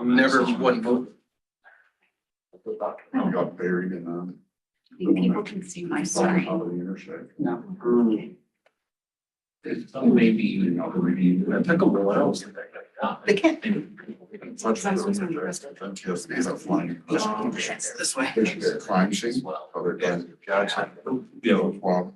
Never one vote. I got buried in People can see my sign. on the interstate. No. Maybe, that took a while. They can't. Just these are flying. This way. There should be a crime scene. Other than. Wow.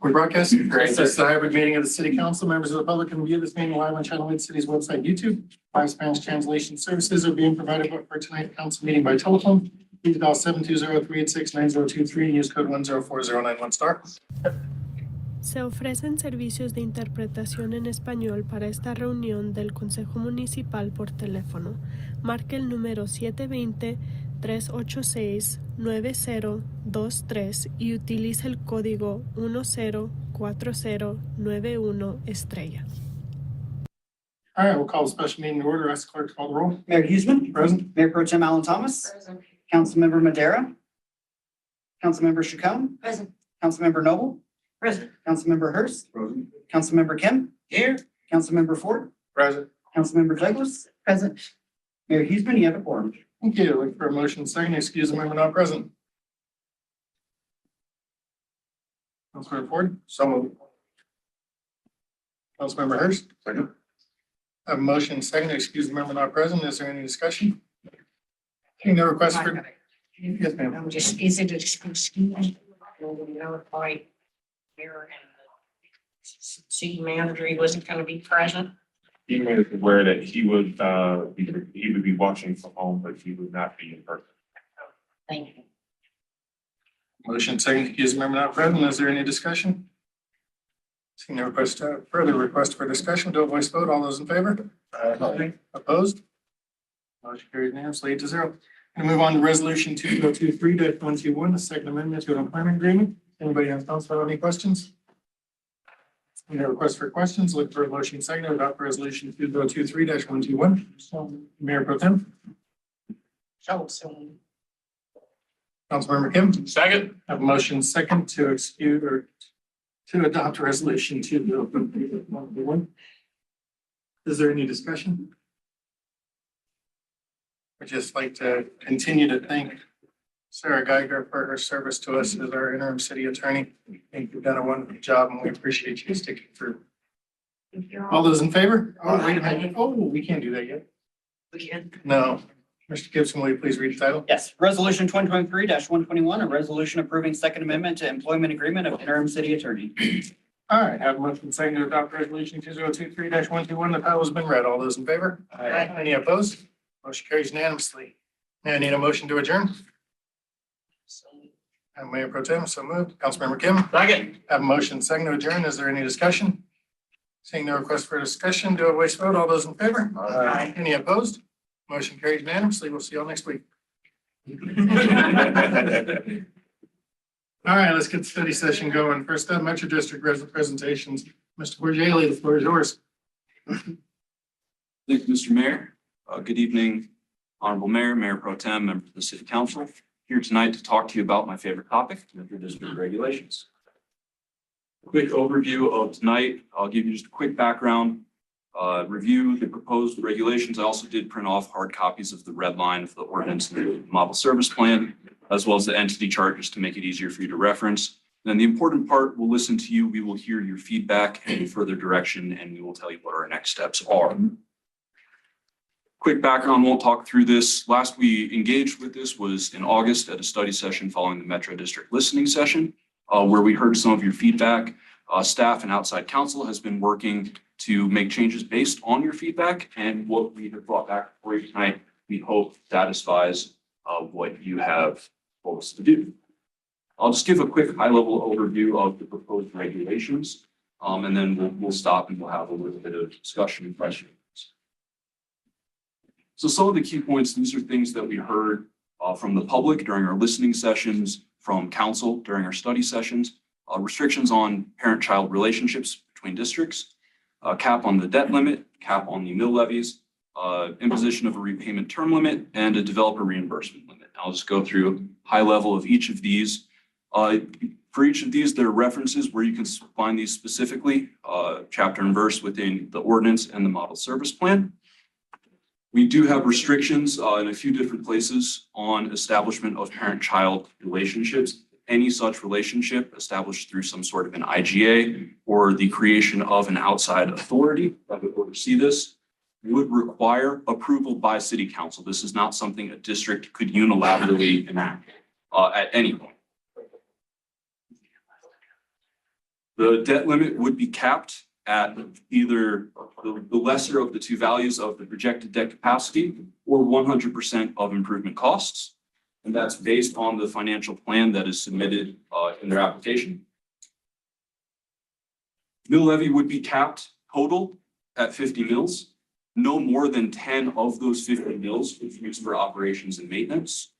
We're broadcasting. This is the hybrid meeting of the city council. Members of the public can view this meeting live on Channel 8 City's website, YouTube. 5 Spanish translation services are being provided for tonight's council meeting by telephone. Please dial 720-386-9023 and use code 104091 *. Se ofrecen servicios de interpretación en español para esta reunión del Consejo Municipal por teléfono. Marque el número 720-386-9023 y utilice el código 104091#. All right, we'll call the special meeting to order. Ask the clerk to call the roll. Mayor Huseman. Present. Mayor Pro Tem Alan Thomas. Present. Councilmember Madera. Councilmember Chacon. Present. Councilmember Noble. Present. Councilmember Hurst. Present. Councilmember Kim. Here. Councilmember Ford. Present. Councilmember Douglas. Present. Mayor Huseman, you have a quorum. Thank you. Look for a motion second. Excuse the member not present. Councilmember Ford. So moved. Councilmember Hurst. Second. I have a motion second to excuse the member not present. Is there any discussion? Hearing no request for. Yes, ma'am. Just, is it excuse me? Notify here and the city manager, he wasn't gonna be present. He made us aware that he would be watching from home, but he would not be in person. Thank you. Motion second to excuse the member not present. Is there any discussion? Seeing no request, further request for discussion, do a voice vote. All those in favor? Aye. Opposed? Motion carries unanimously 8-0. And move on to resolution 2023-121, the second amendment to an employment agreement. Anybody have thoughts about any questions? Any request for questions? Look for a motion second to adopt resolution 2023-121. So, Mayor Pro Tem, So. Councilmember Kim. Second. Have a motion second to excuse or to adopt resolution 2023-121. Is there any discussion? I'd just like to continue to thank Sarah Geiger for her service to us as our interim city attorney. I think you've done a wonderful job and we appreciate you sticking through. All those in favor? Oh, wait a minute. Oh, we can't do that yet. No. Mr. Gibson, will you please read the title? Yes, Resolution 2023-121, a resolution approving Second Amendment to Employment Agreement of Interim City Attorney. All right, have a motion second to adopt resolution 2023-121. The title has been read. All those in favor? Aye. Any opposed? Motion carries unanimously. Now I need a motion to adjourn. And Mayor Pro Tem, so moved. Councilmember Kim. Second. Have a motion second to adjourn. Is there any discussion? Seeing no request for discussion, do a voice vote. All those in favor? Aye. Any opposed? Motion carries unanimously. We'll see you all next week. All right, let's get the study session going. First up, Metro District presentations. Mr. Borgelli, the floor is yours. Thank you, Mr. Mayor. Good evening, Honorable Mayor, Mayor Pro Tem, members of the City Council. Here tonight to talk to you about my favorite topic, Metro District regulations. Quick overview of tonight. I'll give you just a quick background, review the proposed regulations. I also did print off hard copies of the red line of the ordinance and the model service plan, as well as the entity chart, just to make it easier for you to reference. Then the important part, we'll listen to you. We will hear your feedback and further direction, and we will tell you what our next steps are. Quick background, won't talk through this. Last we engaged with this was in August at a study session following the Metro District listening session, where we heard some of your feedback. Staff and outside counsel has been working to make changes based on your feedback, and what we have brought back for you tonight, we hope satisfies what you have told us to do. I'll just give a quick high-level overview of the proposed regulations, and then we'll stop and we'll have a little bit of discussion and questions. So some of the key points, these are things that we heard from the public during our listening sessions, from council during our study sessions, restrictions on parent-child relationships between districts, cap on the debt limit, cap on the mill levies, imposition of a repayment term limit, and a developer reimbursement limit. I'll just go through high level of each of these. For each of these, there are references where you can find these specifically, chapter and verse within the ordinance and the model service plan. We do have restrictions in a few different places on establishment of parent-child relationships. Any such relationship established through some sort of an IGA or the creation of an outside authority that would oversee this would require approval by city council. This is not something a district could unilaterally enact at any point. The debt limit would be capped at either the lesser of the two values of the projected debt capacity or 100% of improvement costs. And that's based on the financial plan that is submitted in their application. Mill levy would be capped total at 50 mills. No more than 10 of those 50 mills would be used for operations and maintenance.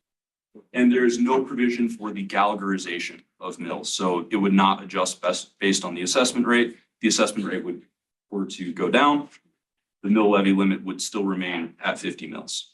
And there is no provision for the Gallagherization of mills. So it would not adjust based on the assessment rate. The assessment rate were to go down. The mill levy limit would still remain at 50 mills.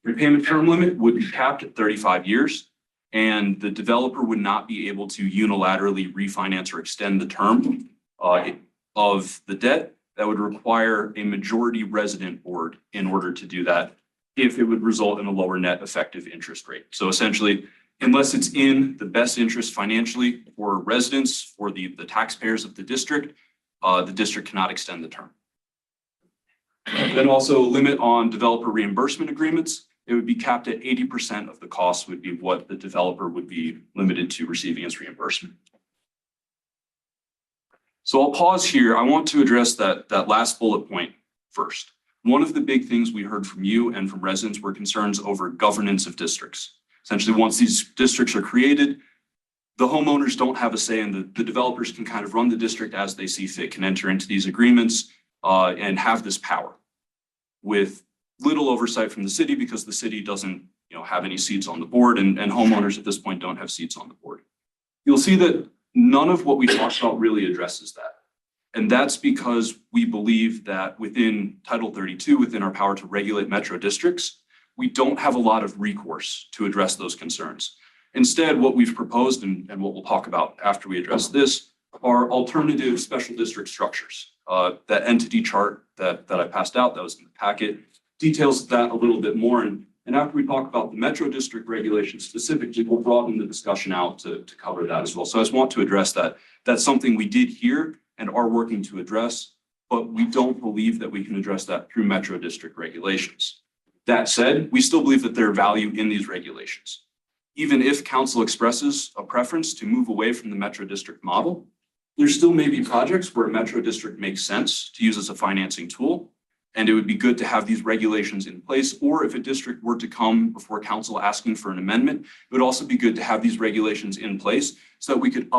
Repayment term limit would be capped at 35 years, and the developer would not be able to unilaterally refinance or extend the term of the debt. That would require a majority resident board in order to do that, if it would result in a lower net effective interest rate. So essentially, unless it's in the best interest financially for residents, for the taxpayers of the district cannot extend the term. Then also a limit on developer reimbursement agreements. It would be capped at 80% of the cost would be what the developer would be limited to receiving as reimbursement. So I'll pause here. I want to address that last bullet point first. One of the big things we heard from you and from residents were concerns over governance of districts. Essentially, once these districts are created, the homeowners don't have a say, and the developers can kind of run the district as they see fit, can enter into these agreements and have this power with little oversight from the city, because the city doesn't have any seats on the board, and homeowners at this point don't have seats on the board. You'll see that none of what we talked about really addresses that. And that's because we believe that within Title 32, within our power to regulate metro districts, we don't have a lot of recourse to address those concerns. Instead, what we've proposed and what we'll talk about after we address this are alternative special district structures. That entity chart that I passed out, that was in the packet, details that a little bit more. And after we talk about the metro district regulations specifically, we'll broaden the discussion out to cover that as well. So I just want to address that. That's something we did here and are working to address, but we don't believe that we can address that through metro district regulations. That said, we still believe that there are value in these regulations. Even if council expresses a preference to move away from the metro district model, there still may be projects where a metro district makes sense to use as a financing tool. And it would be good to have these regulations in place, or if a district were to come before council asking for an amendment, it would also be good to have these regulations in place so that we could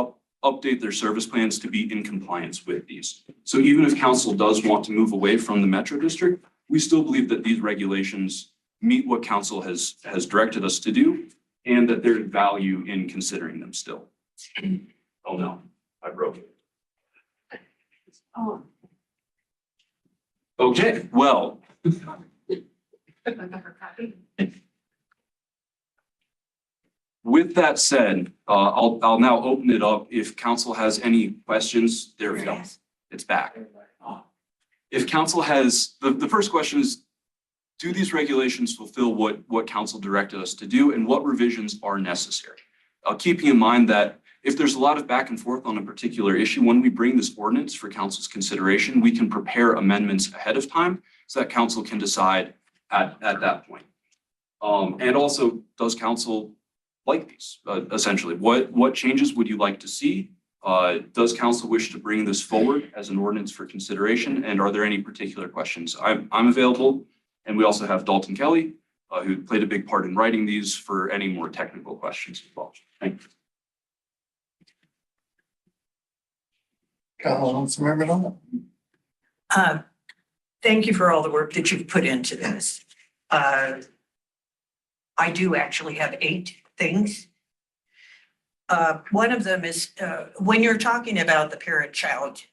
update their service plans to be in compliance with these. So even if council does want to move away from the metro district, we still believe that these regulations meet what council has directed us to do, and that there's value in considering them still. Oh no, I broke it. Oh. Okay, well. With that said, I'll now open it up. If council has any questions, there we go. It's back. If council has, the first question is, do these regulations fulfill what council directed us to do, and what revisions are necessary? Keeping in mind that if there's a lot of back and forth on a particular issue, when we bring this ordinance for council's consideration, we can prepare amendments ahead of time so that council can decide at that point. And also, does council like these? Essentially, what changes would you like to see? Does council wish to bring this forward as an ordinance for consideration? And are there any particular questions? I'm available. And we also have Dalton Kelly, who played a big part in writing these, for any more technical questions as well. Thank you. Councilmember Dolan. Thank you for all the work that you've put into this. I do actually have 8 things. One of them is when you're talking about the parent-child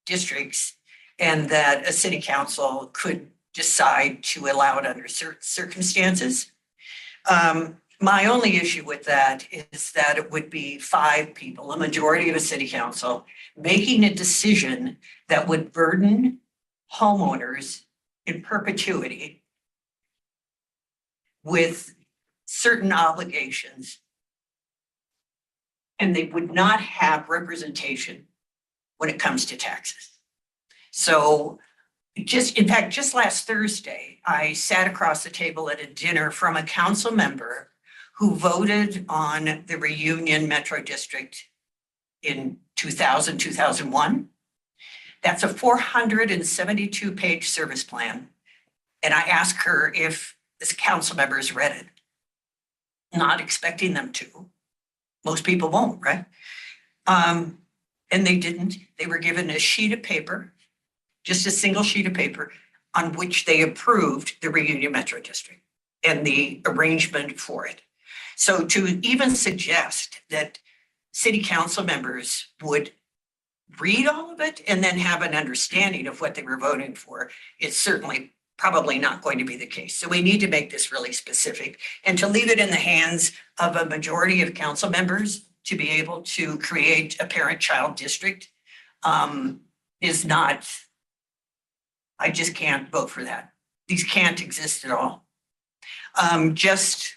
districts and that a city council could decide to allow it under certain circumstances. my only issue with that is that it would be 5 people, a majority of a city council, making a decision that would burden homeowners in perpetuity with certain obligations. And they would not have representation when it comes to taxes. So in fact, just last Thursday, I sat across the table at a dinner from a council member who voted on the Reunion Metro District in 2000, 2001. That's a 472-page service plan. And I asked her if this council members read it, not expecting them to. Most people won't, right? And they didn't. They were given a sheet of paper, just a single sheet of paper, on which they approved the Reunion Metro District and the arrangement for it. So to even suggest that city council members would read all of it and then have an understanding of what they were voting for is certainly probably not going to be the case. So we need to make this really specific, and to leave it in the hands of a majority of council members to be able to create a parent-child district is not, I just can't vote for that. These can't exist at all. Just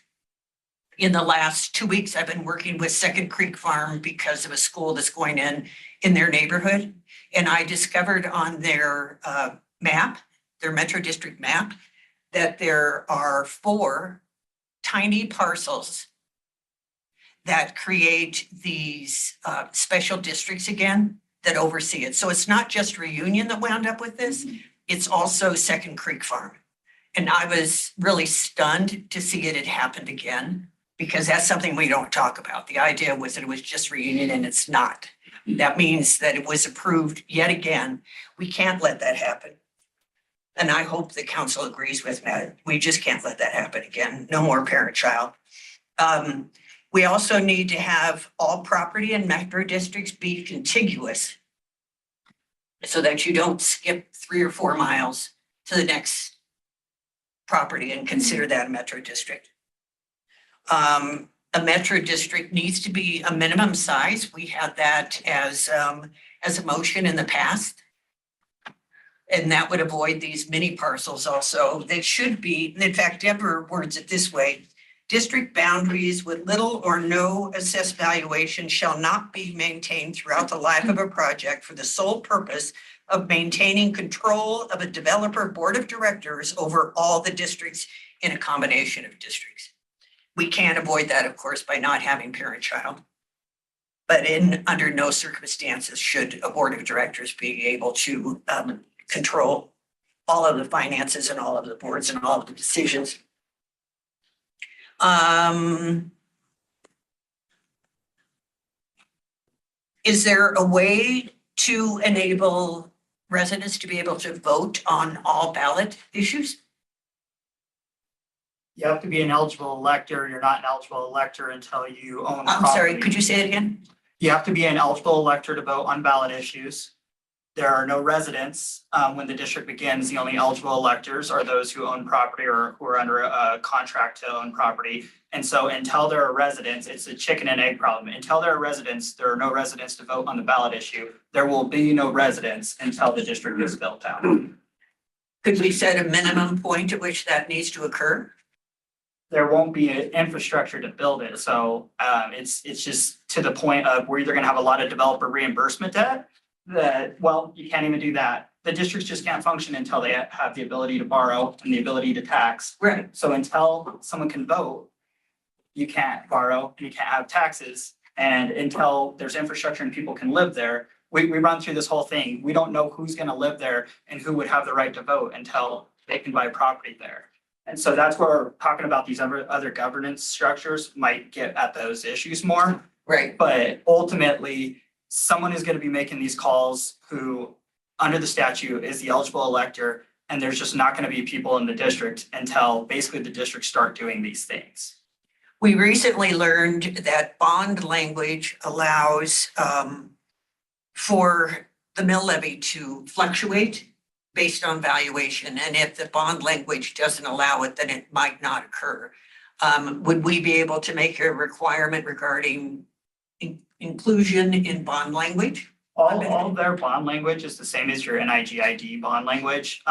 in the last 2 weeks, I've been working with Second Creek Farm because of a school that's going in their neighborhood. And I discovered on their map, their Metro District map, that there are 4 tiny parcels that create these special districts again that oversee it. So it's not just Reunion that wound up with this, it's also Second Creek Farm. And I was really stunned to see it had happened again, because that's something we don't talk about. The idea was that it was just Reunion, and it's not. That means that it was approved yet again. We can't let that happen. And I hope the council agrees with that. We just can't let that happen again. No more parent-child. We also need to have all property in metro districts be contiguous so that you don't skip 3 or 4 miles to the next property and consider that a metro district. A metro district needs to be a minimum size. We had that as a motion in the past. And that would avoid these mini parcels also. They should be, in fact, Deborah words it this way: district boundaries with little or no assessed valuation shall not be maintained throughout the life of a project for the sole purpose of maintaining control of a developer board of directors over all the districts in a combination of districts. We can't avoid that, of course, by not having parent-child. But under no circumstances should a board of directors be able to control all of the finances and all of the boards and all of the decisions. Is there a way to enable residents to be able to vote on all ballot issues? You have to be an eligible elector. You're not an eligible elector until you own I'm sorry, property. could you say it again? You have to be an eligible elector to vote on ballot issues. There are no residents. When the district begins, the only eligible electors are those who own property or who are under a contract to own property. And so until there are residents, it's a chicken and egg problem. Until there are residents, there are no residents to vote on the ballot issue. There will be no residents until the district is built out. Could we set a minimum point at which that needs to occur? There won't be an infrastructure to build it. So it's just to the point of we're either gonna have a lot of developer reimbursement debt that, well, you can't even do that. The districts just can't function until they have the ability to borrow and the ability to tax. Right. So until someone can vote, you can't borrow and you can't have taxes. And until there's infrastructure and people can live there, we run through this whole thing. We don't know who's gonna live there and who would have the right to vote until they can buy property there. And so that's where talking about these other governance structures might get at those issues more. Right. But ultimately, someone is going to be making these calls who, under the statute, is the eligible elector, and there's just not going to be people in the district until basically the districts start doing these things. We recently learned that bond language allows for the mill levy to fluctuate based on valuation. And if the bond language doesn't allow it, then it might not occur. would we be able to make a requirement regarding inclusion in bond language? All of their bond language is the same as your NIGID bond language.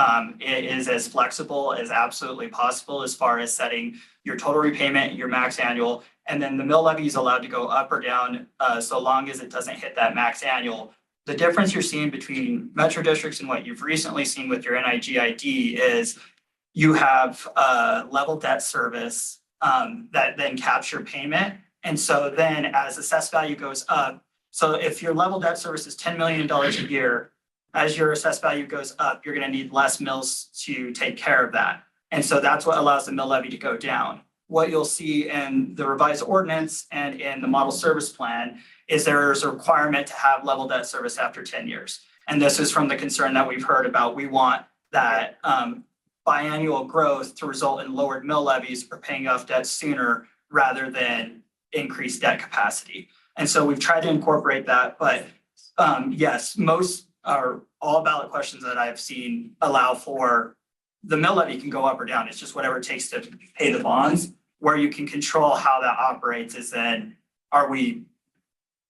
It is as flexible as absolutely possible as far as setting your total repayment, your max annual, and then the mill levy is allowed to go up or down, so long as it doesn't hit that max annual. The difference you're seeing between metro districts and what you've recently seen with your NIGID is you have level debt service that then caps your payment. And so then as assessed value goes up, so if your level debt service is $10 million a year, as your assessed value goes up, you're gonna need less mills to take care of that. And so that's what allows the mill levy to go down. What you'll see in the revised ordinance and in the model service plan is there's a requirement to have level debt service after 10 years. And this is from the concern that we've heard about. We want that biannual growth to result in lowered mill levies or paying off debt sooner rather than increased debt capacity. And so we've tried to incorporate that, but yes, most or all ballot questions that I've seen allow for the mill levy can go up or down. It's just whatever it takes to pay the bonds. Where you can control how that operates is then, are we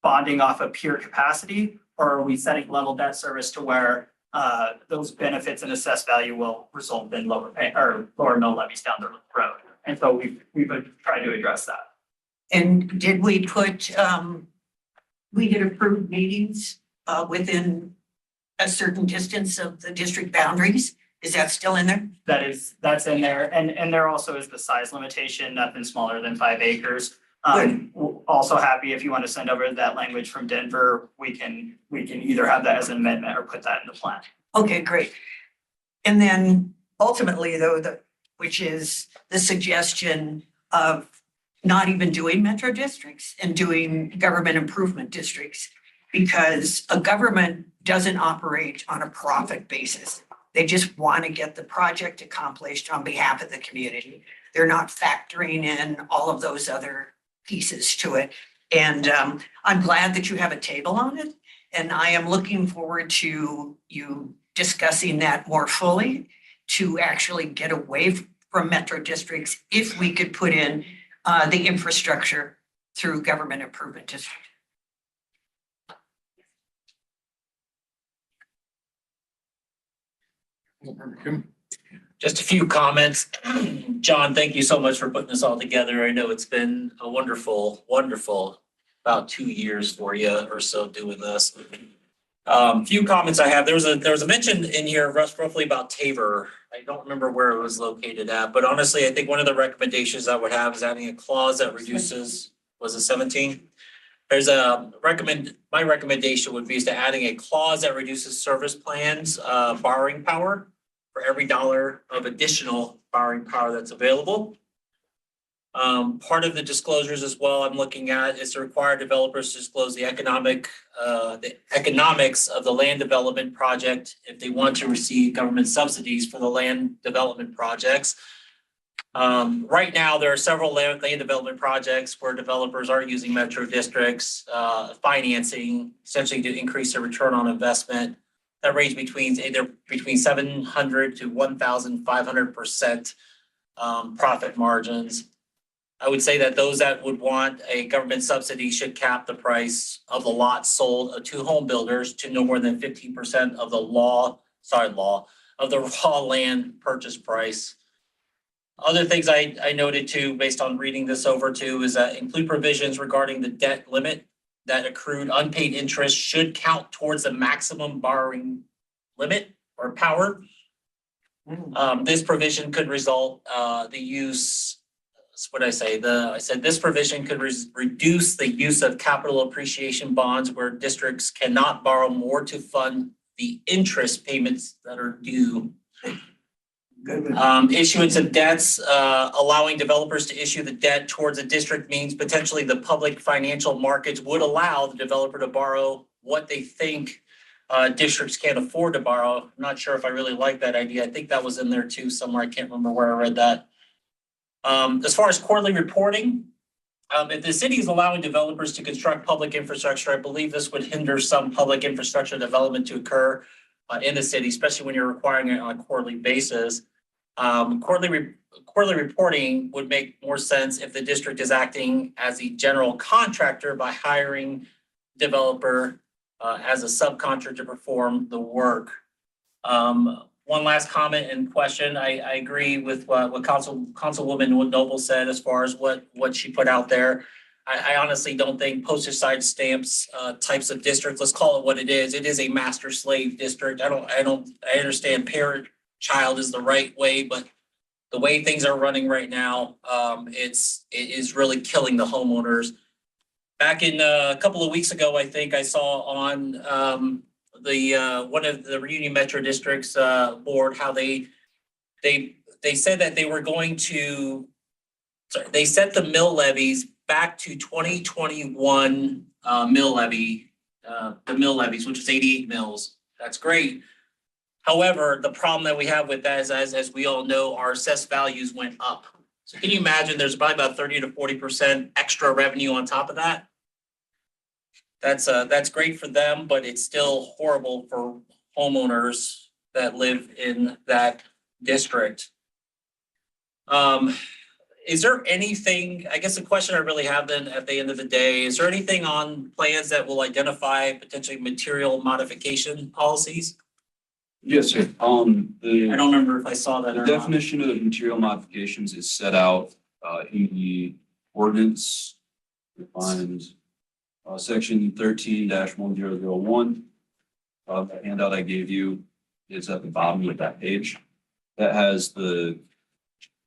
bonding off of pure capacity, or are we setting level debt service to where those benefits and assessed value will result in lower pay or lower mill levies down the road? And so we've tried to address that. And did we put, we did approved meetings within a certain distance of the district boundaries? Is that still in there? That's in there. And there also is the size limitation, nothing smaller than 5 acres. Also happy if you want to send over that language from Denver, we can either have that as an amendment or put that in the plan. Okay, great. And then ultimately though, which is the suggestion of not even doing metro districts and doing government improvement districts, because a government doesn't operate on a profit basis. They just want to get the project accomplished on behalf of the community. They're not factoring in all of those other pieces to it. And I'm glad that you have a table on it. And I am looking forward to you discussing that more fully to actually get away from metro districts if we could put in the infrastructure through government improvement district. Just a few comments. John, thank you so much for putting this all together. I know it's been a wonderful about 2 years for you or so doing this. Few comments I have. There was a mention in here roughly about Tabor. I don't remember where it was located at, but honestly, I think one of the recommendations I would have is adding a clause that reduces, was it 17? There's my recommendation would be is to adding a clause that reduces service plans borrowing power for every dollar of additional borrowing power that's available. Part of the disclosures as well I'm looking at is to require developers to disclose the economics of the land development project if they want to receive government subsidies for the land development projects. Right now, there are several land development projects where developers are using metro districts financing essentially to increase their return on investment. That range between 700 to 1,500% profit margins. I would say that those that would want a government subsidy should cap the price of the lot sold to home builders to no more than 15% of the raw land purchase price. Other things I noted too, based on reading this over too, is that include provisions regarding the debt limit that accrued unpaid interest should count towards the maximum borrowing limit or power. This provision could result this provision could reduce the use of capital appreciation bonds where districts cannot borrow more to fund the interest payments that are due. Issuance of debts, allowing developers to issue the debt towards a district means potentially the public financial markets would allow the developer to borrow what they think districts can't afford to borrow. I'm not sure if I really like that idea. I think that was in there too somewhere. I can't remember where I read that. As far as quarterly reporting, if the city is allowing developers to construct public infrastructure, I believe this would hinder some public infrastructure development to occur in the city, especially when you're requiring it on a quarterly basis. Quarterly reporting would make more sense if the district is acting as a general contractor by hiring developer as a subcontractor to perform the work. One last comment and question. I agree with what Councilwoman Noble said as far as what she put out there. I honestly don't think postage side stamps types of districts, let's call it what it is. It is a master slave district. I understand parent child is the right way, but the way things are running right now, it is really killing the homeowners. Back in a couple of weeks ago, I think I saw on one of the Reunion Metro District's board how they said that they were going to, they set the mill levies back to 2021 mill levy, the mill levies, which is 88 mills. That's great. However, the problem that we have with that is, as we all know, our assessed values went up. So can you imagine there's probably about 30 to 40% extra revenue on top of that? That's great for them, but it's still horrible for homeowners that live in that district. Is there anything, I guess the question I really have then at the end of the day, is there anything on plans that will identify potentially material modification policies? Yes, sir. I don't remember if I saw that The or not. definition of material modifications is set out in the ordinance. Defines section 13-1001. The handout I gave you is at the bottom of that page. That has the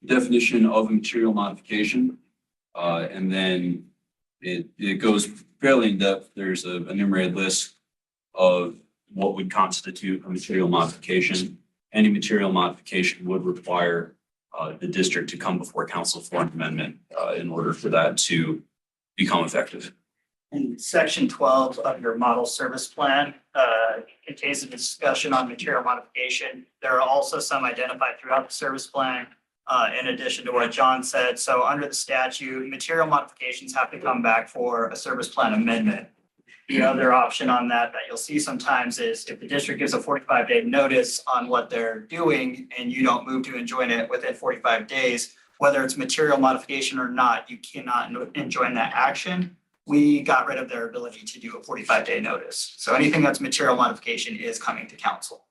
definition of a material modification. And then it goes fairly in depth. There's a enumerated list of what would constitute a material modification. Any material modification would require the district to come before council for an amendment in order for that to become effective. In section 12 of your model service plan, contains a discussion on material modification. There are also some identified throughout the service plan, in addition to what John said. So under the statute, material modifications have to come back for a service plan amendment. The other option on that you'll see sometimes is if the district gives a 45-day notice on what they're doing and you don't move to enjoin it within 45 days, whether it's material modification or not, you cannot enjoin that action. We got rid of their ability to do a 45-day notice. So anything that's material modification is coming to council.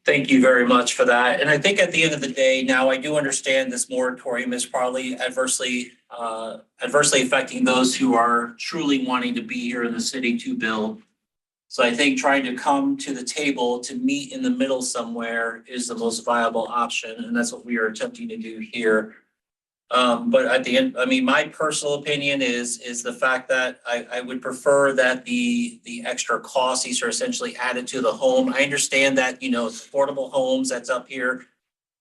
Thank you very much for that. And I think at the end of the day, now I do understand this moratorium is probably adversely affecting those who are truly wanting to be here in the city to build. So I think trying to come to the table to meet in the middle somewhere is the most viable option. And that's what we are attempting to do here. But at the end, I mean, my personal opinion is the fact that I would prefer that the extra costs, these are essentially added to the home. I understand that, you know, it's affordable homes that's up here.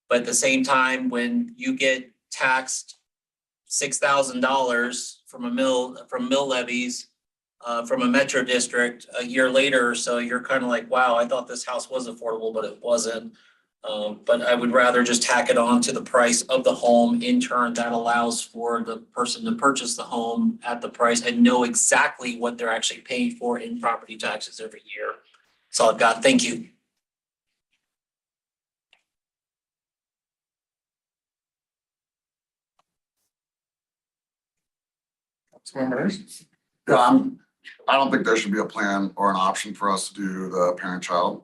But at the same time, when you get taxed $6,000 from mill levies, from a metro district a year later or so, you're kind of like, wow, I thought this house was affordable, but it wasn't. But I would rather just tack it on to the price of the home. In turn, that allows for the person to purchase the home at the price and know exactly what they're actually paying for in property taxes every year. That's all I've got. Thank you. Yeah, I don't think there should be a plan or an option for us to do the parent-child.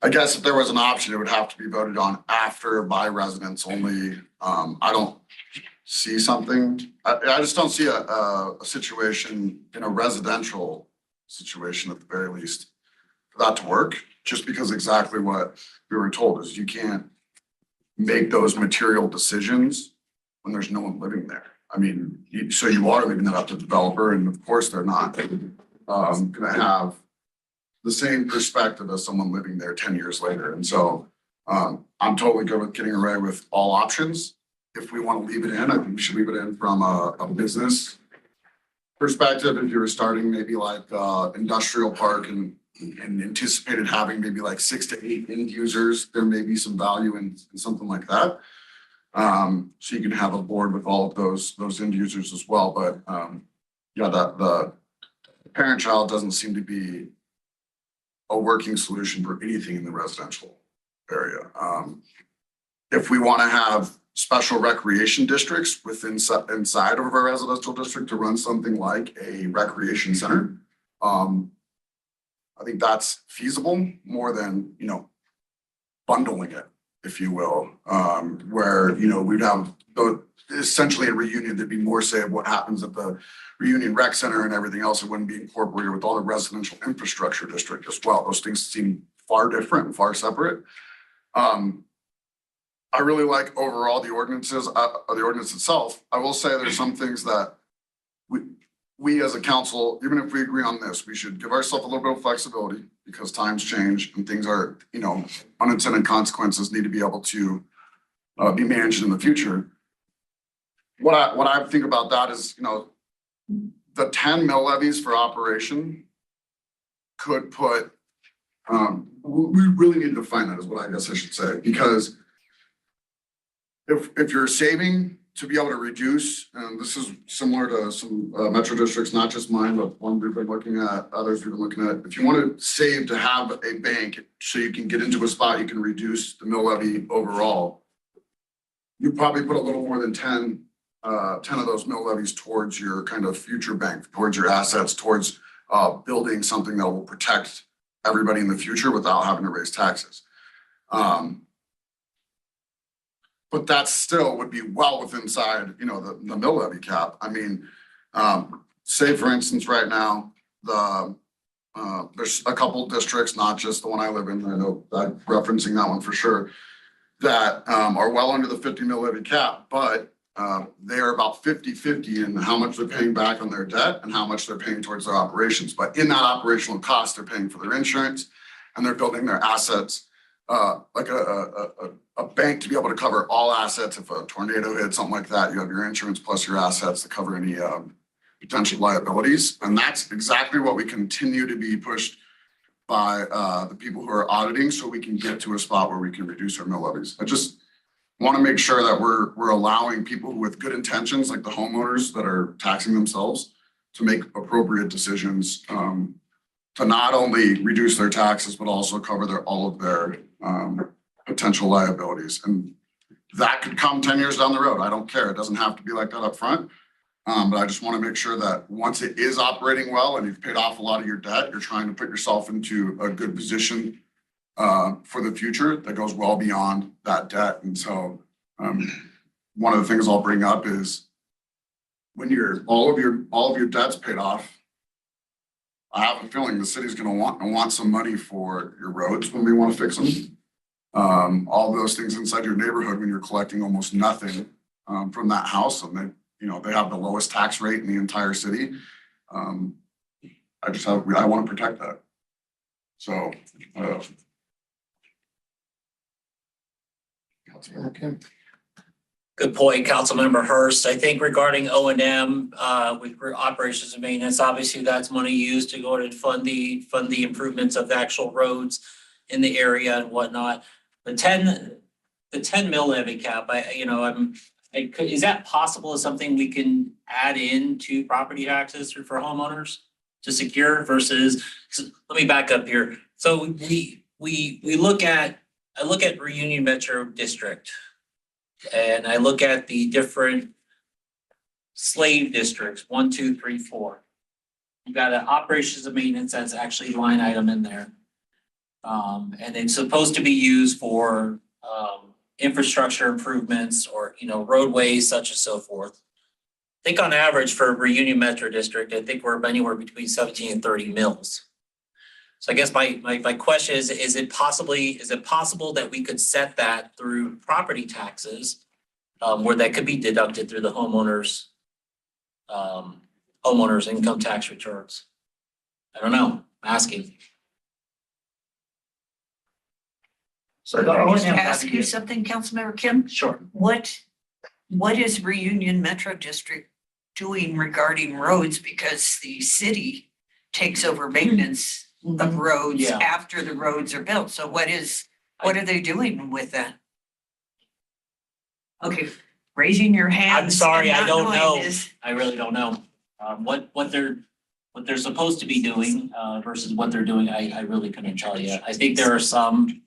I guess if there was an option, it would have to be voted on after by residents only. I don't see something, I just don't see a situation in a residential situation at the very least for that to work, just because exactly what we were told is you can't make those material decisions when there's no one living there. I mean, so you are leaving that up to the developer, and of course they're not gonna have the same perspective as someone living there 10 years later. And so I'm totally good with getting away with all options. If we want to leave it in, I think we should leave it in from a business perspective. If you were starting maybe like industrial park and anticipated having maybe like 6 to 8 end users, there may be some value in something like that. So you can have a board with all of those end users as well. But yeah, the parent-child doesn't seem to be a working solution for anything in the residential area. If we want to have special recreation districts inside of a residential district to run something like a recreation center, I think that's feasible more than, bundling it, if you will, where, we'd have essentially a reunion, there'd be more say of what happens at the reunion rec center and everything else. It wouldn't be incorporated with all the residential infrastructure district as well. Those things seem far different and far separate. I really like overall the ordinances, the ordinance itself. I will say there's some things that we as a council, even if we agree on this, we should give ourselves a little bit of flexibility because times change and things are, unintended consequences need to be able to be managed in the future. What I think about that is, the 10 mill levies for operation could put, we really need to define that is what I guess I should say, because if you're saving to be able to reduce, and this is similar to some metro districts, not just mine, but one we've been looking at, others we've been looking at. If you want to save to have a bank so you can get into a spot, you can reduce the mill levy overall. You probably put a little more than 10 of those mill levies towards your kind of future bank, towards your assets, towards building something that will protect everybody in the future without having to raise taxes. But that still would be well within inside, the mill levy cap. I mean, say for instance, right now, there's a couple districts, not just the one I live in, I know I'm referencing that one for sure, that are well under the 50 mill levy cap, but they are about 50-50 in how much they're paying back on their debt and how much they're paying towards their operations. But in that operational cost, they're paying for their insurance and they're building their assets, like a bank to be able to cover all assets. If a tornado hits, something like that, you have your insurance plus your assets to cover any potential liabilities. And that's exactly what we continue to be pushed by the people who are auditing, so we can get to a spot where we can reduce our mill levies. I just want to make sure that we're allowing people with good intentions, like the homeowners that are taxing themselves, to make appropriate decisions to not only reduce their taxes, but also cover all of their potential liabilities. And that could come 10 years down the road. I don't care. It doesn't have to be like that up front. But I just want to make sure that once it is operating well and you've paid off a lot of your debt, you're trying to put yourself into a good position for the future that goes well beyond that debt. And so one of the things I'll bring up is when all of your debt's paid off, I have a feeling the city's going to want some money for your roads when we want to fix them. All those things inside your neighborhood when you're collecting almost nothing from that house, and they have the lowest tax rate in the entire city. I want to protect that. So. Councilmember Kim. Good point, Councilmember Hurst. I think regarding O&M with operations and maintenance, obviously that's money used to go ahead and fund the improvements of the actual roads in the area and whatnot. The 10 mil levy cap, is that possible as something we can add into property taxes for homeowners to secure versus, so let me back up here. So I look at Reunion Metro District. And I look at the different slave districts, 1, 2, 3, 4. You've got an operations and maintenance that's actually line item in there. And it's supposed to be used for infrastructure improvements or, roadways such as so forth. I think on average for Reunion Metro District, I think we're anywhere between 17 and 30 mils. So I guess my question is it possible that we could set that through property taxes where that could be deducted through the homeowners income tax returns? I don't know, I'm asking. So can I just ask you something, Councilmember Kim? Sure. What is Reunion Metro District doing regarding roads? Because the city takes over maintenance of roads after the roads are built. So what are they doing with that? Okay, raising your hand. I'm sorry, I don't know. I really don't know. What they're supposed to be doing versus what they're doing, I really couldn't tell you. I think there are some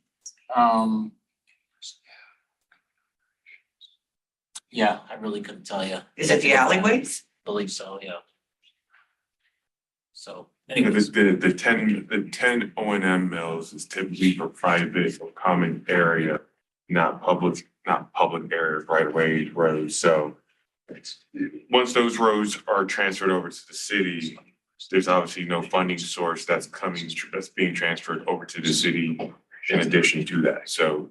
Yeah, I really couldn't tell you. Is it the alleyways? Believe so, yeah. So Yeah, anyways, the ten O and M mills is typically for private or common area, not public areas, right of ways, roads, so. Once those roads are transferred over to the city, there's obviously no funding source that's being transferred over to the city in addition to that, so.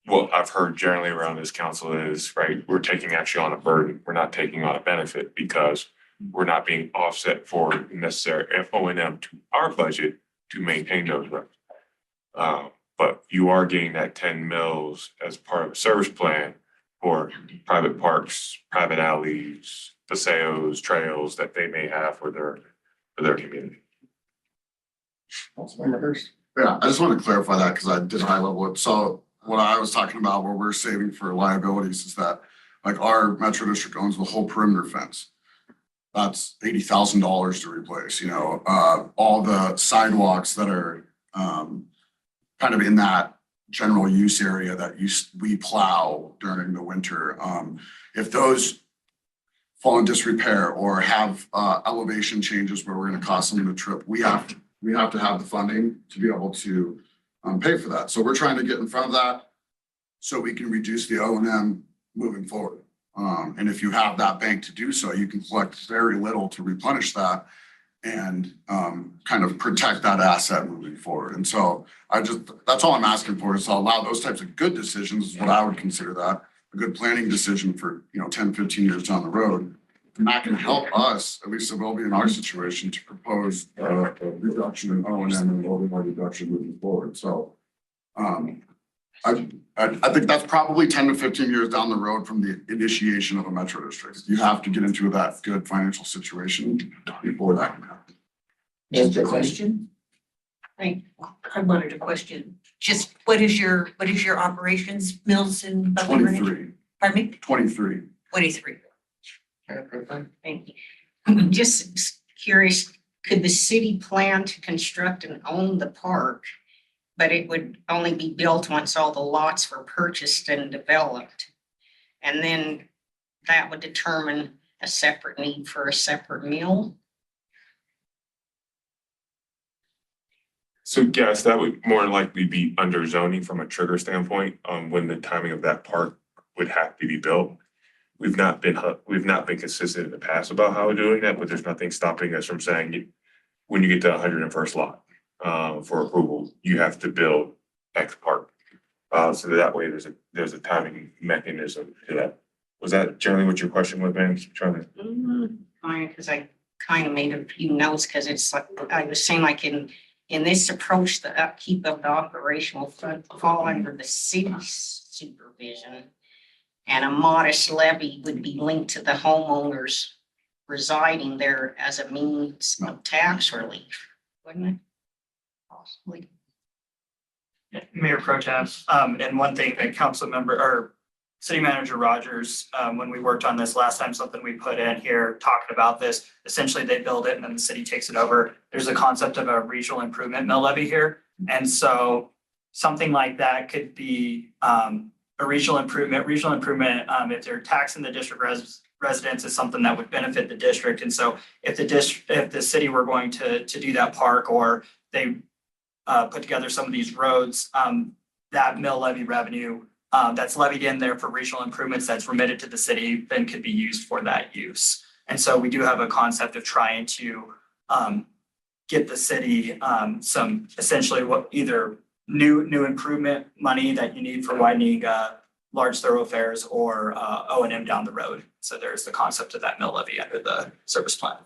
What I've heard generally around this council is, right, we're taking actually on a burden, we're not taking on a benefit because we're not being offset for necessary O and M to our budget to maintain those roads. But you are getting that 10 mils as part of a service plan for private parks, private alleys, paseos, trails that they may have for their community. Councilmember Hurst. Yeah, I just want to clarify that because I did high level it. So what I was talking about where we're saving for liabilities is that like our Metro District owns the whole perimeter fence. That's $80,000 to replace, all the sidewalks that are kind of in that general use area that we plow during the winter. If those fall in disrepair or have elevation changes where we're gonna cost them the trip, we have to have the funding to be able to pay for that. So we're trying to get in front of that so we can reduce the O and M moving forward. And if you have that bank to do so, you can collect very little to replenish that and kind of protect that asset moving forward. And so that's all I'm asking for is to allow those types of good decisions is what I would consider that, a good planning decision for, 10, 15 years down the road. And that can help us, at least it will be in our situation, to propose a reduction in O and M and a little bit more reduction moving forward. So I think that's probably 10 to 15 years down the road from the initiation of a Metro District. You have to get into that good financial situation before that can happen. Just a question. I wanted a question. Just what is your operations mills in Buckley Ranch? 23, Pardon me? 23. 23. thank you. Just curious, could the city plan to construct and own the park? But it would only be built once all the lots were purchased and developed. And then that would determine a separate need for a separate mill. So yes, that would more likely be under zoning from a trigger standpoint on when the timing of that park would have to be built. We've not been consistent in the past about how we're doing that, but there's nothing stopping us from saying when you get to 101st lot for approval, you have to build X park. So that way there's a timing mechanism to that. Was that generally what your question was, Ben? Fine, because I kind of made a few notes because it's like, I was saying like in this approach, the upkeep of the operational fund fall under the city's supervision. And a modest levy would be linked to the homeowners residing there as a means of tax relief, wouldn't it? Possibly. Mayor Pro Tem, and one thing that council member or City Manager Rogers, when we worked on this last time, something we put in here talking about this, essentially they build it and then the city takes it over. There's a concept of a regional improvement mill levy here. And so something like that could be a regional improvement, if they're taxing the district residents is something that would benefit the district. And so if the city were going to do that park or they put together some of these roads, that mill levy revenue that's levied in there for regional improvements that's remitted to the city then could be used for that use. And so we do have a concept of trying to get the city some essentially what either new improvement money that you need for widening large thoroughfares or O and M down the road. So there's the concept of that mill levy under the service plan.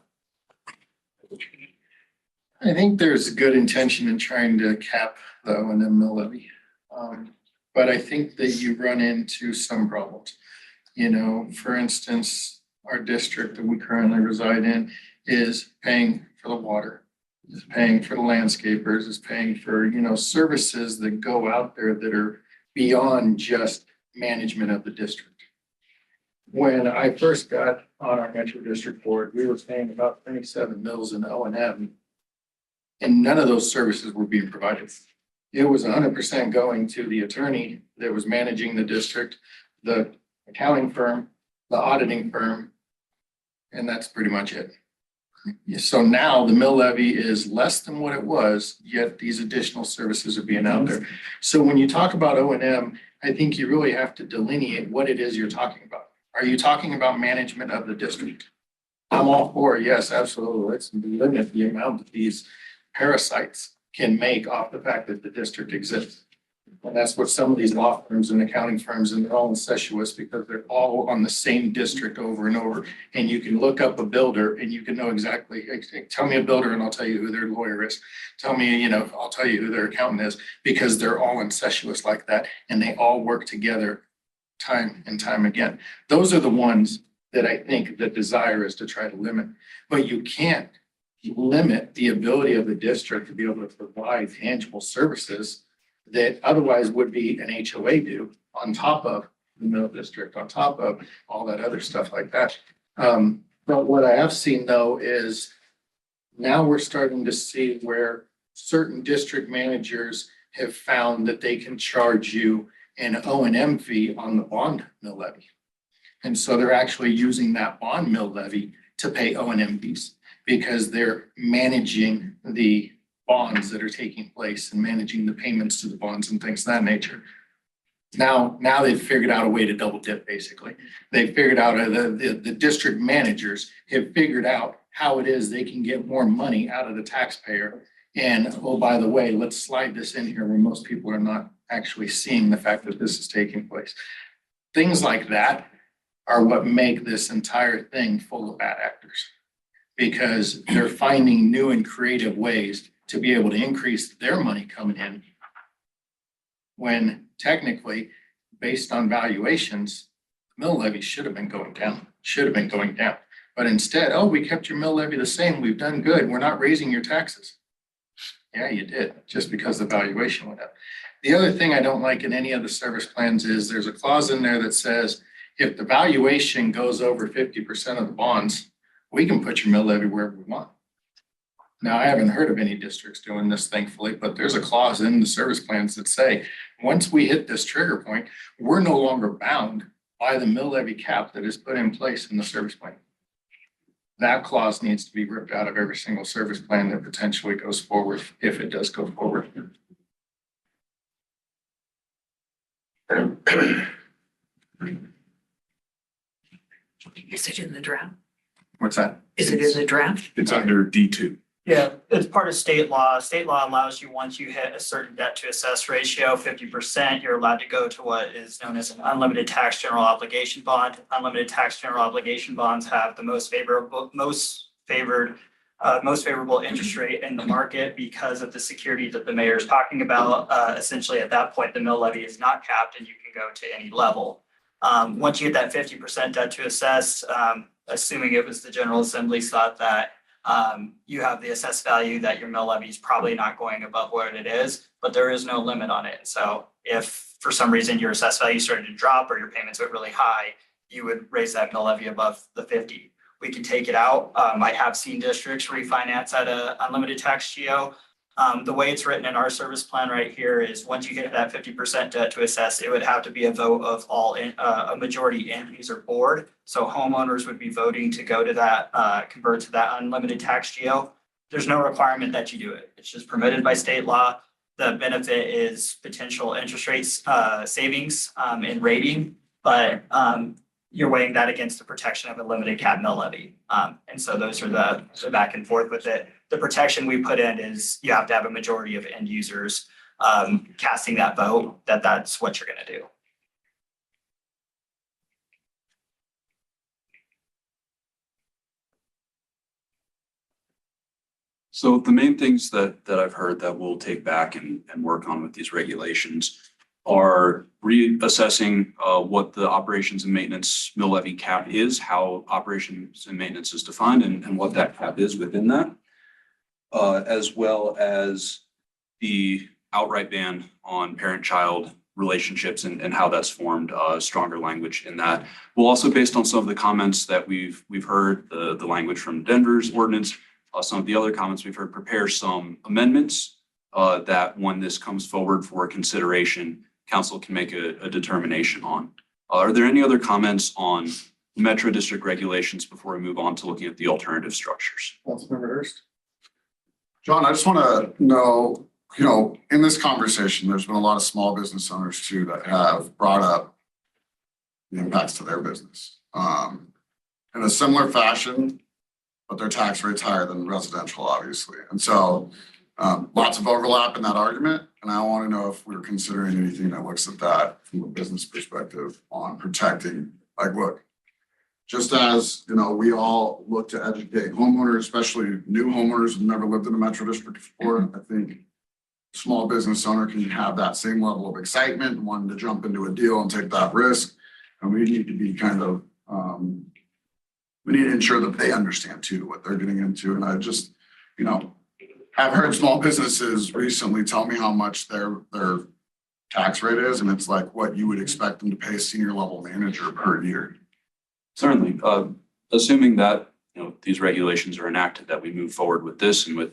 I think there's good intention in trying to cap the O and M mill levy. But I think that you run into some problems. For instance, our district that we currently reside in is paying for the water, is paying for the landscapers, is paying for, services that go out there that are beyond just management of the district. When I first got on our Metro District Board, we were paying about 27 mils in O and M. And none of those services were being provided. it was 100% going to the attorney that was managing the district, the accounting firm, the auditing firm, and that's pretty much it. So now the mill levy is less than what it was, yet these additional services are being out there. So when you talk about O&M, I think you really have to delineate what it is you're talking about. Are you talking about management of the district? I'm all for, yes, absolutely. Let's limit the amount that these parasites can make off the fact that the district exists. And that's what some of these law firms and accounting firms, and they're all incestuous because they're all on the same district over and over. And you can look up a builder and you can know exactly, tell me a builder and I'll tell you who their lawyer is. Tell me, I'll tell you who their accountant is, because they're all incestuous like that. And they all work together time and time again. Those are the ones that I think the desire is to try to limit. But you can't limit the ability of the district to be able to provide tangible services that otherwise would be an HOA due on top of the mill district, on top of all that other stuff like that. But what I have seen though is now we're starting to see where certain district managers have found that they can charge you an O&M fee on the bond mill levy. And so they're actually using that bond mill levy to pay O&M fees because they're managing the bonds that are taking place and managing the payments to the bonds and things of that nature. Now they've figured out a way to double dip, basically. They've figured out, the district managers have figured out how it is they can get more money out of the taxpayer. And, oh, by the way, let's slide this in here where most people are not actually seeing the fact that this is taking place. Things like that are what make this entire thing full of bad actors, because they're finding new and creative ways to be able to increase their money coming in when technically, based on valuations, the mill levy should have been going down, But instead, oh, we kept your mill levy the same. We've done good. We're not raising your taxes. Yeah, you did, just because the valuation went up. The other thing I don't like in any of the service plans is there's a clause in there that says if the valuation goes over 50% of the bonds, we can put your mill levy wherever we want. Now, I haven't heard of any districts doing this, thankfully, but there's a clause in the service plans that say, once we hit this trigger point, we're no longer bound by the mill levy cap that is put in place in the service plan. That clause needs to be ripped out of every single service plan that potentially goes forward, if it does go forward. Is it in the draft? What's that? Is it in the draft? It's under D2. Yeah, it's part of state law. State law allows you, once you hit a certain debt to assess ratio, 50%, you're allowed to go to what is known as an unlimited tax general obligation bond. Unlimited tax general obligation bonds have the most favorable interest rate in the market because of the security that the mayor is talking about. Essentially, at that point, the mill levy is not capped and you can go to any level. Once you hit that 50% debt to assess, assuming it was the General Assembly's thought that you have the assessed value that your mill levy is probably not going above what it is, but there is no limit on it. So if for some reason your assessed value started to drop or your payments went really high, you would raise that mill levy above the 50. We can take it out. I have seen districts refinance at a unlimited tax GO. The way it's written in our service plan right here is once you hit that 50% debt to assess, it would have to be a vote of a majority end user board. So homeowners would be voting to go to that, convert to that unlimited tax GO. There's no requirement that you do it. It's just permitted by state law. The benefit is potential interest rates, savings in rating, but you're weighing that against the protection of a limited cap mill levy. And so those are the back and forth with it. The protection we put in is you have to have a majority of end users casting that vote, that's what you're gonna do. So the main things that I've heard that we'll take back and work on with these regulations are reassessing what the operations and maintenance mill levy cap is, how operations and maintenance is defined, and what that cap is within that, as well as the outright ban on parent-child relationships and how that's formed, stronger language in that. We'll also, based on some of the comments that we've heard, the language from Denver's ordinance, some of the other comments we've heard, prepare some amendments that when this comes forward for consideration, council can make a determination on. Are there any other comments on Metro District regulations before we move on to looking at the alternative structures? Councilmember Hurst. John, I just want to know, you know, in this conversation, there's been a lot of small business owners too that have brought up the impacts to their business. In a similar fashion, but their tax rate's higher than residential, obviously. And so lots of overlap in that argument. And I want to know if we're considering anything that looks at that from a business perspective on protecting, like, look, just as, you know, we all look to educate homeowners, especially new homeowners who've never lived in a metro district before, I think small business owner can have that same level of excitement, wanting to jump into a deal and take that risk. And we need to be kind of, we need to ensure that they understand too what they're getting into. And I just, you know, I've heard small businesses recently tell me how much their tax rate is, and it's like what you would expect them to pay a senior level manager per year. Certainly, assuming that, you know, these regulations are enacted, that we move forward with this and with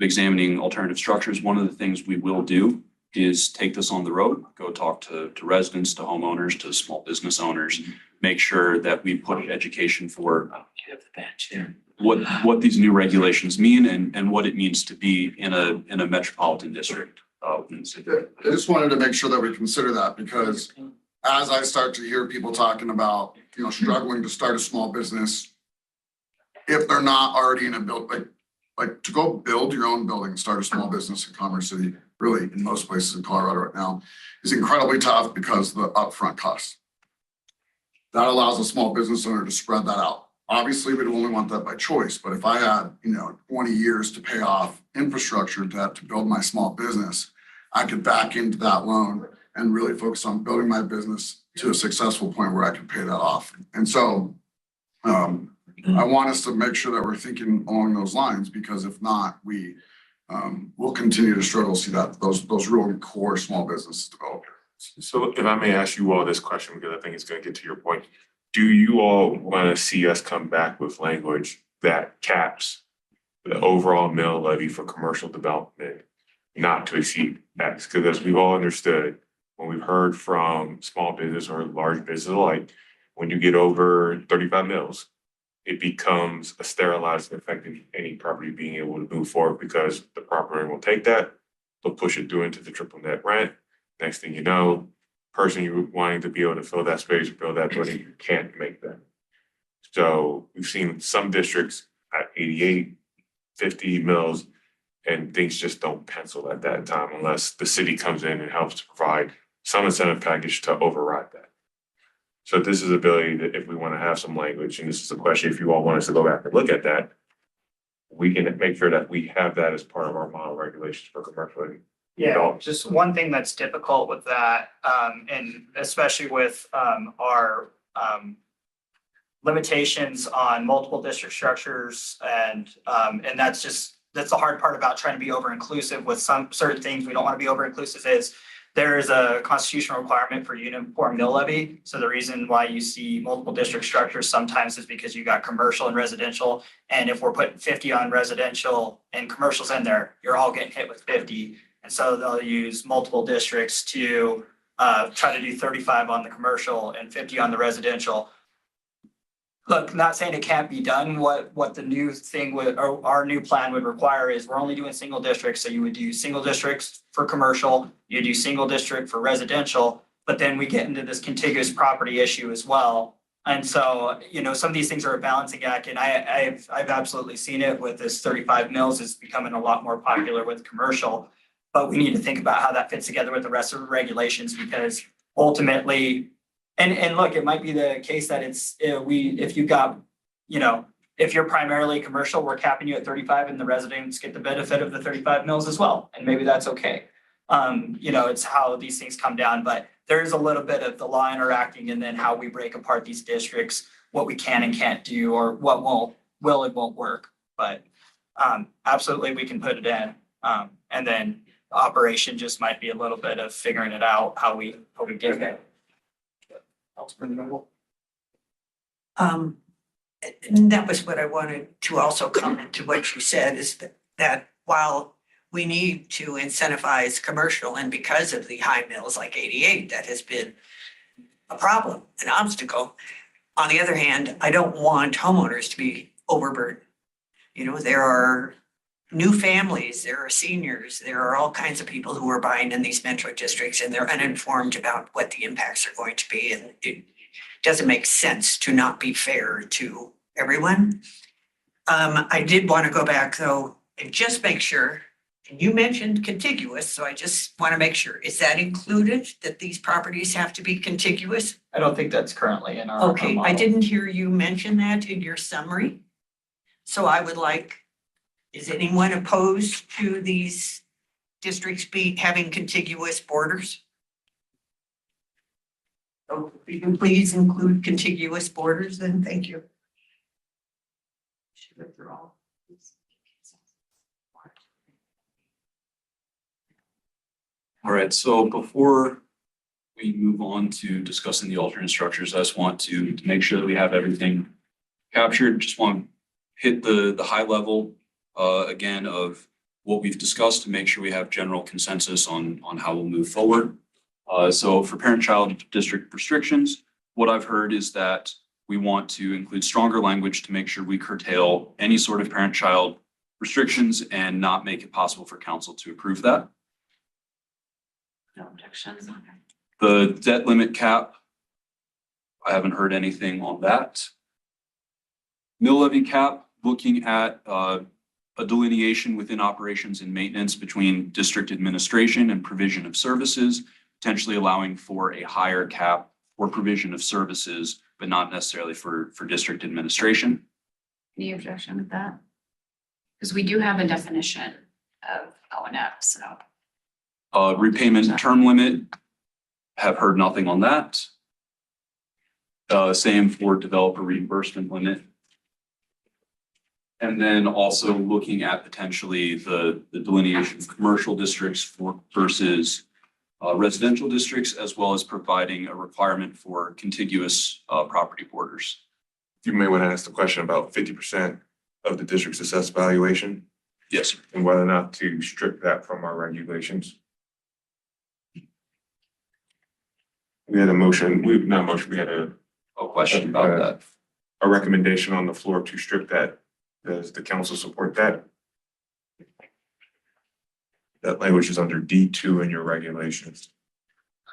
examining alternative structures, one of the things we will do is take this on the road, go talk to residents, to homeowners, to small business owners, make sure that we put education for what these new regulations mean and what it means to be in a metropolitan district. I just wanted to make sure that we consider that, because as I start to hear people talking about, you know, struggling to start a small business, if they're not already in a like to go build your own building, start a small business in Commerce City, really in most places in Colorado right now, is incredibly tough because of the upfront costs. That allows a small business owner to spread that out. Obviously, we'd only want that by choice, but if I had, you know, 20 years to pay off infrastructure debt to build my small business, I could back into that loan and really focus on building my business to a successful point where I could pay that off. And so I want us to make sure that we're thinking along those lines, because if not, we'll continue to struggle to see that those real core small businesses develop. So if I may ask you all this question, because I think it's going to get to your point. Do you all want to see us come back with language that caps the overall mill levy for commercial development not to exceed X? Because as we've all understood, when we've heard from small business or large business alike, when you get over 35 mills, it becomes a sterilizing effect in any property being able to move forward, because the property owner will take that, they'll push it through into the triple net rent. Next thing you know, person you're wanting to be able to fill that space, build that building, you can't make that. So we've seen some districts at 88, 50 mills, and things just don't pencil at that time unless the city comes in and helps to provide some incentive package to override that. So this is ability that if we want to have some language, and this is a question, if you all want us to go back and look at that, we can make sure that we have that as part of our model regulations for commercial. Yeah, just one thing that's difficult with that, and especially with our limitations on multiple district structures, and that's the hard part about trying to be over inclusive with some certain things. We don't want to be over inclusive is there is a constitutional requirement for uniform mill levy. So the reason why you see multiple district structures sometimes is because you got commercial and residential. And if we're putting 50 on residential and commercials in there, you're all getting hit with 50. And so they'll use multiple districts to try to do 35 on the commercial and 50 on the residential. Look, not saying it can't be done. What the new thing would, or our new plan would require is we're only doing single districts. So you would do single districts for commercial, you do single district for residential, but then we get into this contiguous property issue as well. And so, you know, some of these things are a balancing act, and I've absolutely seen it with this 35 mills is becoming a lot more popular with commercial. But we need to think about how that fits together with the rest of the regulations, because ultimately, and look, it might be the case that if you've got, you know, if you're primarily commercial, we're capping you at 35 and the residents get the benefit of the 35 mills as well. And maybe that's okay. You know, it's how these things come down, but there is a little bit of the law interacting and then how we break apart these districts, what we can and can't do, or what will and won't work. But absolutely, we can put it in. And then operation just might be a little bit of figuring it out, how we get there. And that was what I wanted to also comment to what you said, is that while we need to incentivize commercial, and because of the high mills like 88, that has been a problem, an obstacle. On the other hand, I don't want homeowners to be overburdened. You know, there are new families, there are seniors, there are all kinds of people who are buying in these metro districts, and they're uninformed about what the impacts are going to be, and it doesn't make sense to not be fair to everyone. I did want to go back though and just make sure, and you mentioned contiguous, so I just want to make sure, is that included, that these properties have to be contiguous? I don't think that's currently in our Okay, I model. didn't hear you mention that in your summary. So I would like, is anyone opposed to these districts having contiguous borders? So if you can please include contiguous borders, then thank you. Should go through all. All right, so before we move on to discussing the alternate structures, I just want to make sure that we have everything captured. Just want to hit the high level again of what we've discussed to make sure we have general consensus on how we'll move forward. So for parent-child district restrictions, what I've heard is that we want to include stronger language to make sure we curtail any sort of parent-child restrictions and not make it possible for council to approve that. No objections. The debt limit cap, I haven't heard anything on that. Mill levy cap, looking at a delineation within operations and maintenance between district administration and provision of services, potentially allowing for a higher cap for provision of services, but not necessarily for district administration. Any objection with that? Because we do have a definition of O&M, so. Repayment term limit, have heard nothing on that. Same for developer reimbursement limit. And then also looking at potentially the delineation of commercial districts versus residential districts, as well as providing a requirement for contiguous property borders. You may want to ask the question about 50% of the district's assessed valuation Yes. and whether or not to strip that from our regulations. We had a motion, we had a Question about that. a recommendation on the floor to strip that. Does the council support that? That language is under D2 in your regulations.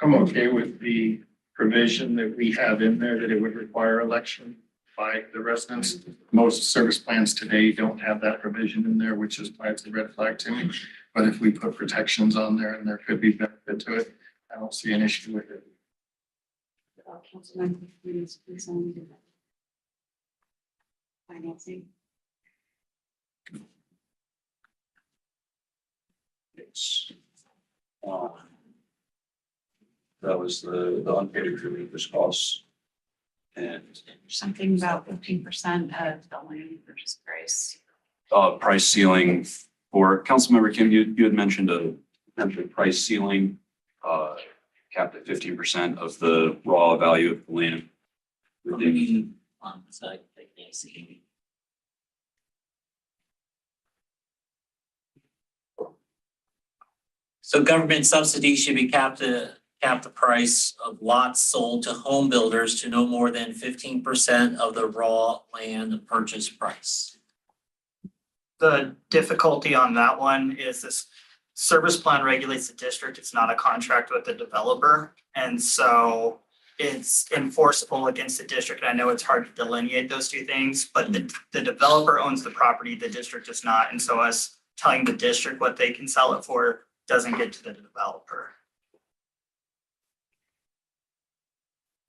I'm okay with the provision that we have in there that it would require election by the residents. Most service plans today don't have that provision in there, which is why it's a red flag to me. But if we put protections on there and there could be benefit to it, I don't see an issue with it. Financing. It's, that was the unpaid accrued interest costs. And Something about 15% of the land purchase price. price ceiling for Councilmember Kim, you had mentioned a potential price ceiling capped at 15% of the raw value of the land. So government subsidies should be capped the price of lots sold to home builders to no more than 15% of the raw land purchase price. The difficulty on that one is this service plan regulates the district. It's not a contract with the developer. And so it's enforceable against the district. I know it's hard to delineate those two things, but the developer owns the property, the district does not. And so us telling the district what they can sell it for doesn't get to the developer.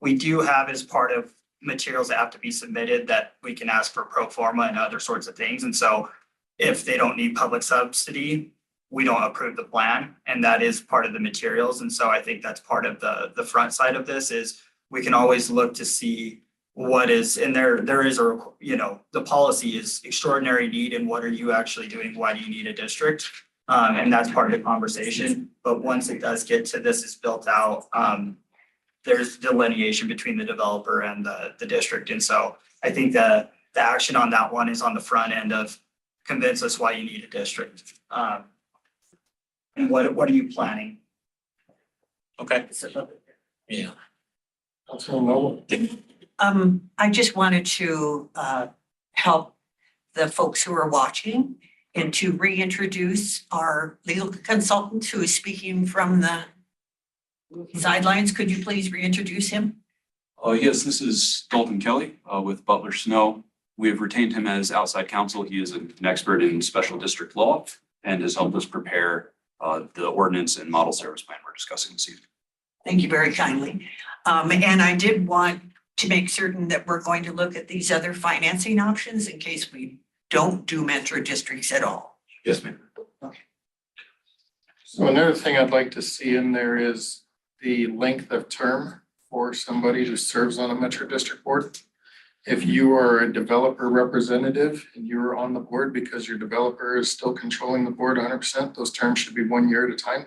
We do have as part of materials that have to be submitted that we can ask for pro forma and other sorts of things. And so if they don't need public subsidy, we don't approve the plan, and that is part of the materials. And so I think that's part of the front side of this is we can always look to see what is in there. There is a, the policy is extraordinary need and what are you actually doing? Why do you need a district? And that's part of the conversation. But once it does get to this is built out, there's delineation between the developer and the district. And so I think the action on that one is on the front end of convince us why you need a district. And what are you planning? Okay. Yeah. Councilman Noble. I just wanted to help the folks who are watching and to reintroduce our legal consultant who is speaking from the sidelines. Could you please reintroduce him? Yes, this is Dalton Kelly with Butler Snow. We have retained him as outside counsel. He is an expert in special district law and has helped us prepare the ordinance and model service plan we're discussing this evening. Thank you very kindly. And I did want to make certain that we're going to look at these other financing options in case we don't do metro districts at all. Yes, ma'am. So another thing I'd like to see in there is the length of term for somebody who serves on a Metro District Board. If you are a developer representative and you're on the board because your developer is still controlling the board 100%, those terms should be 1 year at a time.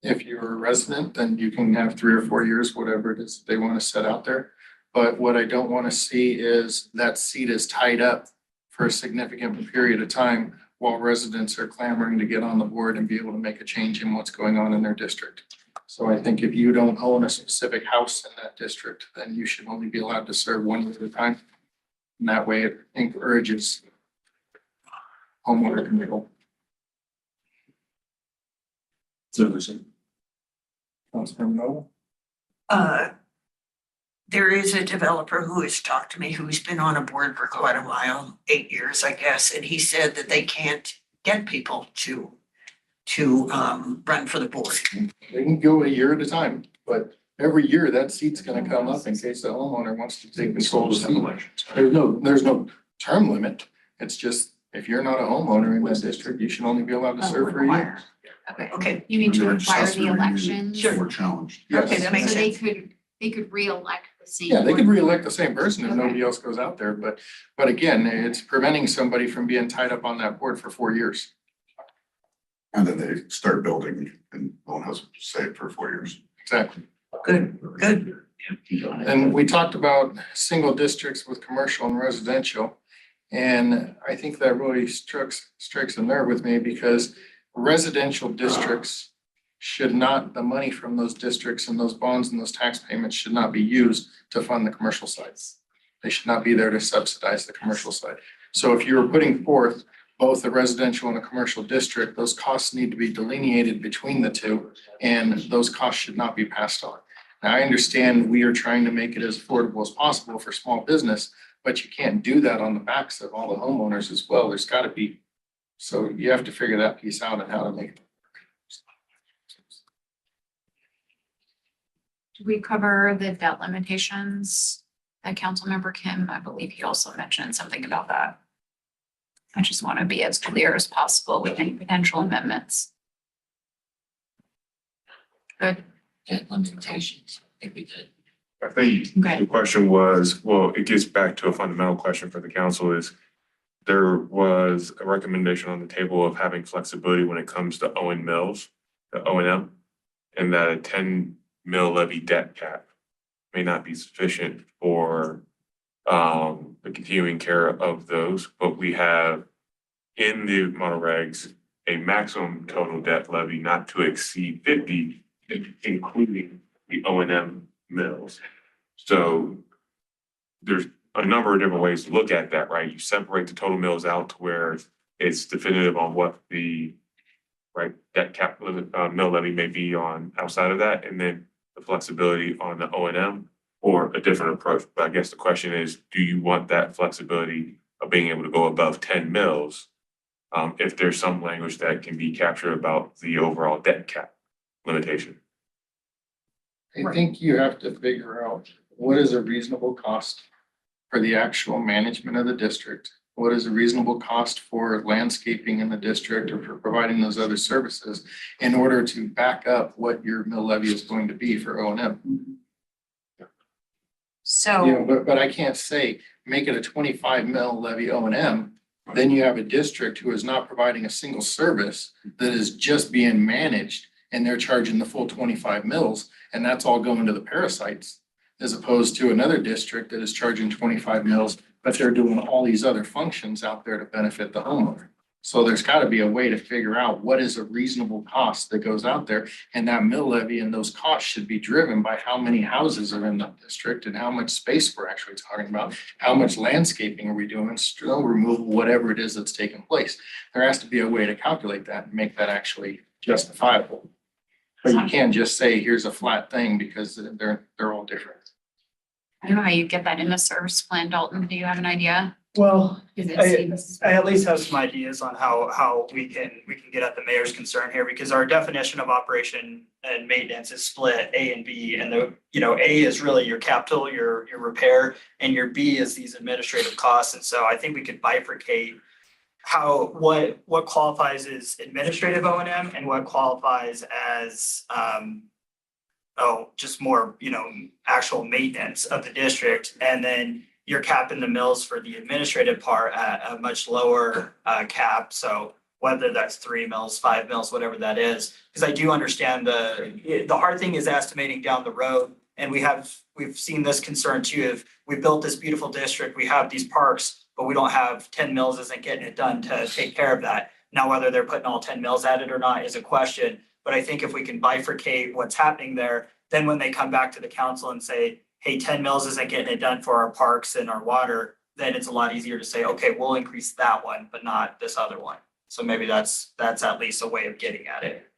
If you're a resident, then you can have 3 or 4 years, whatever it is they want to set out there. But what I don't want to see is that seat is tied up for a significant period of time while residents are clamoring to get on the board and be able to make a change in what's going on in their district. So I think if you don't own a specific house in that district, then you should only be allowed to serve 1 year at a time. And that way it encourages homeowner control. Councilmember Noble? There is a developer who has talked to me who's been on a board for quite a while, 8 years, I guess, and he said that they can't get people to run for the board. They can go a year at a time, but every year that seat's gonna come up in case the homeowner wants to take control of the seat. There's no term limit. It's just, if you're not a homeowner in that district, you should only be allowed to serve for a year. Okay, You mean to Their require the accessory elections? Were challenged. okay, that makes So sense. they could re-elect the same. Yeah, they could board reelect the same person if nobody else goes out there, but again, it's preventing somebody from being tied up on that board for 4 years. And then they start building and won't have to say for 4 years. Exactly. Good, good. And we talked about single districts with commercial and residential. And I think that really strikes a nerve with me because residential districts should not, the money from those districts and those bonds and those tax payments should not be used to fund the commercial sides. They should not be there to subsidize the commercial side. So if you're putting forth both a residential and a commercial district, those costs need to be delineated between the two, and those costs should not be passed on. Now, I understand we are trying to make it as affordable as possible for small business, but you can't do that on the backs of all the homeowners as well. There's got to be, so you have to figure that piece out and how to make it. Did we cover the debt limitations that Councilmember Kim, I believe he also mentioned something about that. I just want to be as clear as possible with any potential amendments. Good. Debt limitations, I think we did. I think Okay. the question was, well, it gets back to a fundamental question for the council is there was a recommendation on the table of having flexibility when it comes to Owen Mills, the O and M, and that a 10 mil levy debt cap may not be sufficient for the continuing care of those, but we have in the model regs a maximum total debt levy not to exceed 50, including the O and M mills. So there's a number of different ways to look at that, right? You separate the total mills out to where it's definitive on what the debt cap mill levy may be on outside of that, and then the flexibility on the O and M or a different approach. But I guess the question is, do you want that flexibility of being able to go above 10 mils? If there's some language that can be captured about the overall debt cap limitation. I think you have to figure out what is a reasonable cost for the actual management of the district? What is a reasonable cost for landscaping in the district or for providing those other services in order to back up what your mill levy is going to be for O and M? So. You know, but I can't say, make it a 25 mil levy O and M. Then you have a district who is not providing a single service that is just being managed and they're charging the full 25 mils and that's all going to the parasites. As opposed to another district that is charging 25 mils, but they're doing all these other functions out there to benefit the homeowner. So there's gotta be a way to figure out what is a reasonable cost that goes out there. And that mill levy and those costs should be driven by how many houses are in the district and how much space we're actually talking about. How much landscaping are we doing, snow removal, whatever it is that's taking place. There has to be a way to calculate that and make that actually justifiable. But you can't just say, here's a flat thing, because they're all different. I don't know how you get that in the service plan, Dalton. Do you have an idea? Well, 'Cause it I, seems- I at least have some ideas on how we can get at the mayor's concern here, because our definition of operation and maintenance is split A and B. And A is really your capital, your repair, and your B is these administrative costs. And so I think we could bifurcate what qualifies as administrative O&M and what qualifies as just more, actual maintenance of the district. And then you're capping the mills for the administrative part at a much lower cap. So whether that's 3 mills, 5 mills, whatever that is, because I do understand the hard thing is estimating down the road. And we've seen this concern too. If we built this beautiful district, we have these parks, but we don't have 10 mills isn't getting it done to take care of that. Now, whether they're putting all 10 mills at it or not is a question. But I think if we can bifurcate what's happening there, then when they come back to the council and say, hey, 10 mills isn't getting it done for our parks and our water, then it's a lot easier to say, okay, we'll increase that one, but not this other one. So maybe that's at least a way of getting at it.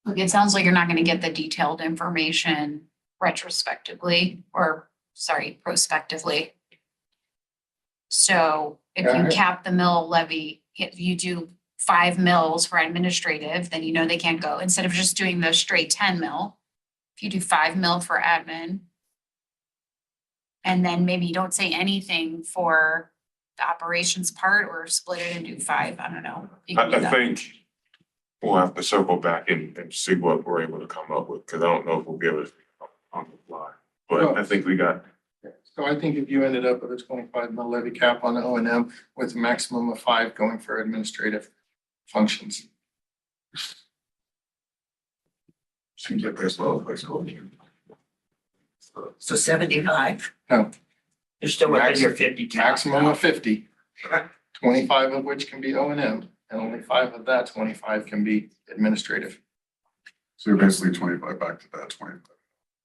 Look, it sounds like you're not gonna get the detailed information prospectively. So if Yeah. you cap the mill levy, if you do 5 mills for administrative, then you know they can't go, instead of just doing the straight 10 mil. If you do 5 mil for admin. And then maybe you don't say anything for the operations part, or split it and do 5, I don't know. You can do I that. think we'll have to circle back and see what we're able to come up with, because I don't know if we'll be able to on the fly. But I think we got, So I think if you ended up with a 25 mil levy cap on the O&M with a maximum of 5 going for administrative functions. Seems like there's a little place going. So 75. No, You're still within your 50 cap. maximum of 50. 25 of which can be O&M, and only 5 of that 25 can be administrative. So you're basically 25 back to that 25.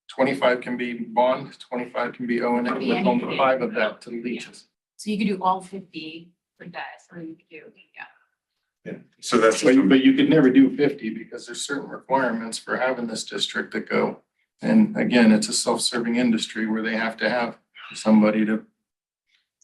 25 can be bond, 25 can be O&M, with only 5 of that to the leaches. So you could do all 50 for that, or you could do, yeah. so that's. But you could never do 50 because there's certain requirements for having this district that go. And again, it's a self-serving industry where they have to have somebody to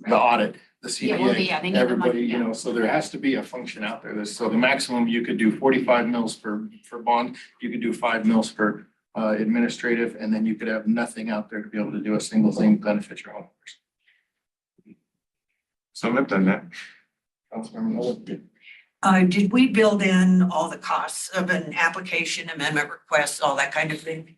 the audit, the Yeah, well, CPA, yeah, they need the everybody, money, yeah. so there has to be a function out there. So the maximum you could do 45 mils for bond, you could do 5 mils for administrative, and then you could have nothing out there to be able to do a single thing benefit your homeowners. Some have done that. Councilmember Nolan. Did we build in all the costs of an application, amendment request, all that kind of thing?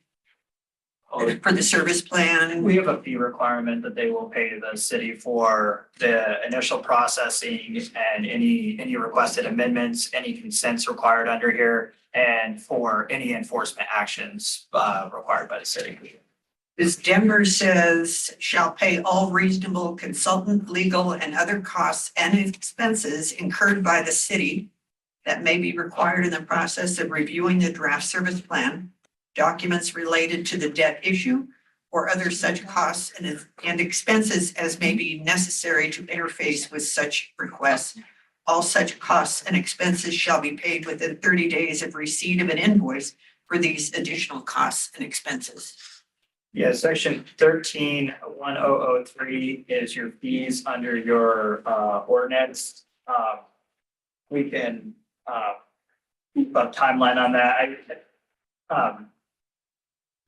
For the service plan? We have a fee requirement that they will pay the city for the initial processing and any requested amendments, any consents required under here, and for any enforcement actions required by the city. This Denver says shall pay all reasonable consultant, legal, and other costs and expenses incurred by the city that may be required in the process of reviewing the draft service plan, documents related to the debt issue, or other such costs and expenses as may be necessary to interface with such requests. All such costs and expenses shall be paid within 30 days of receipt of an invoice for these additional costs and expenses. Yeah, section 13-1003 is your fees under your ordinance. We can keep a timeline on that.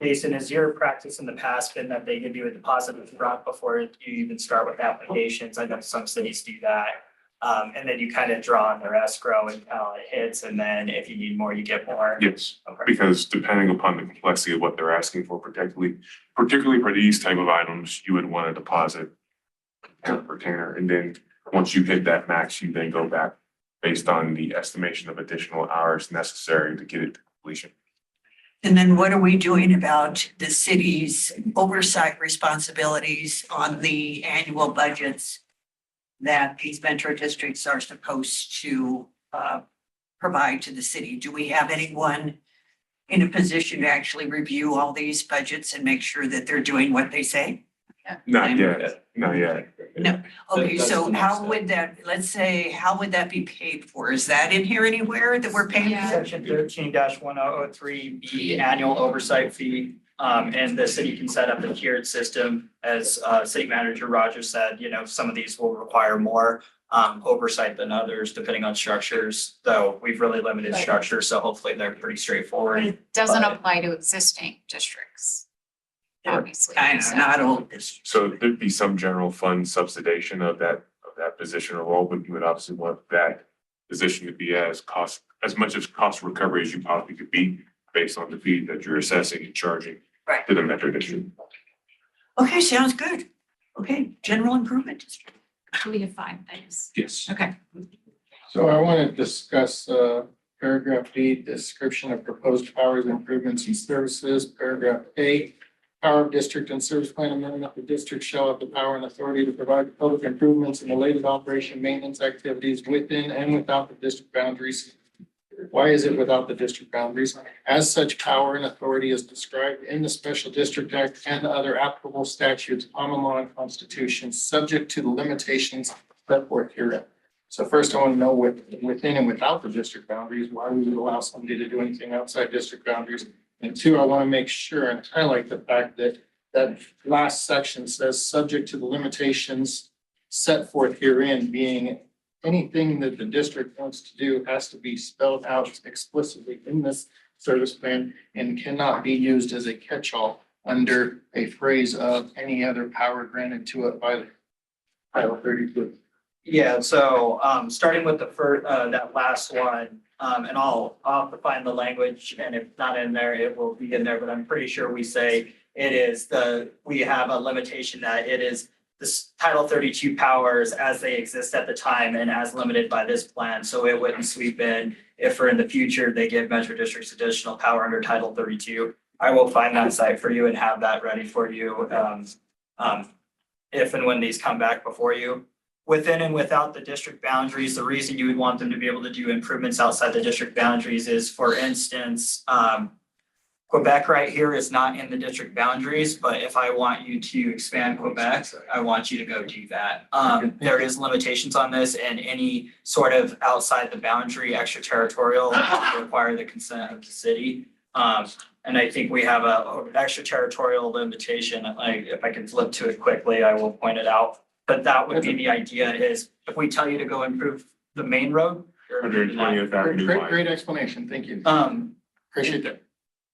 Jason, has your practice in the past been that they give you a deposit upfront before you even start with applications? I know some cities do that. And then you kind of draw on their escrow and it hits, and then if you need more, you get more. Yes, Okay. because depending upon the complexity of what they're asking for, particularly for these type of items, you would want to deposit per retainer, and then once you hit that max, you then go back based on the estimation of additional hours necessary to get it to completion. And then what are we doing about the city's oversight responsibilities on the annual budgets? that these metro districts are supposed to provide to the city? Do we have anyone in a position to actually review all these budgets and make sure that they're doing what they say? Not yet, not yet. No. Okay, That's so the next how step. would that, let's say, how would that be paid for? Is that in here anywhere that we're paying? Yeah. Section 13-1003B annual oversight fee. And the city can set up a tiered system. As City Manager Rogers said, you know, some of these will require more oversight than others depending on structures. Though we've really limited structure, so hopefully they're pretty But straightforward. it doesn't But- apply to existing districts. Obviously. Kind of, so- not all districts. So there'd be some general fund subsidization of that position or role, but you would obviously want that position to be as much as cost recovery as you possibly could be based on the fee that you're assessing and charging Right. to the metro district. Okay, sounds good. Okay, general improvement district. We have 5 things. Yes. Okay. So I want to discuss paragraph B, description of proposed powers, improvements and services. Paragraph A, power of district and service plan amendment. The district shall have the power and authority to provide public improvements and related operation maintenance activities within and without the district boundaries. Why is it without the district boundaries? As such power and authority is described in the Special District Act and other applicable statutes, common law and constitution, subject to the limitations set forth herein. So first, I want to know within and without the district boundaries, why we would allow somebody to do anything outside district boundaries. And two, I want to make sure and highlight the fact that that last section says, subject to the limitations set forth herein, being anything that the district wants to do has to be spelled out explicitly in this service plan and cannot be used as a catch-all under a phrase of any other power granted to it by Title 32. Yeah, so starting with the first, that last one, and I'll have to find the language, and if not in there, it will be in there, but I'm pretty sure we say it is we have a limitation that it is this Title 32 powers as they exist at the time and as limited by this plan, so it wouldn't sweep in if for in the future they give metro districts additional power under Title 32. I will find that site for you and have that ready for you if and when these come back before you. Within and without the district boundaries, the reason you would want them to be able to do improvements outside the district boundaries is, for instance, Quebec right here is not in the district boundaries, but if I want you to expand Quebec, I want you to go do that. There is limitations on this, and any sort of outside the boundary extraterritorial will require the consent of the city. And I think we have a extraterritorial limitation. If I can flip to it quickly, I will point it out. But that would be the idea is if we tell you to go improve the main road. you're- 120th Avenue. Great explanation. Thank you. Um, Appreciate that.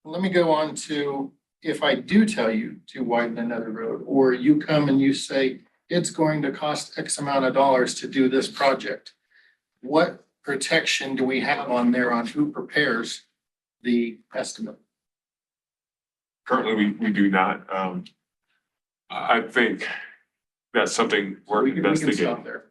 Let me go on to, if I do tell you to widen another road, or you come and you say, it's going to cost X amount of dollars to do this project. What protection do we have on there on who prepares the estimate? Currently, we do not. I think that's something worth We can stop investigating. there.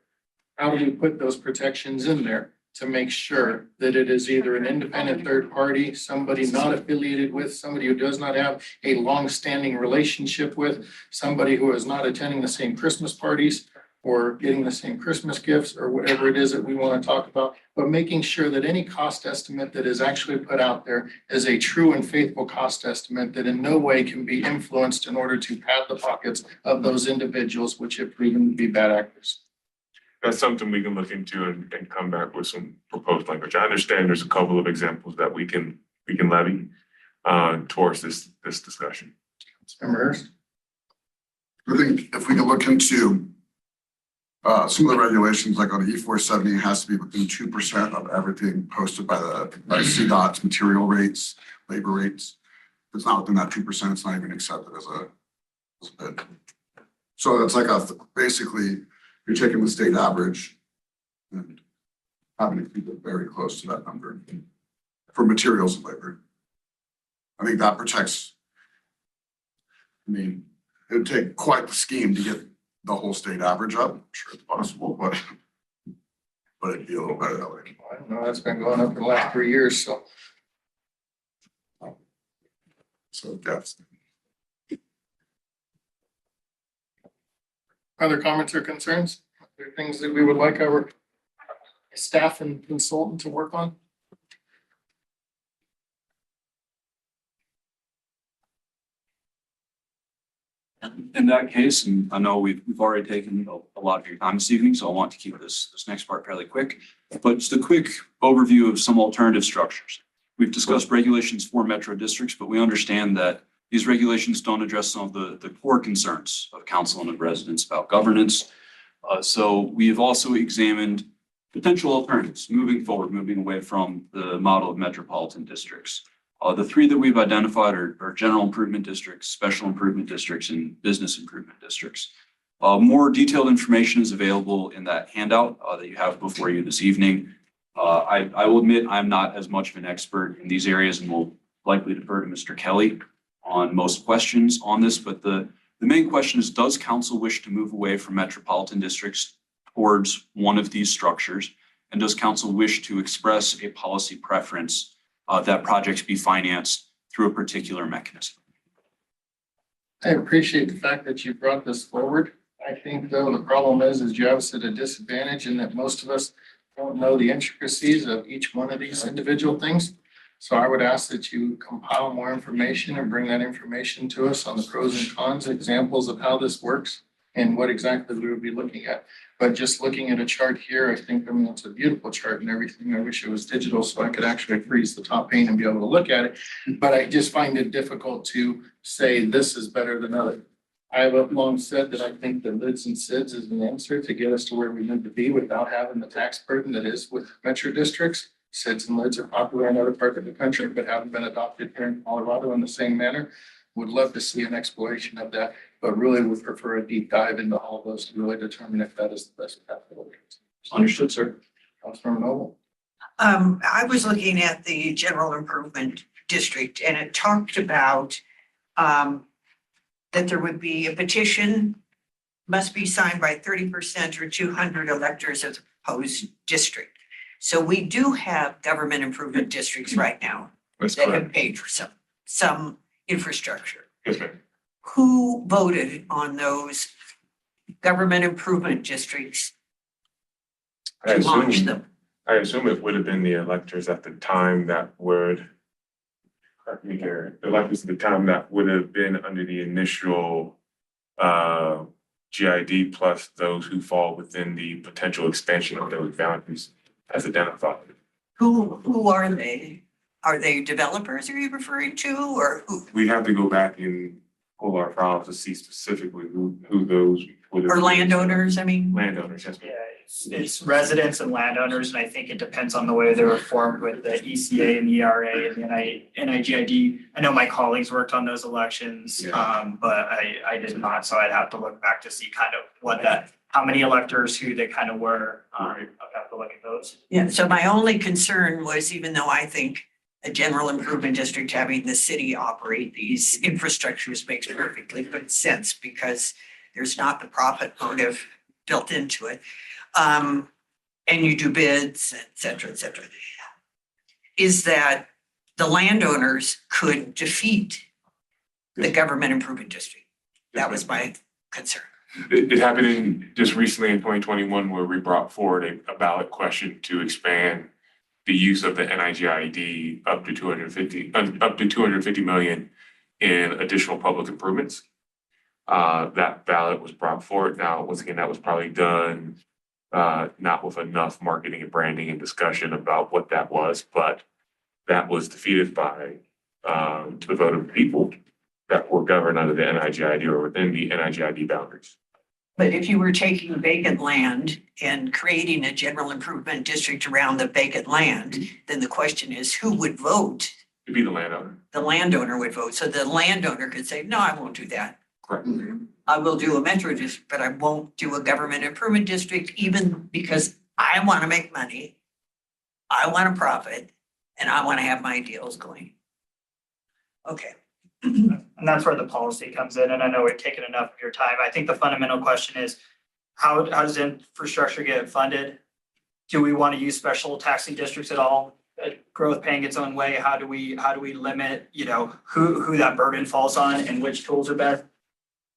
How do we put those protections in there to make sure that it is either an independent third party, somebody not affiliated with, somebody who does not have a long-standing relationship with, somebody who is not attending the same Christmas parties or getting the same Christmas gifts or whatever it is that we want to talk about, but making sure that any cost estimate that is actually put out there is a true and faithful cost estimate that in no way can be influenced in order to pad the pockets of those individuals which have proven to be bad actors. That's something we can look into and come back with some proposed language. I understand there's a couple of examples that we can levy towards this discussion. Member Hurst? I think if we can look into some of the regulations, like on the E470, it has to be within 2% of everything posted by CDOT's material rates, labor rates. If it's not within that 2%, it's not even accepted as a bid. So it's like basically, you're taking the state average and having to keep it very close to that number for materials and labor. I think that protects, I mean, it would take quite the scheme to get the whole state average up. I'm sure it's possible, but it'd be a little better that way. I don't know, that's been going up in the last 3 years, so. So yes. Other comments or concerns? There are things that we would like our staff and consultant to work on? In that case, and I know we've already taken a lot of your time this evening, so I want to keep this next part fairly quick. But just a quick overview of some alternative structures. We've discussed regulations for metro districts, but we understand that these regulations don't address some of the core concerns of council and of residents about governance. So we have also examined potential alternatives moving forward, moving away from the model of metropolitan districts. The three that we've identified are general improvement districts, special improvement districts, and business improvement districts. More detailed information is available in that handout that you have before you this evening. I will admit I'm not as much of an expert in these areas and will likely defer to Mr. Kelly on most questions on this, but the main question is, does council wish to move away from metropolitan districts towards one of these structures? And does council wish to express a policy preference that projects be financed through a particular mechanism? I appreciate the fact that you brought this forward. I think though the problem is you have us at a disadvantage in that most of us don't know the intricacies of each one of these individual things. So I would ask that you compile more information and bring that information to us on the pros and cons, examples of how this works and what exactly we would be looking at. But just looking at a chart here, I think, it's a beautiful chart and everything. I wish it was digital so I could actually freeze the top pane and be able to look at it. But I just find it difficult to say this is better than other. I have long said that I think that lids and SIDS is an answer to get us to where we need to be without having the tax burden that is with metro districts. SIDS and lids are popular in other parts of the country, but haven't been adopted here in Colorado in the same manner. Would love to see an exploration of that, but really would prefer a deep dive into all of those to really determine if that is the best path forward. Understood, sir. Councilmember Noble. I was looking at the general improvement district and it talked about that there would be a petition must be signed by 30% or 200 electors of the proposed district. So we do have government improvement districts right now That's that correct. have paid for some infrastructure. Yes, ma'am. Who voted on those government improvement districts I to launch assume, them? I assume it would have been the electors at the time that would, correct me here, the electors at the time that would have been under the initial GID plus those who fall within the potential expansion of those boundaries as identified. Who are they? Are they developers are you referring to or who? We have to go back and pull our files to see specifically who those would have. Or been. landowners, I mean? Landowners, yes, ma'am. Yeah, it's residents and landowners, and I think it depends on the way they were formed with the ECA and ERA and the NIGID. I know my colleagues worked on those elections, Yeah. but I did not, so I'd have to look back to see kind of what that, how many electors, who they kind of were. I'd have to look at those. Yeah, so my only concern was even though I think a general improvement district having the city operate these infrastructures makes perfectly good sense because there's not the profit motive built into it. And you do bids, et cetera, is that the landowners could defeat the government improvement district. That was my concern. It happened just recently in 2021 where we brought forward a ballot question to expand the use of the NIGID up to 250 million in additional public improvements. That ballot was brought forward. Now, once again, that was probably done not with enough marketing and branding and discussion about what that was, but that was defeated by the vote of people that were governed under the NIGID or within the NIGID boundaries. But if you were taking vacant land and creating a general improvement district around the vacant land, then the question is who would vote? To be the landowner. The landowner would vote. So the landowner could say, no, I won't do that. Correct. I will do a metro district, but I won't do a government improvement district even because I want to make money. I want to profit and I want to have my deals going. Okay. And that's where the policy comes in, and I know we've taken enough of your time. I think the fundamental question is, how does infrastructure get funded? Do we want to use special taxing districts at all? Growth paying its own way, how do we limit, who that burden falls on and which tools are best?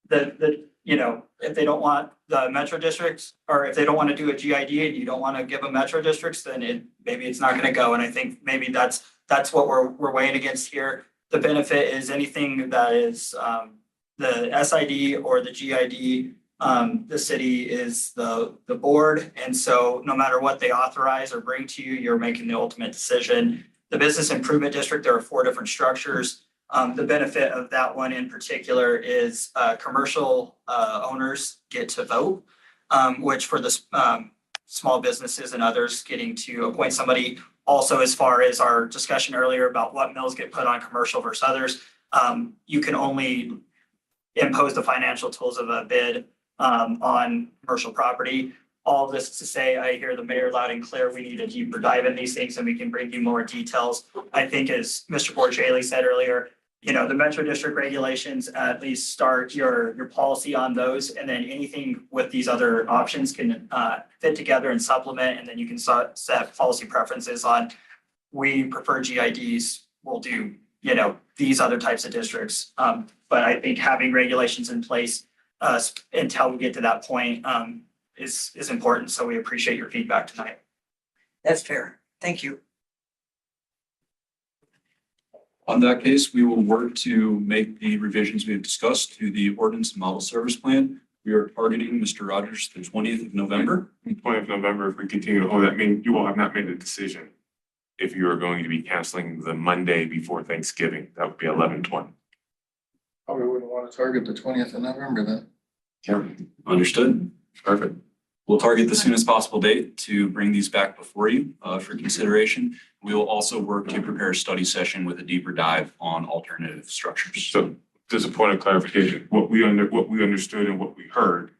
The you know, if they don't want the metro districts, or if they don't want to do a GID and you don't want to give them metro districts, then maybe it's not gonna go. And I think maybe that's what we're weighing against here. The benefit is anything that is the SID or the GID, the city is the board. And so no matter what they authorize or bring to you, you're making the ultimate decision. The business improvement district, there are 4 different structures. The benefit of that one in particular is commercial owners get to vote, which for the small businesses and others getting to appoint somebody. Also, as far as our discussion earlier about what mills get put on commercial versus others, you can only impose the financial tools of a bid on commercial property. All of this to say, I hear the mayor loud and clear, we need a deeper dive in these things and we can bring you more details. I think as Mr. Borchelli said earlier, you know, the Metro District regulations at least start your policy on those, and then anything with these other options can fit together and supplement, and then you can set policy preferences on, we prefer GIDs, we'll do, you know, these other types of districts. But I think having regulations in place until we get to that point is important, so we appreciate your feedback tonight. That's fair. Thank you. On that case, we will work to make the revisions we have discussed to the ordinance and model service plan. We are targeting, Mr. Rogers, the 20th of November. 20th of November, if we continue to hold that meeting, you will have not made a decision if you are going to be canceling the Monday before Thanksgiving. That would be 11/20. Probably wouldn't want to target the 20th of November then. Yeah. Understood. Perfect. We'll target the soonest possible date to bring these back before you for consideration. We will also work to prepare a study session with a deeper dive on alternative structures. So just a point of clarification, what we understood and what we heard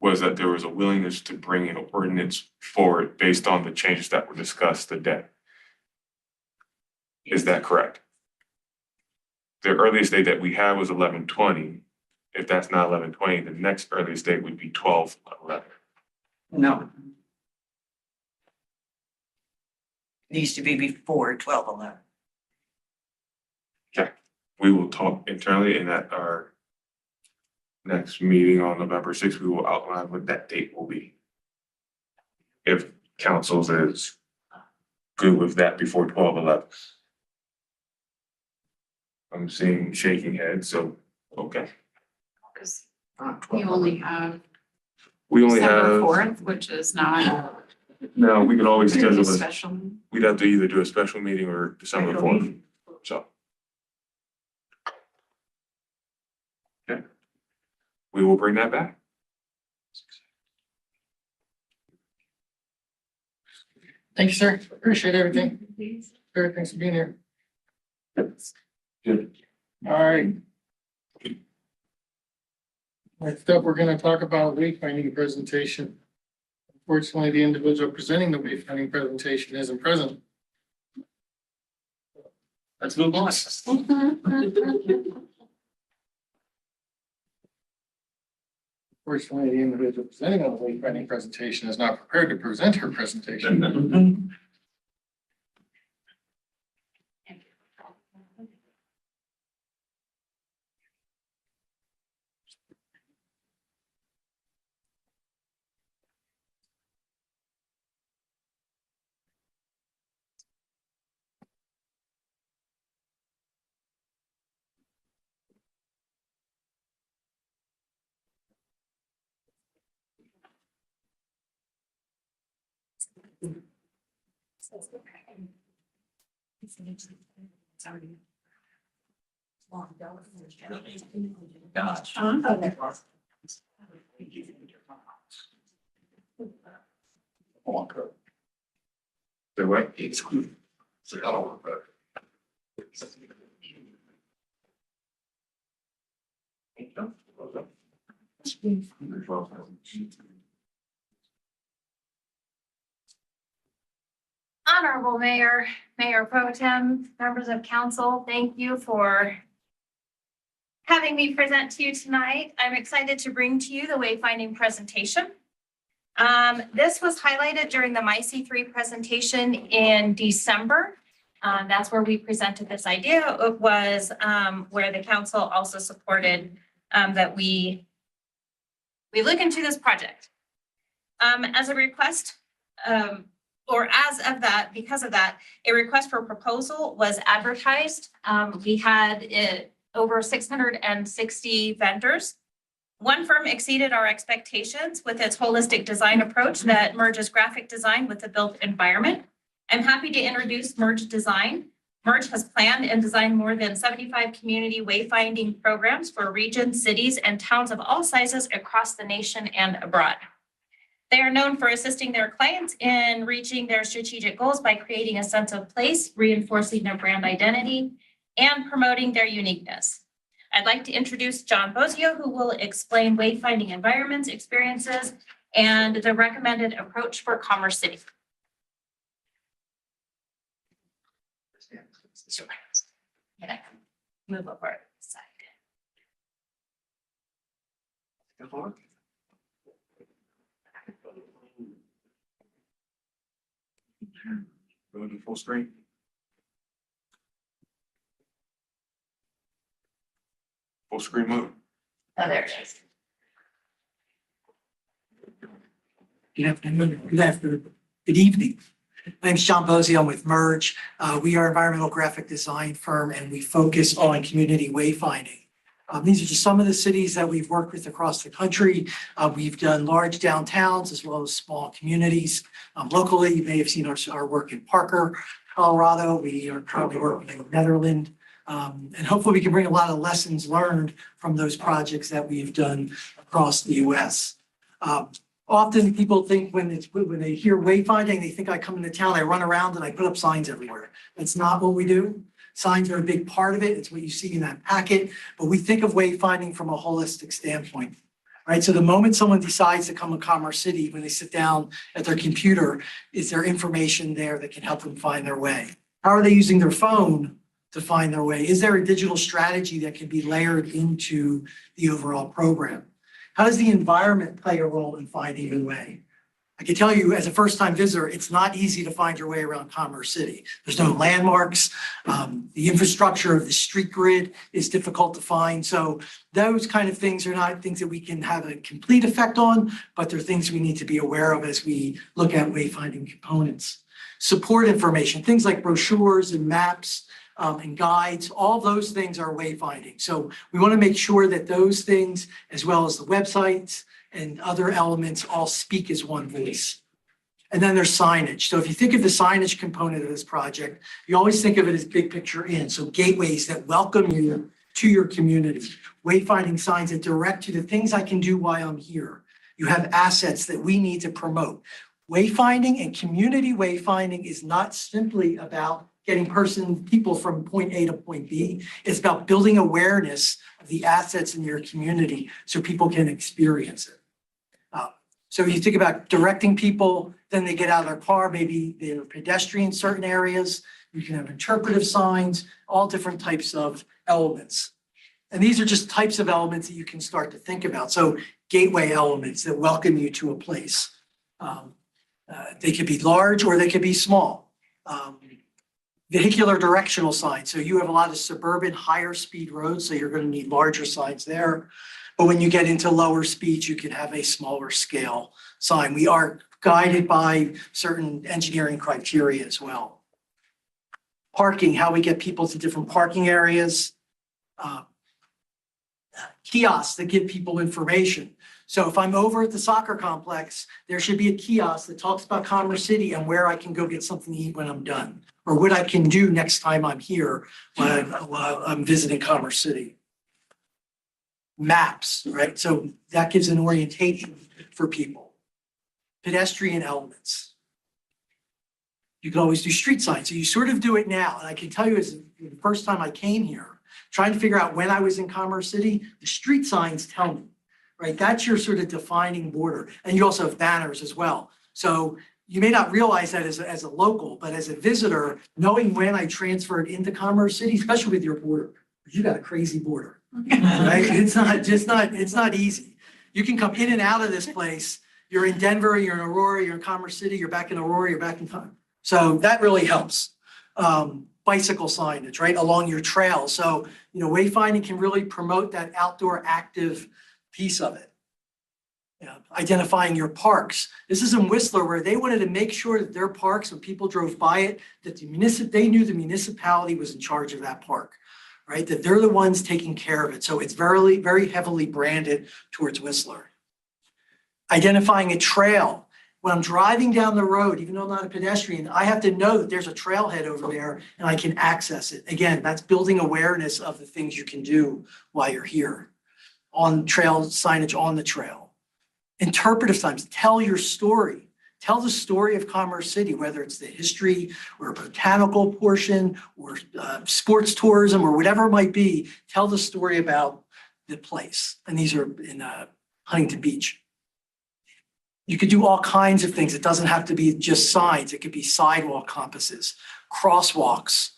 was that there was a willingness to bring an ordinance forward based on the changes that were discussed today. Is that correct? The earliest date that we had was 11/20. If that's not 11/20, the next earliest date would be 12/11. No. Needs to be before 12/11. We will talk internally, and at our next meeting on November 6th, we will outline what that date will be. If council is good with that before 12/11. I'm seeing shaking heads, so, okay. Because you only have We only December have, 4th, which is not. no, we could always schedule this. Special. We'd have to either do a special meeting or December 4th, so. Okay. We will bring that back. Thank you, sir. Appreciate everything. Sure, thanks for being here. Good. All right. Next up, we're gonna talk about wayfinding presentation. Unfortunately, the individual presenting the wayfinding presentation isn't present. Let's move on. Unfortunately, the individual presenting the wayfinding presentation is not prepared to present her presentation. Gosh. The way. Honorable Mayor, Mayor Pro Tem, members of council, thank you for having me present to you tonight. I'm excited to bring to you the wayfinding presentation. This was highlighted during the MyC3 presentation in December. That's where we presented this idea. It was where the council also supported that we we look into this project. As a request, or as of that, because of that, a request for proposal was advertised. We had over 660 vendors. One firm exceeded our expectations with its holistic design approach that merges graphic design with the built environment. I'm happy to introduce Merge Design. Merge has planned and designed more than 75 community wayfinding programs for regions, cities, and towns of all sizes across the nation and abroad. They are known for assisting their clients in reaching their strategic goals by creating a sense of place, reinforcing their brand identity, and promoting their uniqueness. I'd like to introduce John Bozio, who will explain wayfinding environments, experiences, and the recommended approach for Commerce City. Move over to the side. Going to full screen. Full screen mode. Oh, there it is. Good afternoon, good evening. My name's John Bozio, I'm with Merge. We are an environmental graphic design firm and we focus on community wayfinding. These are just some of the cities that we've worked with across the country. We've done large downtowns as well as small communities. Locally, you may have seen our work in Parker, Colorado. We are currently working in Netherlands. And hopefully we can bring a lot of lessons learned from those projects that we've done across the US. Often people think when they hear wayfinding, they think I come into town, I run around and I put up signs everywhere. That's not what we do. Signs are a big part of it. It's what you see in that packet, but we think of wayfinding from a holistic standpoint. Right, so the moment someone decides to come to Commerce City, when they sit down at their computer, is there information there that can help them find their way? How are they using their phone to find their way? Is there a digital strategy that can be layered into the overall program? How does the environment play a role in finding your way? I can tell you as a first-time visitor, it's not easy to find your way around Commerce City. There's no landmarks. The infrastructure of the street grid is difficult to find. So those kind of things are not things that we can have a complete effect on, but they're things we need to be aware of as we look at wayfinding components. Support information, things like brochures and maps, and guides, all those things are wayfinding. So we want to make sure that those things, as well as the websites and other elements, all speak as one voice. And then there's signage. So if you think of the signage component of this project, you always think of it as big picture in. So gateways that welcome you to your community, wayfinding signs that direct you to things I can do while I'm here. You have assets that we need to promote. Wayfinding and community wayfinding is not simply about getting people from point A to point B. It's about building awareness of the assets in your community so people can experience it. So you think about directing people, then they get out of their car, maybe they're pedestrian in certain areas. You can have interpretive signs, all different types of elements. And these are just types of elements that you can start to think about. So gateway elements that welcome you to a place. They could be large or they could be small. Vehicular directional signs. So you have a lot of suburban higher speed roads, so you're going to need larger signs there. But when you get into lower speeds, you can have a smaller scale sign. We are guided by certain engineering criteria as well. Parking, how we get people to different parking areas. Kiosks that give people information. So if I'm over at the soccer complex, there should be a kiosk that talks about Commerce City and where I can go get something to eat when I'm done, or what I can do next time I'm here while I'm visiting Commerce City. Maps, right? So that gives an orientation for people. Pedestrian elements. You can always do street signs. So you sort of do it now. And I can tell you as the first time I came here, trying to figure out when I was in Commerce City, the street signs tell me, right? That's your sort of defining border. And you also have banners as well. So you may not realize that as a local, but as a visitor, knowing when I transferred into Commerce City, especially with your border, you got a crazy border. Right? It's not easy. You can come in and out of this place. You're in Denver, you're in Aurora, you're in Commerce City, you're back in Aurora, you're back in Commerce. So that really helps. Bicycle signage, right, along your trail. So, wayfinding can really promote that outdoor active piece of it. Identifying your parks. This is in Whistler where they wanted to make sure that their parks, when people drove by it, that they knew the municipality was in charge of that park, right? That they're the ones taking care of it. So it's very, very heavily branded towards Whistler. Identifying a trail. When I'm driving down the road, even though I'm not a pedestrian, I have to know that there's a trailhead over there and I can access it. Again, that's building awareness of the things you can do while you're here. On trail signage on the trail. Interpretive signs, tell your story. Tell the story of Commerce City, whether it's the history or a botanical portion or sports tourism or whatever it might be. Tell the story about the place. And these are in Huntington Beach. You could do all kinds of things. It doesn't have to be just signs. It could be sidewalk compasses, crosswalks,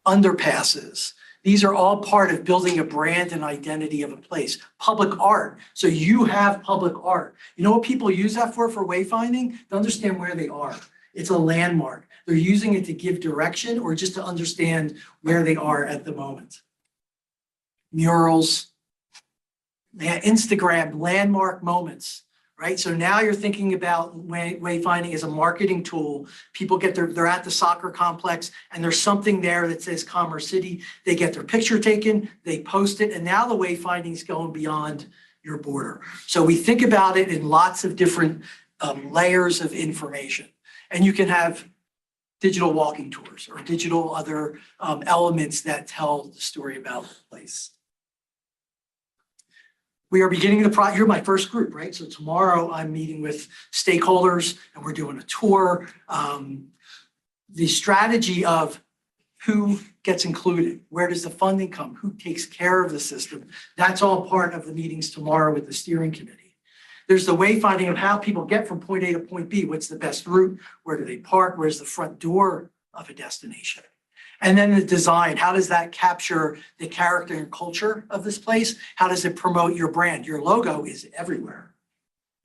underpasses. These are all part of building a brand and identity of a place. Public art. So you have public art. You know what people use that for wayfinding? To understand where they are. It's a landmark. They're using it to give direction or just to understand where they are at the moment. Murals, Instagram, landmark moments. Right? So now you're thinking about wayfinding as a marketing tool. People they're at the soccer complex and there's something there that says Commerce City. They get their picture taken, they post it, and now the wayfinding is going beyond your border. So we think about it in lots of different layers of information. And you can have digital walking tours or digital other elements that tell the story about the place. We are beginning the project. You're my first group, right? So tomorrow I'm meeting with stakeholders and we're doing a tour. The strategy of who gets included, where does the funding come, who takes care of the system, that's all part of the meetings tomorrow with the steering committee. There's the wayfinding of how people get from point A to point B. What's the best route? Where do they park? Where's the front door of a destination? And then the design, how does that capture the character and culture of this place? How does it promote your brand? Your logo is everywhere.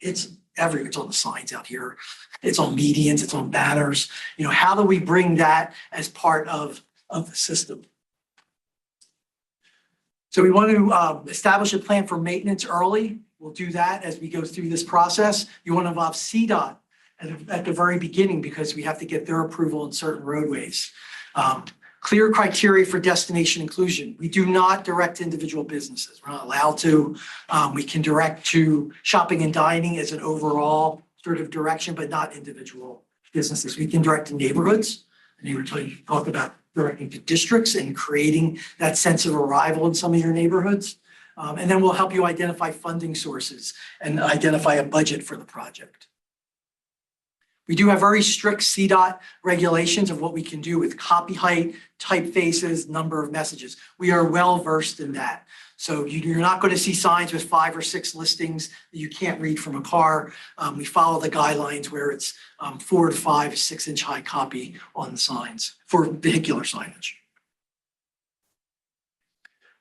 It's everywhere. It's on the signs out here. It's on medians, it's on banners. You know, how do we bring that as part of the system? So we want to establish a plan for maintenance early. We'll do that as we go through this process. You want to involve CDOT at the very beginning because we have to get their approval in certain roadways. Clear criteria for destination inclusion. We do not direct individual businesses. We're not allowed to. We can direct to shopping and dining as an overall sort of direction, but not individual businesses. We can direct to neighborhoods. And you were talking about directing to districts and creating that sense of arrival in some of your neighborhoods. And then we'll help you identify funding sources and identify a budget for the project. We do have very strict CDOT regulations of what we can do with copy height, typefaces, number of messages. We are well versed in that. So you're not going to see signs with 5 or 6 listings that you can't read from a car. We follow the guidelines where it's 4 to 5, 6-inch high copy on the signs for vehicular signage.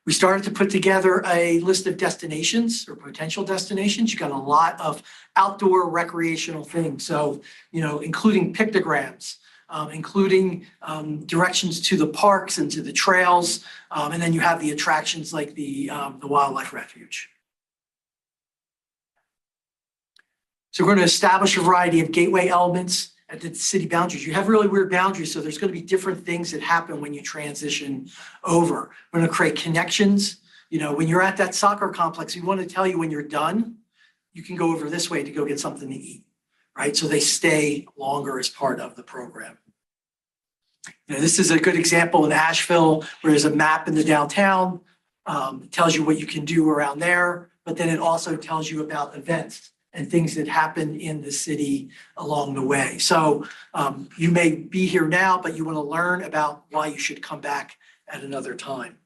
We started to put together a list of destinations or potential destinations. You got a lot of outdoor recreational things. So, you know, including pictograms, including directions to the parks and to the trails. And then you have the attractions like the wildlife refuge. So we're going to establish a variety of gateway elements at the city boundaries. You have really weird boundaries, so there's going to be different things that happen when you transition over. We're going to create connections. You know, when you're at that soccer complex, we want to tell you when you're done, you can go over this way to go get something to eat, right? So they stay longer as part of the program. You know, this is a good example in Asheville where there's a map in the downtown. It tells you what you can do around there, but then it also tells you about events and things that happen in the city along the way. So you may be here now, but you want to learn about why you should come back at another time.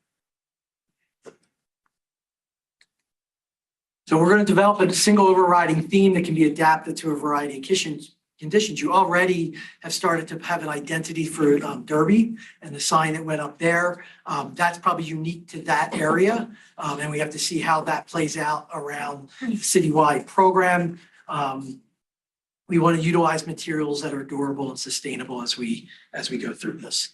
So we're going to develop a single overriding theme that can be adapted to a variety of conditions. You already have started to have an identity for Derby and the sign that went up there. That's probably unique to that area. And we have to see how that plays out around the citywide program. We want to utilize materials that are durable and sustainable as we go through this.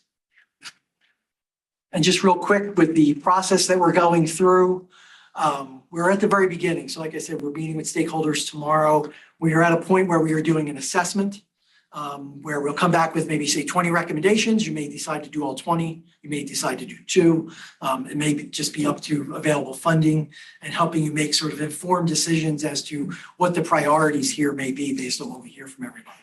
And just real quick with the process that we're going through, We're at the very beginning. So like I said, we're meeting with stakeholders tomorrow. We are at a point where we are doing an assessment, where we'll come back with maybe say 20 recommendations. You may decide to do all 20. You may decide to do 2. It may just be up to available funding and helping you make sort of informed decisions as to what the priorities here may be based on what we hear from everybody.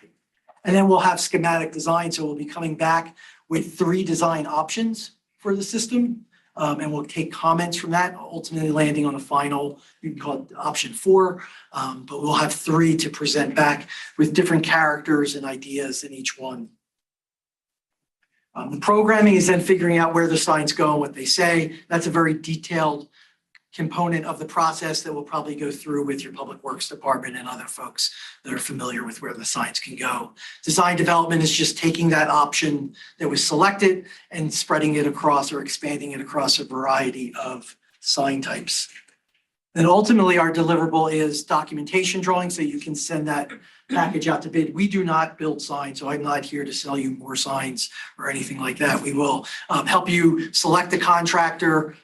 And then we'll have schematic design. So we'll be coming back with 3 design options for the system. And we'll take comments from that, ultimately landing on a final, you can call it option 4. But we'll have 3 to present back with different characters and ideas in each one. The programming is then figuring out where the signs go and what they say. That's a very detailed component of the process that we'll probably go through with your Public Works Department and other folks that are familiar with where the signs can go. Design development is just taking that option that was selected and spreading it across or expanding it across a variety of sign types. And ultimately, our deliverable is documentation drawing, so you can send that package out to bid. We do not build signs, so I'm not here to sell you more signs or anything like that. We will help you select the contractor.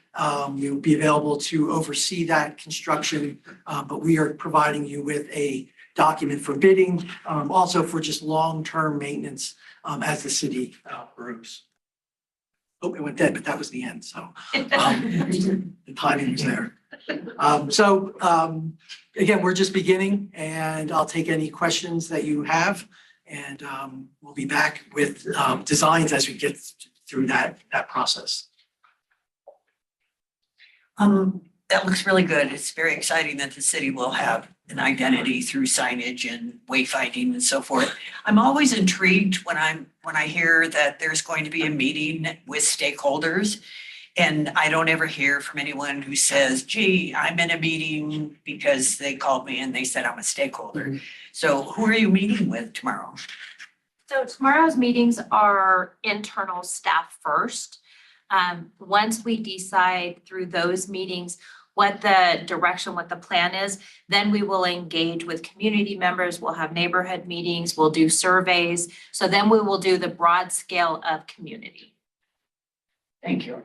You'll be available to oversee that construction, but we are providing you with a document for bidding, also for just long-term maintenance as the city grows. Oh, it went dead, but that was the end, so the timing was there. Again, we're just beginning, and I'll take any questions that you have, and we'll be back with designs as we get through that process. That looks really good. It's very exciting that the city will have an identity through signage and wayfinding and so forth. I'm always intrigued when I hear that there's going to be a meeting with stakeholders. And I don't ever hear from anyone who says, gee, I'm in a meeting because they called me and they said I'm a stakeholder. So who are you meeting with tomorrow? So tomorrow's meetings are internal staff first. Once we decide through those meetings what the direction, what the plan is, then we will engage with community members. We'll have neighborhood meetings, we'll do surveys. So then we will do the broad scale of community. Thank you.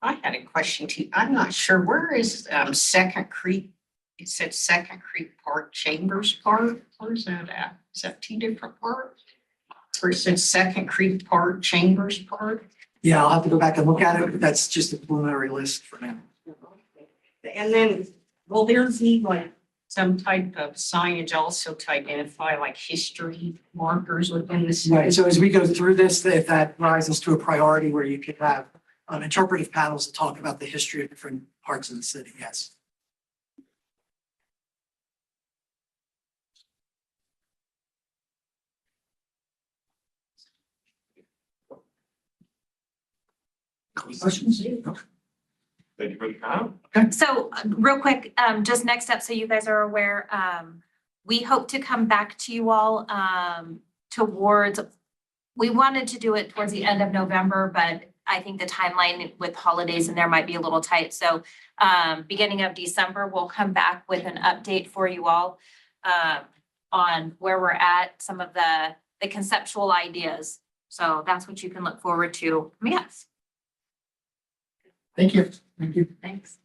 I had a question too. I'm not sure, where is Second Creek? It said Second Creek Park, Chambers Park. Where's that at? Is that 2 different parks? Or it said Second Creek Park, Chambers Park? Yeah, I'll have to go back and look at it, but that's just a preliminary list for now. And then, will there be like some type of signage also to identify like history markers within the city? Right, so as we go through this, if that rises to a priority where you could have interpretive panels to talk about the history of different parts of the city, yes. Questions? Thank you for the comment. So real quick, just next up, so you guys are aware, we hope to come back to you all towards, we wanted to do it towards the end of November, but I think the timeline with holidays in there might be a little tight. So beginning of December, we'll come back with an update for you all on where we're at, some of the conceptual ideas. So that's what you can look forward to. Yes. Thank you. Thank you. Thanks.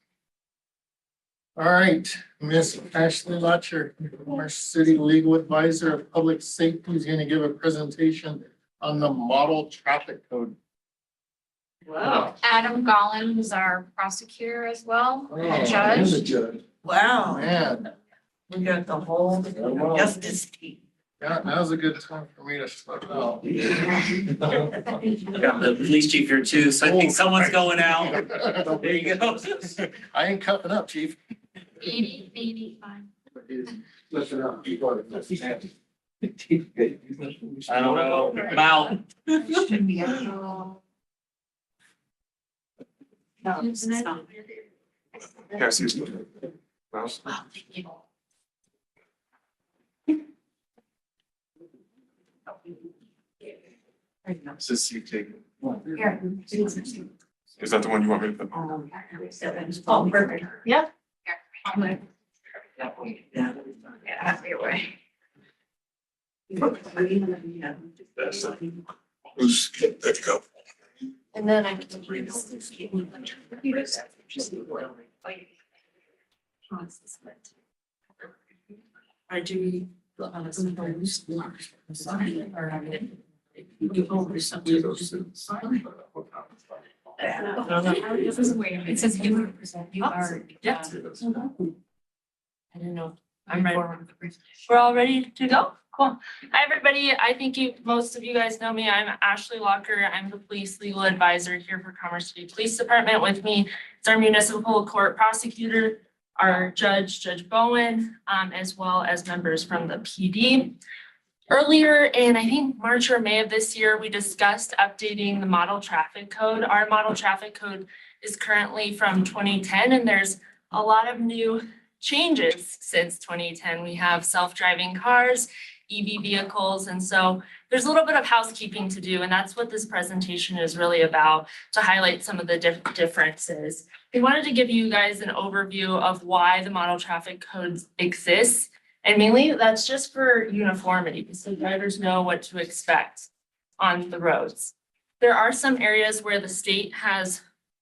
All right, Miss Ashley Lutcher, our city legal advisor of public safety, is going to give a presentation on the model traffic code. Wow. Adam Gollin, who's our prosecutor as well, Oh, judge. he's a judge. Wow, Man, we got the whole justice team. yeah, now's a good time for me to start out. Got the police chief here too, so I think someone's going out. There you go. I ain't cupping up, chief. Maybe fine. I don't know, Mal. Should be. No, it's not. Yeah, see, Mouse. Wow, thank you. This is you taking. Here. Is that the one you want me to put? Oh, perfect. Yep. Here. Yeah, away. That's who's, there you go. And then I can. Or do we? It says you represent, you are. Yeah. I didn't know. I'm ready. We're all ready to go? Cool. Hi, everybody. I think most of you guys know me. I'm Ashley Locker. I'm the police legal advisor here for Commerce City Police Department. With me is our municipal court prosecutor, our judge, Judge Bowen, as well as members from the PD. Earlier in, I think, March or May of this year, we discussed updating the model traffic code. Our model traffic code is currently from 2010, and there's a lot of new changes since 2010. We have self-driving cars, EV vehicles, and so there's a little bit of housekeeping to do, and that's what this presentation is really about, to highlight some of the differences. We wanted to give you guys an overview of why the model traffic code exists, and mainly that's just for uniformity, so drivers know what to expect on the roads. There are some areas where the state has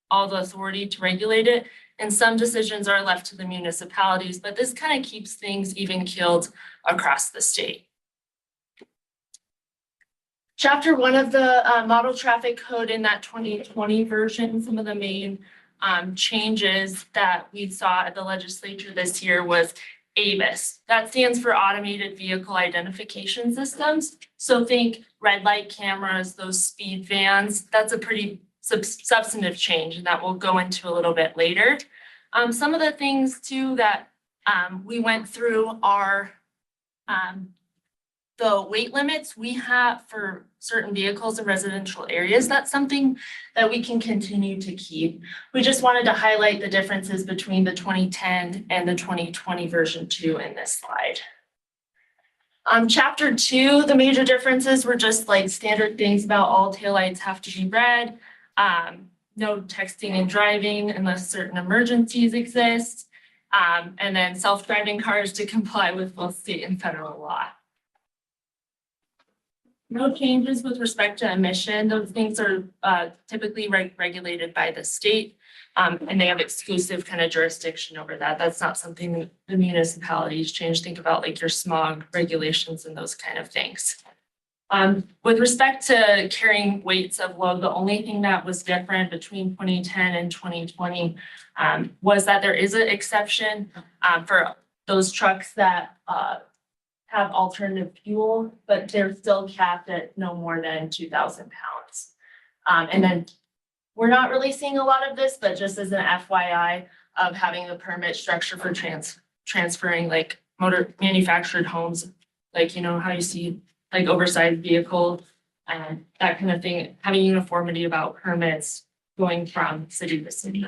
all the authority to regulate it, and some decisions are left to the municipalities, but this kind of keeps things even-keeled across the state. Chapter 1 of the model traffic code in that 2020 version, some of the main changes that we saw at the legislature this year was AVIS. That stands for Automated Vehicle Identification Systems. So think red light cameras, those speed vans. That's a pretty substantive change, and that we'll go into a little bit later. Some of the things too that we went through are the weight limits we have for certain vehicles in residential areas. That's something that we can continue to keep. We just wanted to highlight the differences between the 2010 and the 2020 version 2 in this slide. Chapter 2, the major differences were just like standard things about all taillights have to be red, no texting and driving unless certain emergencies exist, and then self-driving cars to comply with both state and federal law. No changes with respect to emission. Those things are typically regulated by the state, and they have exclusive kind of jurisdiction over that. That's not something the municipalities change. Think about like your smog regulations and those kind of things. With respect to carrying weights of load, the only thing that was different between 2010 and 2020 was that there is an exception for those trucks that have alternative fuel, but they're still capped at no more than 2,000 pounds. And then we're not really seeing a lot of this, but just as an FYI of having the permit structure for transferring like motor manufactured homes, like, you know, how you see like oversized vehicle and that kind of thing, having uniformity about permits going from city to city.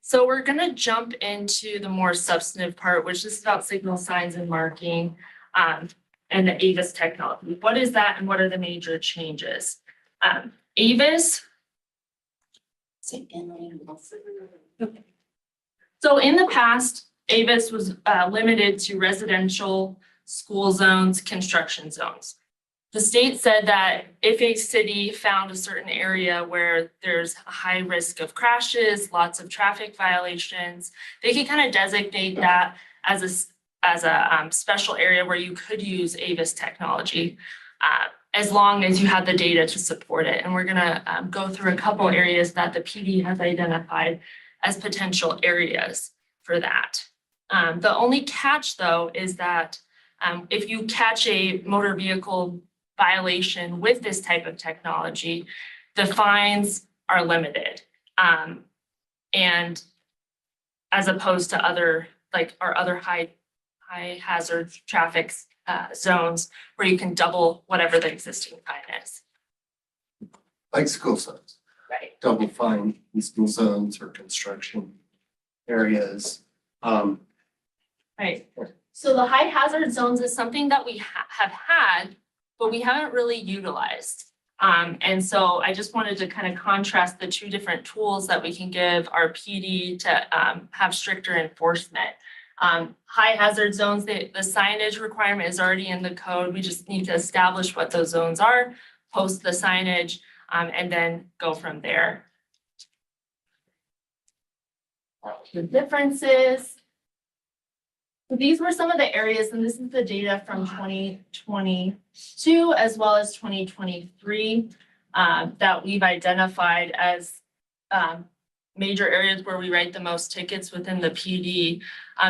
So we're gonna jump into the more substantive part, which is about signal signs and marking and the AVIS technology. What is that and what are the major changes? AVIS. So in the past, AVIS was limited to residential, school zones, construction zones. The state said that if a city found a certain area where there's a high risk of crashes, lots of traffic violations, they could kind of designate that as a special area where you could use AVIS technology, as long as you had the data to support it. And we're gonna go through a couple areas that the PD has identified as potential areas for that. The only catch though is that if you catch a motor vehicle violation with this type of technology, the fines are limited. And as opposed to other, like our other high hazard traffic zones where you can double whatever the existing fine is. Like school zones, Right. double fine in school zones or construction areas. Right. So the high hazard zones is something that we have had, but we haven't really utilized. And so I just wanted to kind of contrast the two different tools that we can give our PD to have stricter enforcement. High hazard zones, the signage requirement is already in the code. We just need to establish what those zones are, post the signage, and then go from there. the differences. So these were some of the areas, and this is the data from 2022 as well as 2023 that we've identified as major areas where we write the most tickets within the PD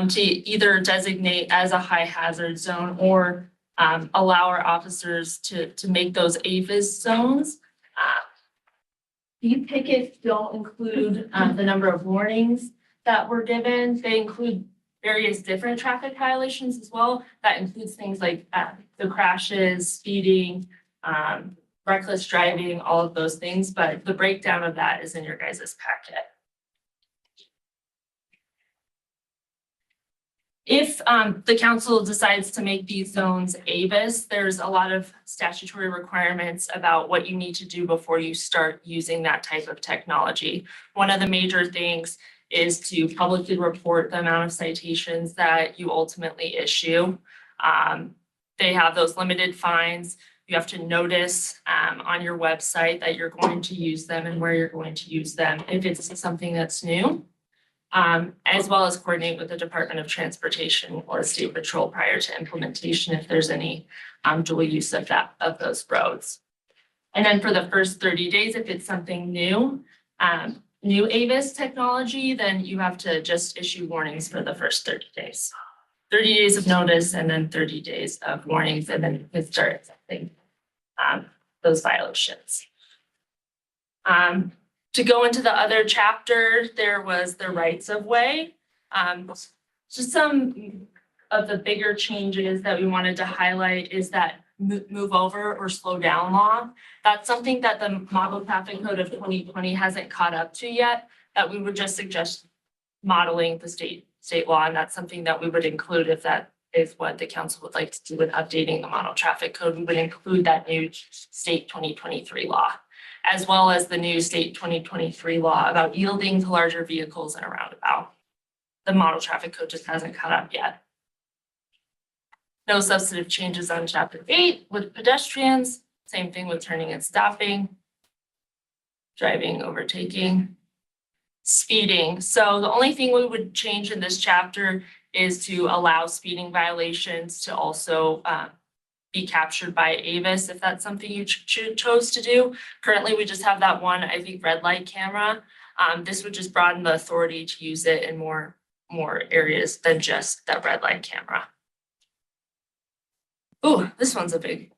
to either designate as a high hazard zone or allow our officers to make those AVIS zones. These tickets don't include the number of warnings that were given. They include various different traffic violations as well. That includes things like the crashes, speeding, reckless driving, all of those things, but the breakdown of that is in your guys' packet. If the council decides to make these zones AVIS, there's a lot of statutory requirements about what you need to do before you start using that type of technology. One of the major things is to publicly report the amount of citations that you ultimately issue. They have those limited fines. You have to notice on your website that you're going to use them and where you're going to use them if it's something that's new. As well as coordinate with the Department of Transportation or State Patrol prior to implementation if there's any dual use of those roads. And then for the first 30 days, if it's something new, new AVIS technology, then you have to just issue warnings for the first 30 days. 30 days of notice and then 30 days of warnings, and then you can start accepting those violations. To go into the other chapter, there was the rights of way. Just some of the bigger changes that we wanted to highlight is that move over or slow down law. That's something that the Model Traffic Code of 2020 hasn't caught up to yet, that we would just suggest modeling the state law, and that's something that we would include if that is what the council would like to do with updating the Model Traffic Code. We would include that new state 2023 law, as well as the new state 2023 law about yielding to larger vehicles in a roundabout. The Model Traffic Code just hasn't caught up yet. No substantive changes on chapter 8 with pedestrians. Same thing with turning and stopping, driving, overtaking, speeding. So the only thing we would change in this chapter is to allow speeding violations to also be captured by AVIS if that's something you chose to do. Currently, we just have that one, I think, red light camera. This would just broaden the authority to use it in more areas than just that red light camera. Oh, this one's a big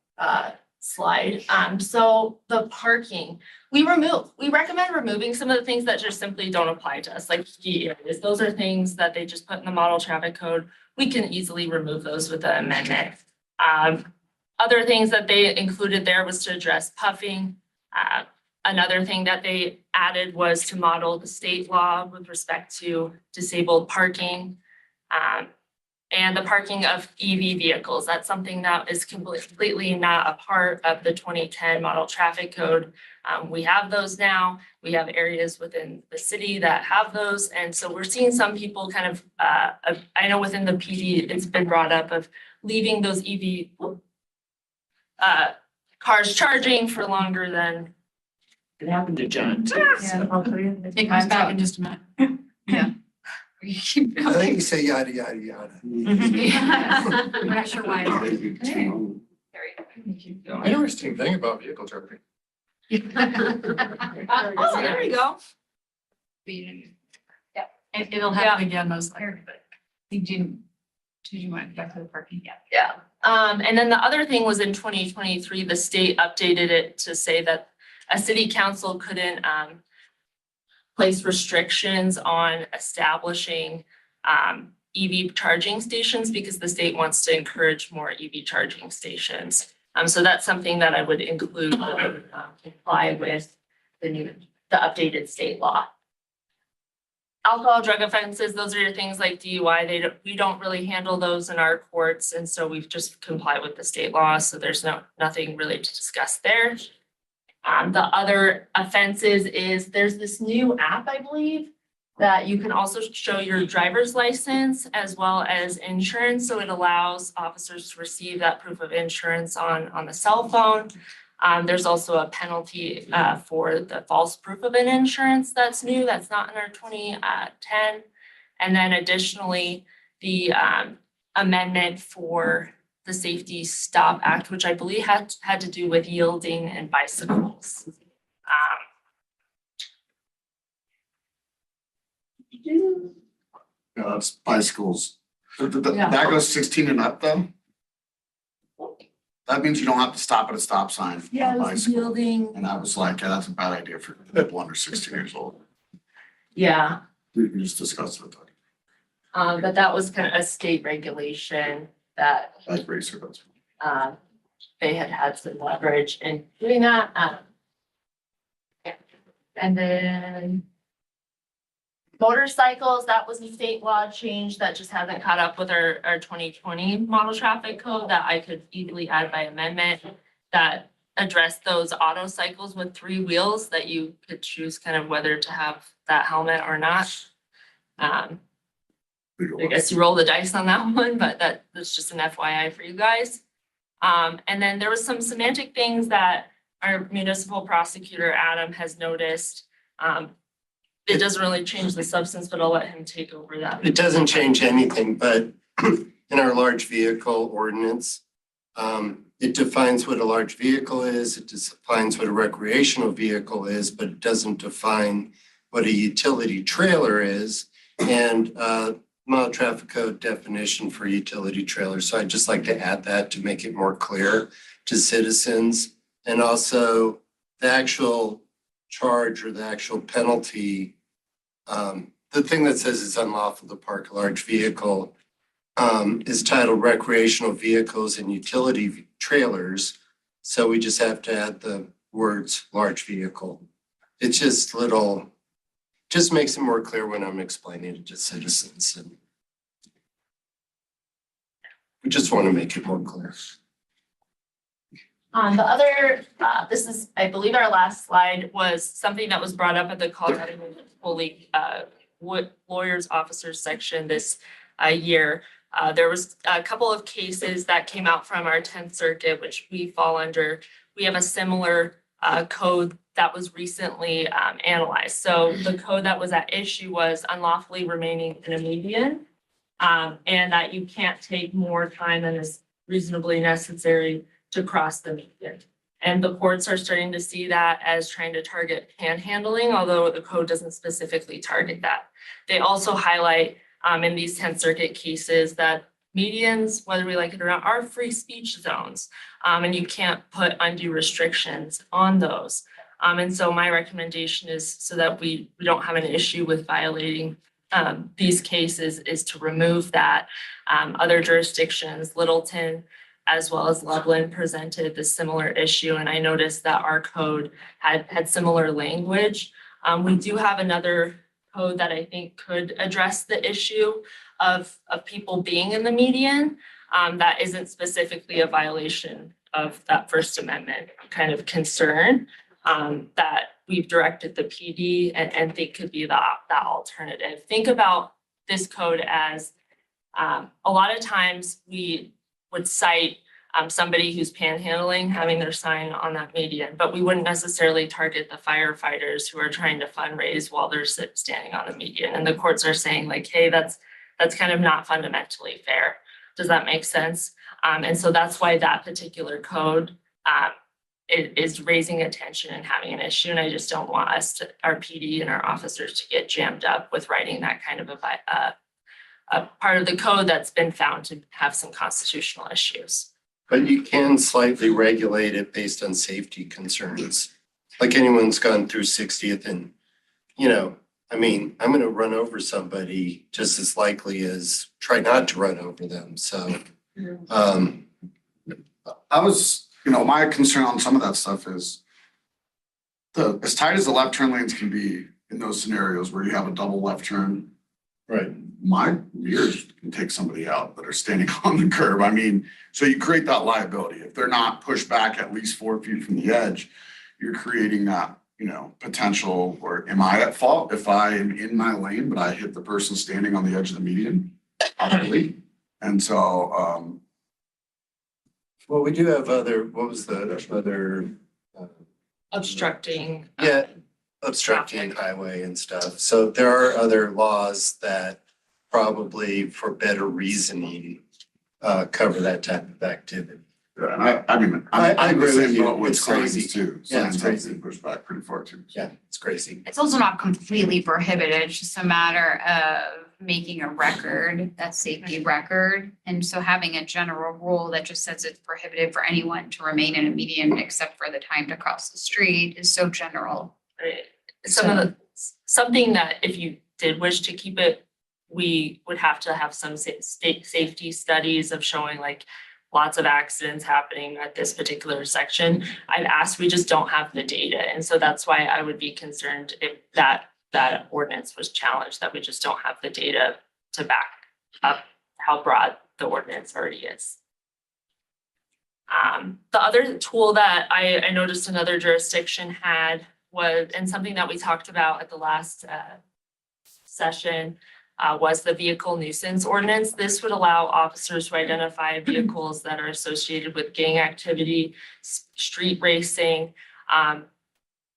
slide. So the parking, we recommend removing some of the things that just simply don't apply to us, like key areas. Those are things that they just put in the Model Traffic Code. We can easily remove those with the amendment. Other things that they included there was to address puffing. Another thing that they added was to model the state law with respect to disabled parking. And the parking of EV vehicles. That's something that is completely not a part of the 2010 Model Traffic Code. We have those now. We have areas within the city that have those. And so we're seeing some people kind of, I know within the PD, it's been brought up of leaving those EV cars charging for longer than. It happened to John too. It comes back in just a minute. Yeah. I think you say yada, yada, yada. I'm not sure why. Interesting thing about vehicle charging. Oh, there we go. Yeah, it'll happen again most likely, but did you want back to the parking? Yeah. Yeah. And then the other thing was in 2023, the state updated it to say that a city council couldn't place restrictions on establishing EV charging stations because the state wants to encourage more EV charging stations. So that's something that I would include comply with the updated state law. Alcohol, drug offenses, those are your things like DUI. We don't really handle those in our courts, and so we've just complied with the state law. So there's nothing really to discuss there. The other offenses is there's this new app, I believe, that you can also show your driver's license as well as insurance. So it allows officers to receive that proof of insurance on the cell phone. There's also a penalty for the false proof of an insurance that's new, that's not in our 2010. And then additionally, the amendment for the Safety Stop Act, which I believe had to do with yielding and bicycles. Yeah, that's bicycles. Yeah. That goes 16 and up though? That means you don't have to stop at a stop sign for Yeah, a it was bicycle. yielding. And I was like, yeah, that's a bad idea for people under 16 years old. Yeah, We can just discuss it. but that was kind of a state regulation that Like racer, that's. they had some leverage in doing that. Yeah. And then motorcycles, that was a state law change that just hasn't caught up with our 2020 model traffic code that I could easily add by amendment that addressed those auto cycles with 3 wheels that you could choose kind of whether to have that helmet or not. I guess you roll the dice on that one, but that's just an FYI for you guys. And then there was some semantic things that our municipal prosecutor, Adam, has noticed. It doesn't really change the substance, but I'll let him take over that. It doesn't change anything, but in our large vehicle ordinance, it defines what a large vehicle is, it defines what a recreational vehicle is, but it doesn't define what a utility trailer is. And model traffic code definition for utility trailer. So I'd just like to add that to make it more clear to citizens. And also the actual charge or the actual penalty, the thing that says it's unlawful to park a large vehicle is titled recreational vehicles and utility trailers. So we just have to add the words large vehicle. It's just just makes it more clear when I'm explaining it to citizens. And we just want to make it more clear. The other, this is, I believe our last slide was something that was brought up at the Colorado Municipal League Lawyers Officers section this year. There was a couple of cases that came out from our 10th Circuit, which we fall under. We have a similar code that was recently analyzed. So the code that was at issue was unlawfully remaining in a median, and that you can't take more time than is reasonably necessary to cross the median. And the courts are starting to see that as trying to target panhandling, although the code doesn't specifically target that. They also highlight in these 10th Circuit cases that medians, whether we like it or not, are free speech zones, and you can't put undue restrictions on those. And so my recommendation is so that we don't have an issue with violating these cases is to remove that. Other jurisdictions, Littleton, as well as Loveland, presented the similar issue, and I noticed that our code had similar language. We do have another code that I think could address the issue of people being in the median. That isn't specifically a violation of that First Amendment kind of concern that we've directed the PD and think could be that alternative. Think about this code as a lot of times we would cite somebody who's panhandling, having their sign on that median, but we wouldn't necessarily target the firefighters who are trying to fundraise while they're standing on the median. And the courts are saying like, hey, that's kind of not fundamentally fair. Does that make sense? And so that's why that particular code is raising attention and having an issue. And I just don't want our PD and our officers to get jammed up with writing that kind of a part of the code that's been found to have some constitutional issues. But you can slightly regulate it based on safety concerns. Like anyone's gone through 60th and, I'm going to run over somebody just as likely as try not to run over them. So, I was, my concern on some of that stuff is as tight as the left turn lanes can be in those scenarios where you have a double left turn. right. My ears can take somebody out that are standing on the curb. So you create that liability. If they're not pushed back at least 4 feet from the edge, you're creating that, potential, or am I at fault if I am in my lane, but I hit the person standing on the edge of the median? Probably. And so, Well, we do have what was the other obstructing. Yeah, obstructing highway and stuff. So there are other laws that probably for better reasoning cover that type of activity. Yeah, I mean, I I'm the agree with same you. boat with It's crazy. signs too. Yeah, it's Signs have crazy. been pushed back pretty far too. Yeah, it's crazy. It's also not completely prohibited, it's just a matter of making a record, that safety record. And so having a general rule that just says it's prohibited for anyone to remain in a median except for the time to cross the street is so general. Right. Something that if you did wish to keep it, we would have to have some state safety studies of showing like lots of accidents happening at this particular section. I've asked, we just don't have the data. And so that's why I would be concerned if that ordinance was challenged, that we just don't have the data to back up how broad the ordinance already is. The other tool that I noticed another jurisdiction had was, and something that we talked about at the last session, was the vehicle nuisance ordinance. This would allow officers to identify vehicles that are associated with gang activity, street racing,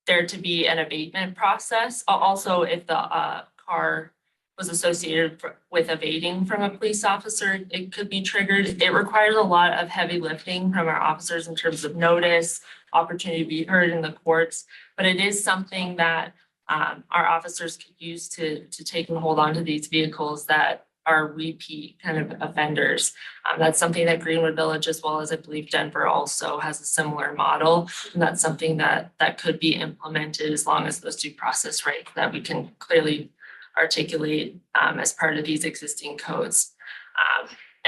there to be an abatement process. Also, if the car was associated with evading from a police officer, it could be triggered. It requires a lot of heavy lifting from our officers in terms of notice, opportunity to be heard in the courts, but it is something that our officers could use to take and hold on to these vehicles that are repeat kind of offenders. That's something that Greenwood Village, as well as I believe Denver, also has a similar model. And that's something that could be implemented as long as those due process rights that we can clearly articulate as part of these existing codes.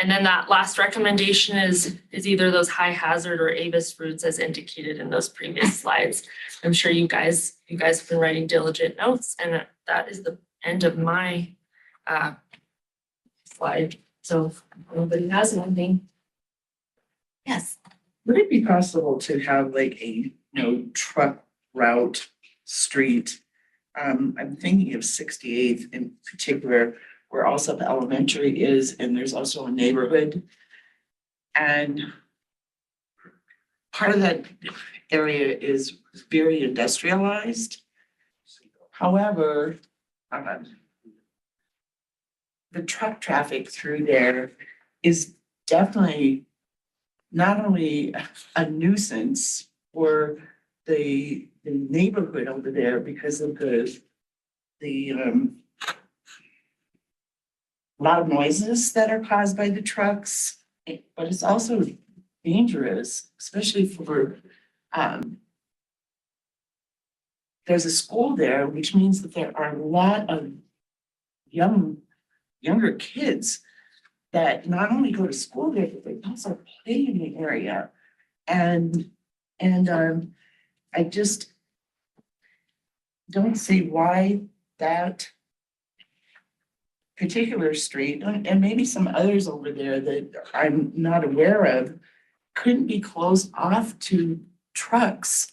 And then that last recommendation is either those high hazard or ABIS routes as indicated in those previous slides. I'm sure you guys have been writing diligent notes, and that is the end of my slide. So if nobody has anything. Yes. Would it be possible to have like a no truck route street? I'm thinking of 68th in particular, where also the elementary is, and there's also a neighborhood. And part of that area is very industrialized. However, the truck traffic through there is definitely not only a nuisance for the neighborhood over there because of the lot of noises that are caused by the trucks, but it's also dangerous, especially for there's a school there, which means that there are a lot of younger kids that not only go to school there, but they also play in the area. And I just don't see why that particular street, and maybe some others over there that I'm not aware of, couldn't be closed off to trucks.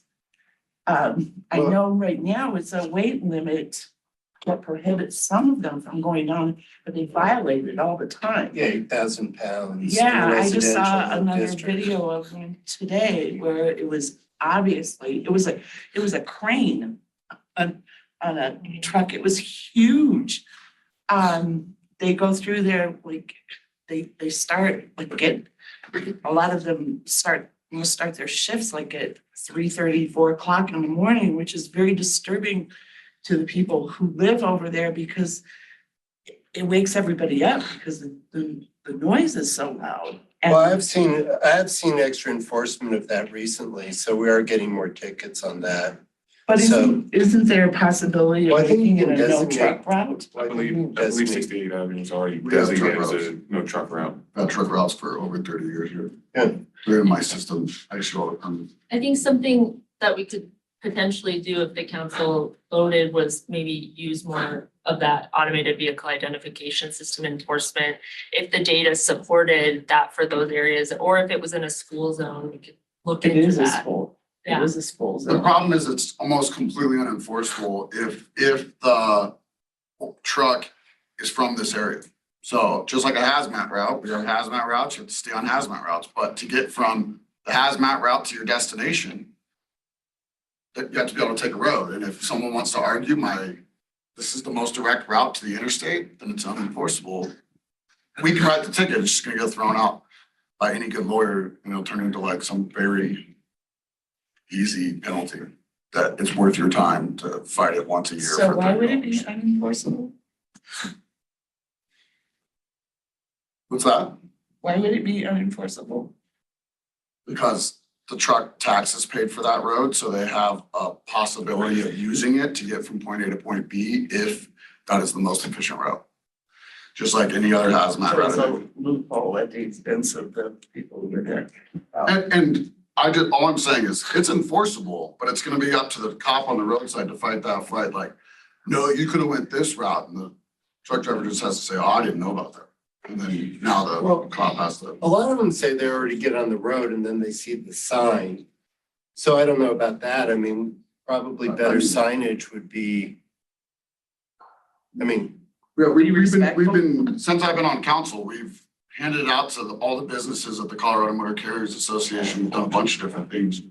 I know right now it's a weight limit that prohibits some of them from going on, but they violate it all the time. Yeah, 8,000 pounds. Yeah, I just saw residential another district. video of one today where it was obviously, it was a crane on a truck. It was huge. They go through there, like, they start, like, a lot of them start their shifts like at 3:30, 4 o'clock in the morning, which is very disturbing to the people who live over there because it wakes everybody up because the noise is so loud. And Well, I have seen extra enforcement of that recently, so we are getting more tickets on that. But So- isn't there a possibility Well, of I think making you it a can no designate- truck route? I believe 68 Avenue is already We have truck designated as routes. a no truck route. Had truck routes for over 30 years here. Yeah. They're in my system, I show all the time. I think something that we could potentially do if the council voted was maybe use more of that automated vehicle identification system enforcement. If the data supported that for those areas, or if it was in a school zone, we could look It into is a that. school. It Yeah. is a school The zone. problem is it's almost completely unenforceable if the truck is from this area. So just like a hazmat route, we have hazmat routes, you have to stay on hazmat routes, but to get from the hazmat route to your destination, that you have to be able to take a road, and if someone wants to argue this is the most direct route to the interstate, then it's unenforceable. We can write the ticket, it's just gonna get thrown out by any good lawyer, and it'll turn into like some very easy penalty that it's worth your time to fight it once a year. So for why would it $30. be unenforceable? What's that? Why would it be unenforceable? Because the truck tax is paid for that road, so they have a possibility of using it to get from point A to point B if that is the most efficient route. Just like any other hazmat So it's route. a loophole at the expense of the people who are there. And all I'm saying is, it's enforceable, but it's gonna be up to the cop on the roadside to fight that fight, like, no, you could have went this route, and the truck driver just has to say, oh, I didn't know about that. And then now the cop has to. A lot of them say they already get on the road and then they see the sign. So I don't know about that. I mean, probably better signage would be. I mean, Yeah, we've been, since I've been on council, we've handed it out to all the businesses at the Colorado Motor Carriers Association, we've done a bunch of different things.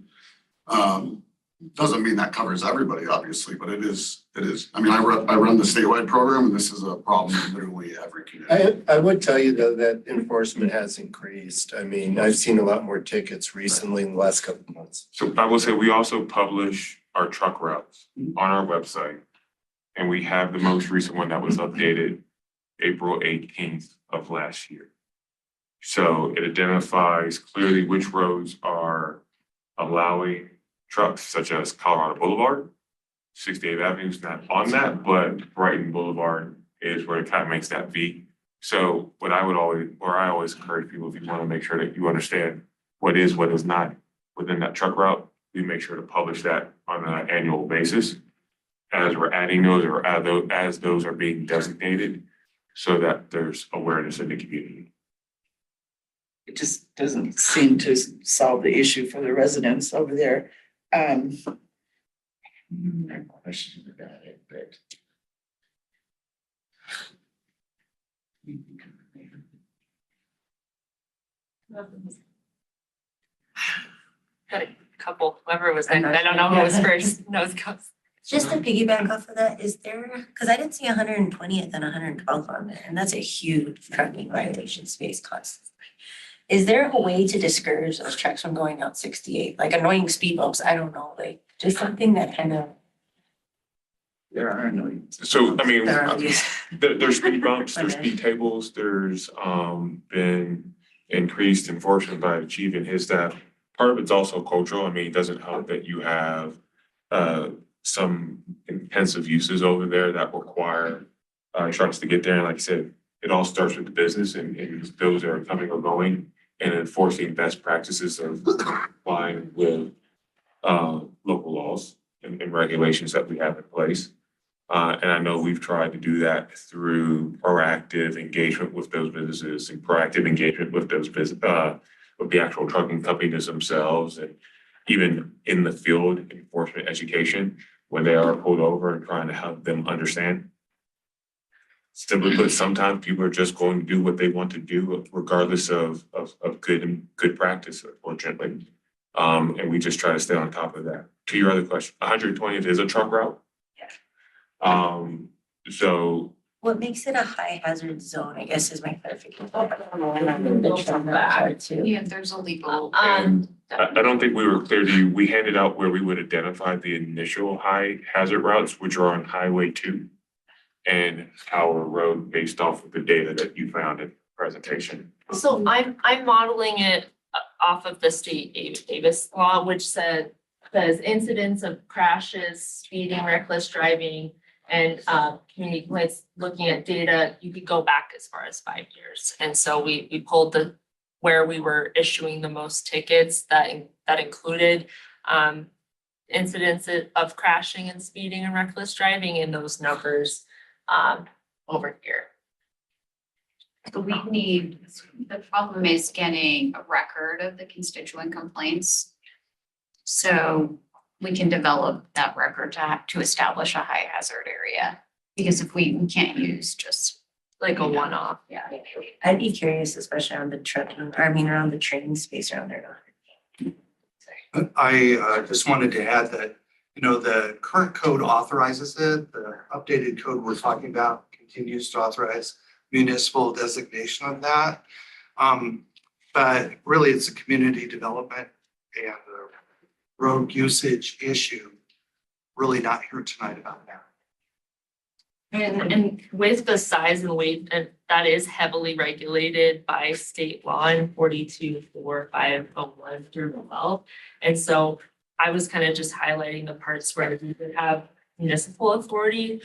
Doesn't mean that covers everybody, obviously, but it is, I mean, I run the statewide program, and this is a problem in literally every community. I would tell you though that enforcement has increased. I mean, I've seen a lot more tickets recently in the last couple of months. So I will say, we also publish our truck routes on our website. And we have the most recent one that was updated April 18th of last year. So it identifies clearly which roads are allowing trucks such as Colorado Boulevard. 68th Avenue is not on that, but Brighton Boulevard is where it kind of makes that V. So I always encourage people, if you want to make sure that you understand what is not within that truck route, we make sure to publish that on an annual basis as we're adding those, or as those are being designated, so that there's awareness in the community. It just doesn't seem to solve the issue for the residents over there. No question about it, but. Got a couple, whoever was, I don't know who was first, nose goes. Just to piggyback off of that, is there, because I didn't see 120th and 112th on there, and that's a huge trucking violation space constantly. Is there a way to discourage those trucks from going out 68, like annoying speed bumps? I don't know, like just something that kind of. There are no. So, I mean, There are these- there's speed bumps, there's speed tables, there's been increased enforcement by the chief and his staff. Part of it's also cultural. I mean, it doesn't help that you have some intensive uses over there that require trucks to get there. And like I said, it all starts with the business and those that are coming or going, and enforcing best practices of complying with local laws and regulations that we have in place. And I know we've tried to do that through proactive engagement with those businesses and proactive engagement with those with the actual trucking companies themselves, and even in the field enforcement education when they are pulled over, and trying to help them understand. Simply put, sometimes people are just going to do what they want to do regardless of good practice, unfortunately. And we just try to stay on top of that. To your other question, 120th is a truck route. So What makes it a high hazard zone, I guess, is my clarification. Yeah, there's a legal. and I don't think we were clear to you. We handed out where we would identify the initial high hazard routes, which are on Highway 2 and Tower Road, based off of the data that you found in the presentation. So I'm modeling it off of the state Davis law, which says incidents of crashes, speeding, reckless driving, and community complaints. Looking at data, you could go back as far as 5 years. And so we pulled where we were issuing the most tickets that included incidents of crashing and speeding and reckless driving in those numbers over here. So we need, the problem is getting a record of the constituent complaints. So we can develop that record to establish a high hazard area. Because if we can't use just like a one-off. Yeah. I'd be curious, especially around the trucking, around the training space around there. I just wanted to add that You know, the current code authorizes it, the updated code we're talking about continues to authorize municipal designation of that. But really, it's a community development and a road usage issue. Really not here tonight about that. And with the size and weight, and that is heavily regulated by state law in 42.4501 through 12. And so I was kind of just highlighting the parts where we could have municipal authority.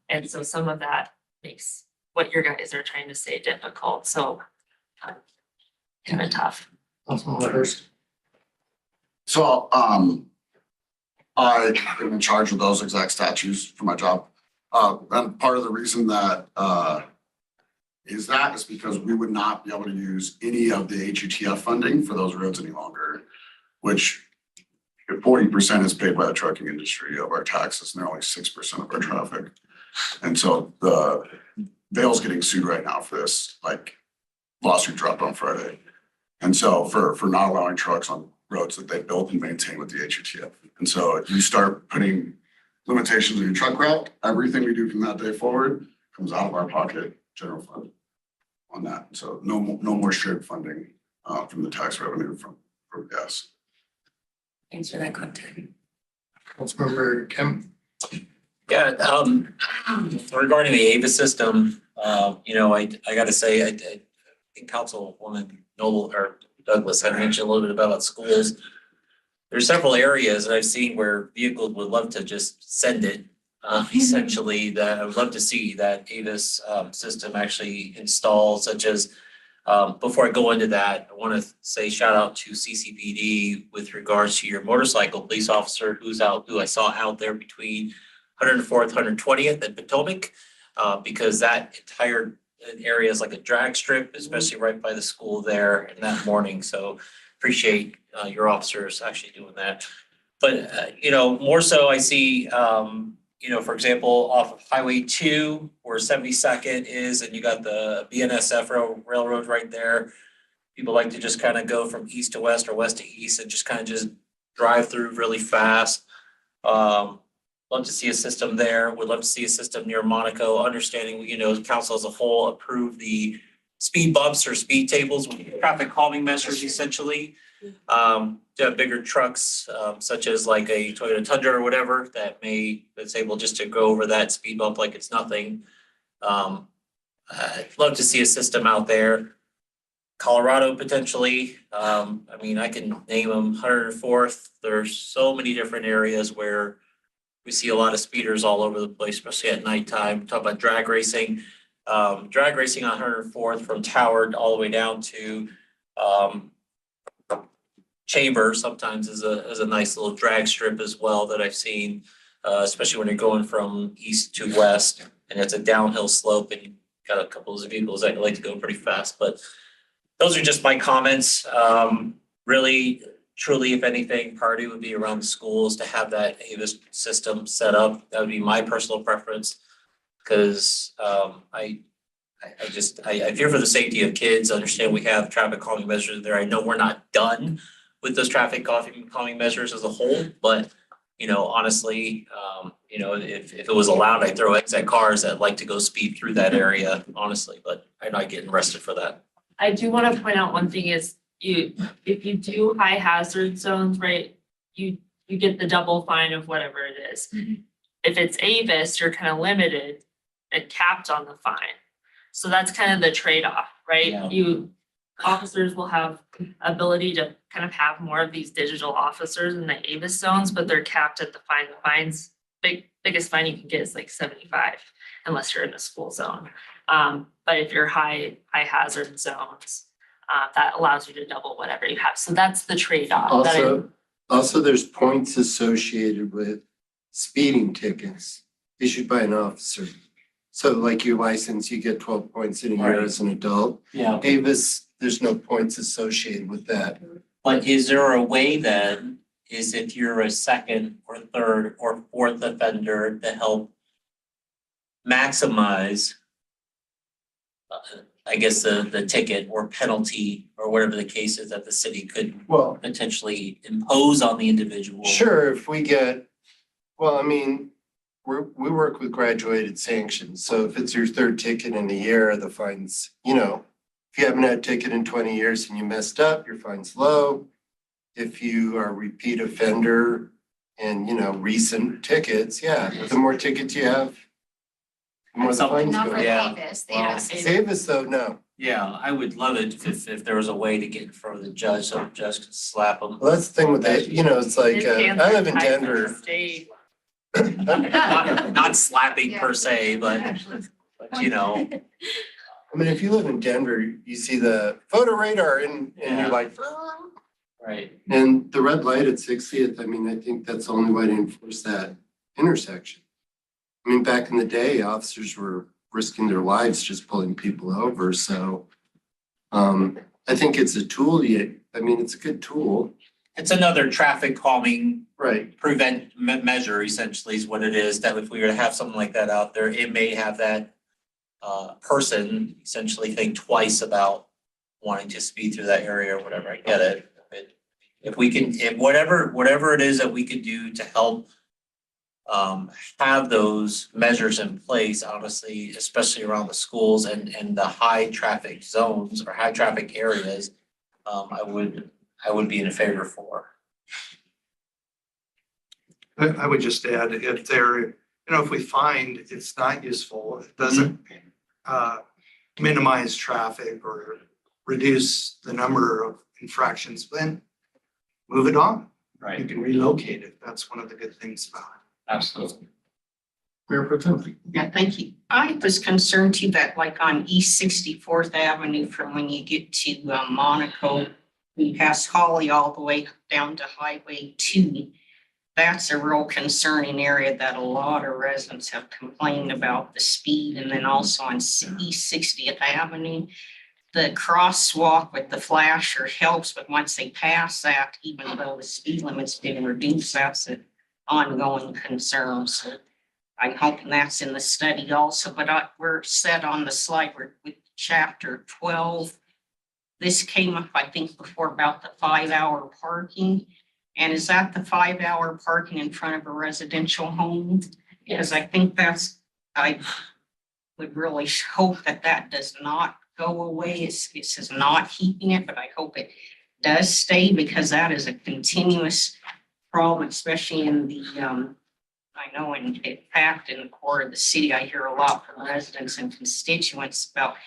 And so some of that makes what your guys are trying to say difficult. So kind of tough. So, I am in charge of those exact statutes for my job. And part of the reason that, is because we would not be able to use any of the HUTF funding for those roads any longer, which 40% is paid by the trucking industry of our taxes, and they're only 6% of our traffic. And so Vail's getting sued right now for this, like lawsuit dropped on Friday. And so for not allowing trucks on roads that they built and maintain with the HUTF. And so if you start putting limitations on your truck route, everything we do from that day forward comes out of our pocket, general fund on that. So no more shared funding from the tax revenue from gas. Thanks for that context. Councilmember Kim. Yeah, regarding the Avis system, you know, I gotta say, I think Councilwoman Noble or Douglas had mentioned a little bit about schools. There's several areas that I've seen where vehicles would love to just send it. Essentially, that I would love to see that Avis system actually installed, such as, before I go into that, I want to say shout out to CCPD with regards to your motorcycle police officer who I saw out there between 104th, 120th at Potomac, because that entire area is like a drag strip, especially right by the school there in that morning. So appreciate your officers actually doing that. But, you know, more so I see, you know, for example, off of Highway 2 where 72nd is, and you got the BNSF railroad right there. People like to just kind of go from east to west or west to east and just kind of just drive through really fast. Love to see a system there. Would love to see a system near Monaco, understanding, you know, council as a whole approved the speed bumps or speed tables with traffic calming measures essentially. To have bigger trucks, such as like a Toyota Tundra or whatever that's able just to go over that speed bump like it's nothing. I'd love to see a system out there. Colorado potentially, I mean, I can name them 104th. There's so many different areas where we see a lot of speeders all over the place, especially at nighttime. Talk about drag racing. Drag racing on 104th from Tower all the way down to Chamber sometimes is a nice little drag strip as well that I've seen, especially when you're going from east to west and it's a downhill slope and you've got a couple of vehicles that like to go pretty fast. But those are just my comments. Really, truly, if anything, priority would be around the schools to have that Avis system set up. That would be my personal preference. Because I fear for the safety of kids. I understand we have traffic calming measures there. I know we're not done with those traffic calming measures as a whole, but you know, honestly, you know, if it was allowed, I'd throw eggs at cars that like to go speed through that area, honestly, but I'm not getting arrested for that. I do want to point out one thing is if you do high hazard zones, right, you get the double fine of whatever it is. If it's Avis, you're kind of limited and capped on the fine. So that's kind of the trade-off, right? Yeah. Officers will have ability to kind of have more of these digital officers in the Avis zones, but they're capped at the fine. The fines, biggest fine you can get is like 75 unless you're in a school zone. But if you're high hazard zones, that allows you to double whatever you have. So that's the trade-off. Also, there's points associated with speeding tickets issued by an officer. So like your license, you get 12 points in a year as an adult. Yeah. Avis, there's no points associated with that. But is there a way then, is if you're a second or third or fourth offender to help maximize I guess the ticket or penalty or whatever the case is that the city could Well, potentially impose on the individual? sure, if we get Well, I mean, we work with graduated sanctions, so if it's your third ticket in a year, the fine's, if you haven't had a ticket in 20 years and you messed up, your fine's low. If you are a repeat offender and, recent tickets, yeah, the more tickets you have, the more the fines Not go. for Yeah. Davis, they Well, asked. Davis though, no. Yeah, I would love it if there was a way to get in front of the judge, so the judge could slap them. Well, that's the thing with that, it's like, His hands I are live in tied from the Denver. state. Not slapping per se, but I mean, if you live in Denver, you see the photo radar and Yeah. you're like, right. and the red light at 60th, I mean, I think that's the only way to enforce that intersection. I mean, back in the day, officers were risking their lives just pulling people over, so I think it's a tool, it's a good tool. It's another traffic calming Right. measure essentially is what it is, that if we were to have something like that out there, it may have that person essentially think twice about wanting to speed through that area or whatever. I get it. If we can, if whatever it is that we could do to help have those measures in place, honestly, especially around the schools and the high traffic zones or high traffic areas, I would be in favor for. I would just add, if there, if we find it's not useful, it doesn't minimize traffic or reduce the number of infractions, then move it on. Right. You can relocate it. That's one of the good things about it. Absolutely. Mayor Pro Tem. Yeah, thank you. I was concerned too that like on East 64th Avenue from when you get to Monaco, you pass Holly all the way down to Highway 2. That's a real concerning area that a lot of residents have complained about the speed. And then also on East 60th Avenue, the crosswalk with the flasher helps, but once they pass that, even though the speed limit's been reduced, that's an ongoing concern. So I'm hoping that's in the study also, but we're set on the slide with chapter 12. This came up, I think, before about the 5-hour parking. And is that the 5-hour parking in front of a residential home? Because I think I would really hope that does not go away. It is not keeping it, but I hope it does stay because that is a continuous problem, especially in the, I know in fact in the core of the city, I hear a lot from residents and constituents about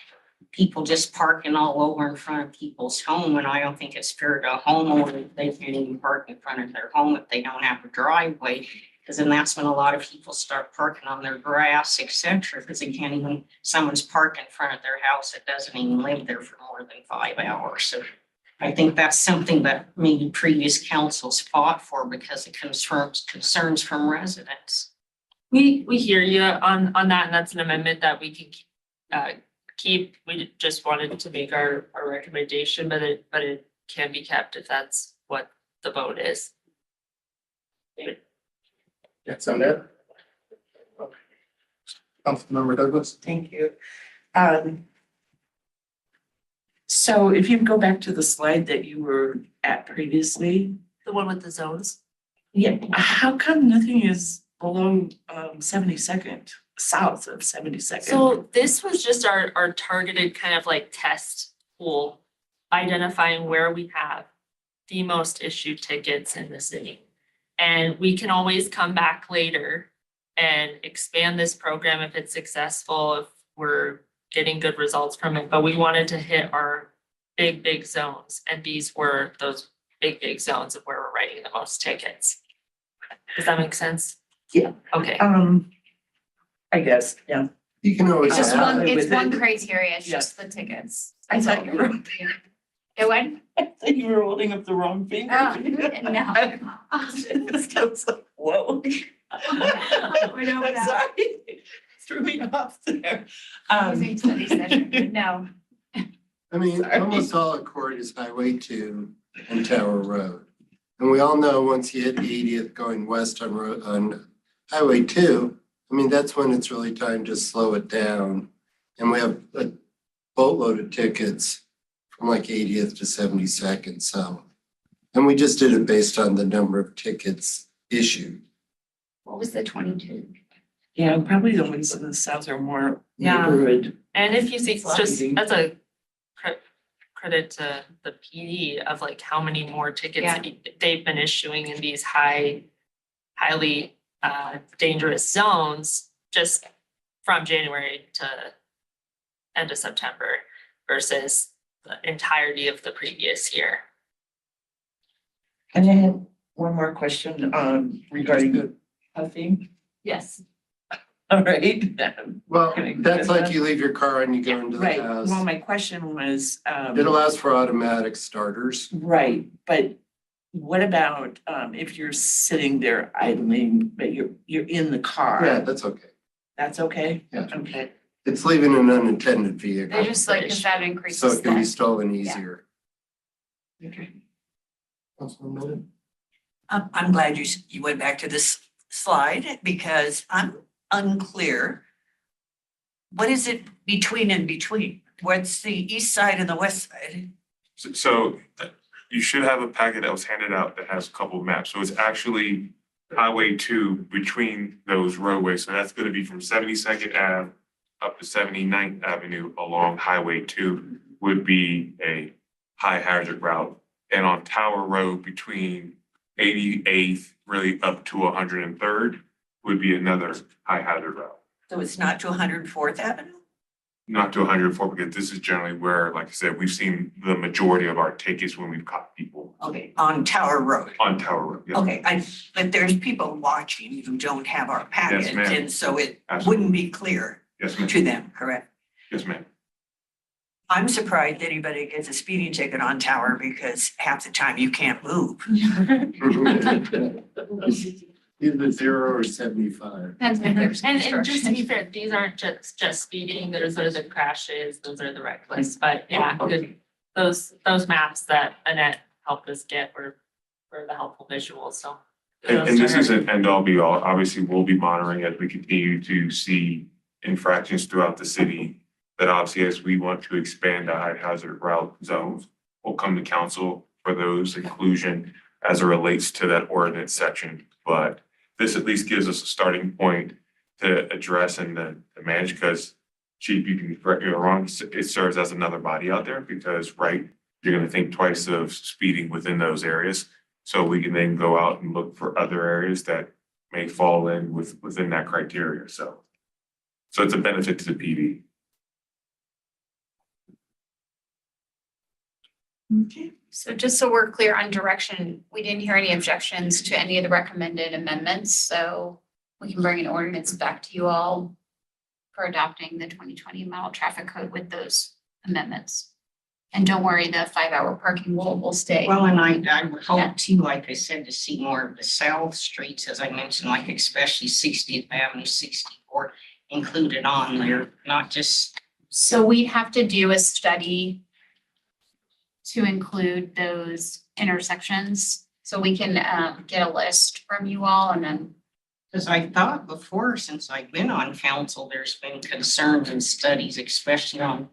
people just parking all over in front of people's home. And I don't think it's fair to a homeowner if they can't even park in front of their home if they don't have a driveway. Because then that's when a lot of people start parking on their grass, et cetera, because they can't even, someone's parked in front of their house that doesn't even live there for more than 5 hours. So I think that's something that maybe previous councils fought for because it concerns from residents. We hear you on that, and that's an amendment that we can keep. We just wanted to make our recommendation, but it can be kept if that's what the vote is. Yes, on that. Councilmember Douglas. Thank you. So if you go back to the slide that you were at previously, The one with the zones? yeah, how come nothing is below 72nd, south of 72nd? So this was just our targeted kind of like test pool, identifying where we have the most issued tickets in the city. And we can always come back later and expand this program if it's successful, if we're getting good results from it. But we wanted to hit our big zones, and these were those big zones of where we're writing the most tickets. Does that make sense? Yeah. Okay. I guess, yeah. You can always. It's just add- it's one criteria, it's just the tickets. I thought you were, It went? I thought you were holding up the wrong finger. Oh, no. I was like, whoa. I'm sorry. Threw me off there. Using study session, no. I mean, Sorry. almost all Accord is Highway 2 and Tower Road. And we all know once you hit 80th going west on Highway 2, I mean, that's when it's really time to slow it down. And we have a boatload of tickets from like 80th to 72nd, so. And we just did it based on the number of tickets issued. What was the 22? Yeah, probably the ones in the south are more Yeah. neighborhood. And if you see, just Sliding. as a credit to the PD of like how many more tickets Yeah. they've been issuing in these highly dangerous zones just from January to end of September versus the entirety of the previous year. And I had one more question regarding the puffing. Yes. All right. Well, that's like you leave your car and you go into the Right, house. well, my question was, It allows for automatic starters. right, but what about if you're sitting there idling, but you're in the car? Yeah, that's okay. That's okay? Yeah. Okay. It's leaving an unattended vehicle. They're just like, because that increases. So it can be the- stolen Yeah. easier. Okay. I'm glad you went back to this slide because I'm unclear. What is it between and between? What's the east side and the west side? So you should have a packet that was handed out that has a couple of maps. So it's actually Highway 2 between those roadways. So that's gonna be from 72nd Ave up to 79th Avenue along Highway 2 would be a high hazard route. And on Tower Road between 88th really up to 103rd would be another high hazard route. So it's not to 104th Avenue? Not to 104, because this is generally where, like I said, we've seen the majority of our tickets when we've caught people Okay, on Tower Road. on Tower Road. Yeah. Okay, but there's people watching who don't have our packet, ma'am. and so it Absolutely. wouldn't be clear Yes, ma'am. to them, correct? Yes, ma'am. I'm surprised anybody gets a speeding ticket on Tower because half the time you can't move. Either 0 or 75. Depends if there's And just to construction. be fair, these aren't just speeding, those are the crashes, those are the reckless, but yeah, good. Those maps that Annette helped us get were the helpful visuals, so. And this isn't end all be all. Obviously, we'll be monitoring as we continue to see infractions throughout the city. That obviously, as we want to expand the high hazard route zones, we'll come to council for those inclusion as it relates to that ordinance section. But this at least gives us a starting point to address and then to manage, because Chief, you can correct me if I'm wrong, it serves as another body out there because, right, you're gonna think twice of speeding within those areas. So we can then go out and look for other areas that may fall in within that criteria, so. So it's a benefit to the PD. Okay. So just so we're clear on direction, we didn't hear any objections to any of the recommended amendments, so we can bring an ordinance back to you all for adopting the 2020 model traffic code with those amendments. And don't worry, the 5-hour parking will stay. Well, and I would hope too, like I said, to see more of the south streets, as I mentioned, like especially 60th Avenue, 64th included on there, not just. So we'd have to do a study to include those intersections, so we can get a list from you all and then. Because I thought before, since I've been on council, there's been concerns and studies, especially on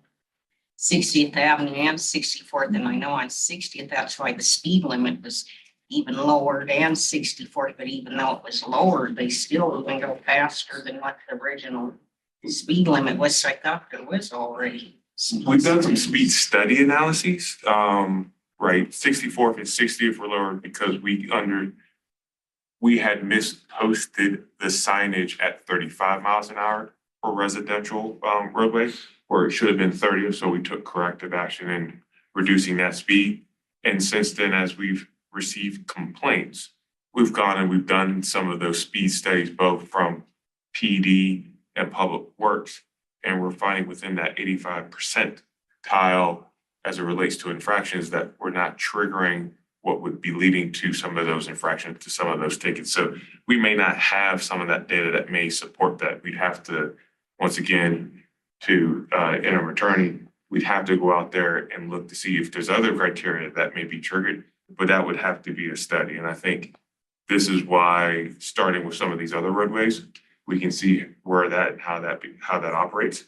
60th Avenue and 64th, and I know on 60th, that's why the speed limit was even lowered, and 64th, but even though it was lowered, they still even go faster than what the original speed limit was. So I thought there was already. We've done some speed study analyses, right, 64th and 60th were lowered because we had misposted the signage at 35 miles an hour for residential roadway, where it should have been 30, so we took corrective action in reducing that speed. And since then, as we've received complaints, we've gone and we've done some of those speed studies, both from PD and Public Works, and we're finding within that 85% tile as it relates to infractions that we're not triggering what would be leading to some of those infractions, to some of those tickets. So we may not have some of that data that may support that. We'd have to, once again, to interim attorney, we'd have to go out there and look to see if there's other criteria that may be triggered, but that would have to be a study. And I think this is why, starting with some of these other roadways, we can see where that, how that operates,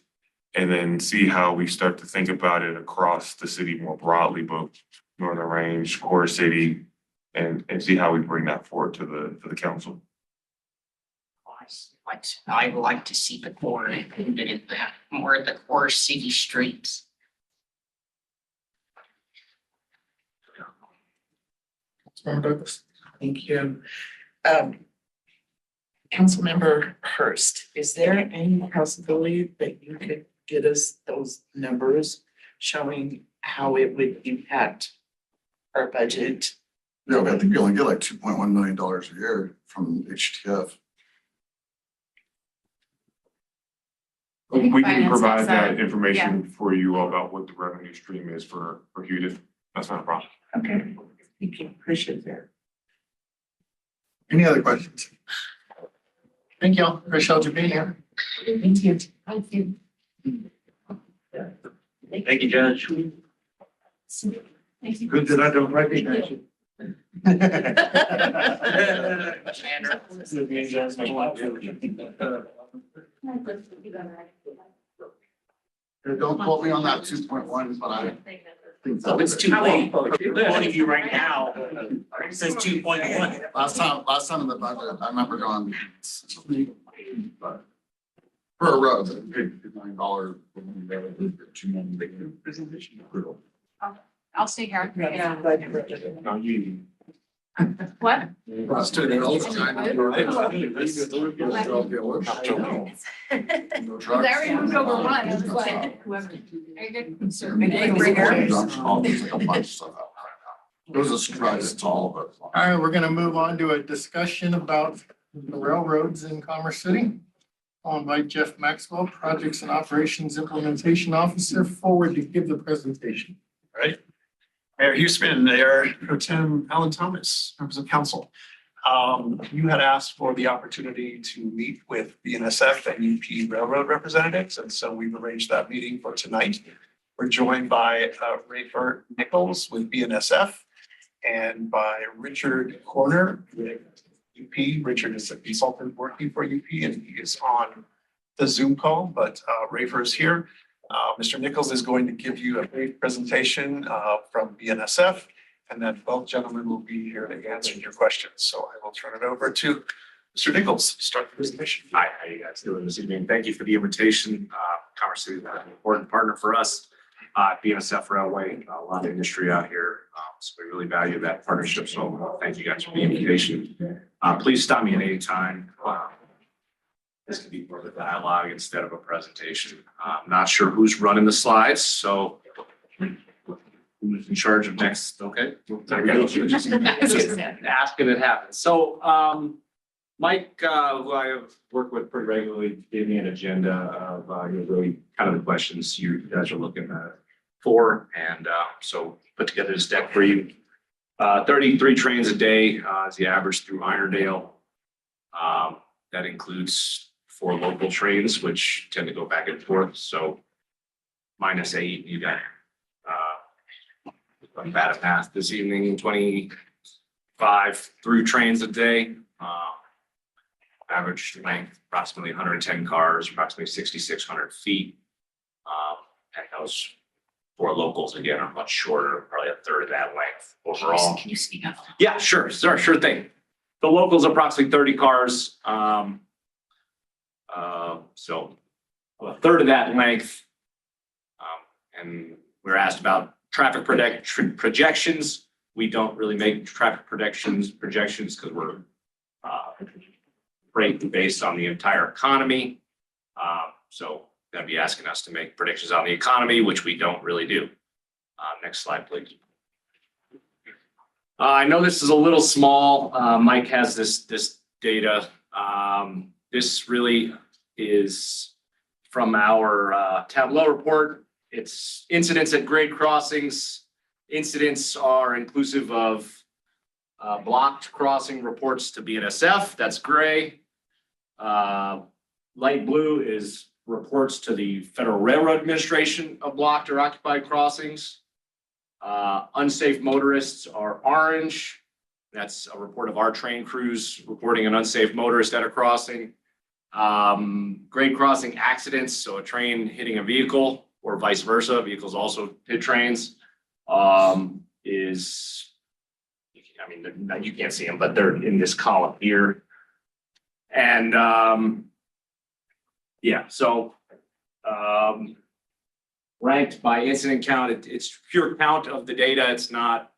and then see how we start to think about it across the city more broadly, both Northern Range, Core City, and see how we bring that forward to the council. But I would like to see the core included in that, more of the core city streets. Councilmember Douglas. Thank you. Councilmember Hurst, is there any possibility that you could get us those numbers showing how it would impact our budget? Yeah, but I think we only get like $2.1 million a year from HTF. We can provide that information for you all about what the revenue stream is for Hudith. That's not a problem. Okay, thank you, appreciate that. Any other questions? Thank you all. Appreciate you being here. Thank you. Thank you. Thank you, Judge. Good that I don't recognize you. Don't quote me on that 2.1, but I think Oh, it's too late. One of you right now, it says 2.1. last time in the budget, I remember going. But for a road, I paid $9. I'll stay here. No, you. What? Larry moved over one, I was like, whoever. Are you good? It was a surprise, it's all, but. All right, we're gonna move on to a discussion about the railroads in Commerce City. I'll invite Jeff Maxwell, Projects and Operations Implementation Officer, forward to give the presentation. Right. Mayor Huesman, Mayor Pro Tem Alan Thomas, members of council. You had asked for the opportunity to meet with BNSF and UP Railroad representatives, and so we've arranged that meeting for tonight. We're joined by Rayford Nichols with BNSF and by Richard Corner with UP. Richard is a consultant working for UP and he is on the Zoom call, but Rayford is here. Mr. Nichols is going to give you a brief presentation from BNSF, and then both gentlemen will be here to answer your questions. So I will turn it over to Mr. Nichols to start the presentation. Hi, how you guys doing this evening? Thank you for the invitation. Commerce City is an important partner for us. BNSF Railway, a lot of industry out here. So we really value that partnership. So thank you guys for the invitation. Please stop me at any time. This could be more of a dialogue instead of a presentation. I'm not sure who's running the slides, so who's in charge of next? Okay. Just asking it happens. So Mike, who I have worked with pretty regularly, gave me an agenda of really kind of the questions you guys are looking for, and so put together this deck for you. 33 trains a day is the average through Irondale. That includes 4 local trains, which tend to go back and forth. So -8, you got bad at math this evening, 25 through trains a day. Average length approximately 110 cars, approximately 6,600 feet. And those 4 locals again are much shorter, probably a third of that length overall. Can you speak up? Yeah, sure thing. The locals are approximately 30 cars. So a third of that length. And we're asked about traffic projections. We don't really make traffic projections because we're rate based on the entire economy. So gonna be asking us to make predictions on the economy, which we don't really do. Next slide, please. I know this is a little small. Mike has this data. This really is from our Tableau report. It's incidents at grade crossings. Incidents are inclusive of blocked crossing reports to BNSF, that's gray. Light blue is reports to the Federal Railroad Administration of blocked or occupied crossings. Unsafe motorists are orange. That's a report of our train crews reporting an unsafe motorist at a crossing. Grade crossing accidents, so a train hitting a vehicle or vice versa, vehicles also hit trains, is, I mean, you can't see them, but they're in this column here. And yeah, so ranked by incident count, it's pure count of the data. It's not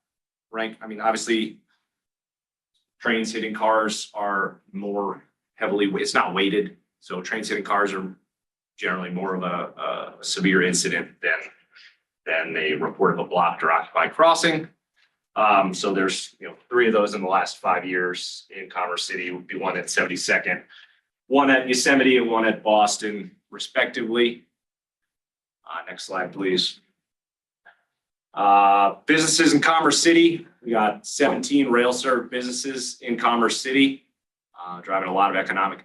ranked. I mean, obviously, trains hitting cars are more heavily, it's not weighted. So trains hitting cars are generally more of a severe incident than a report of a blocked or occupied crossing. So there's, 3 of those in the last 5 years in Commerce City. Would be one at 72nd, one at Yosemite, and one at Boston, respectively. Next slide, please. Businesses in Commerce City. We got 17 rail served businesses in Commerce City, driving a lot of economic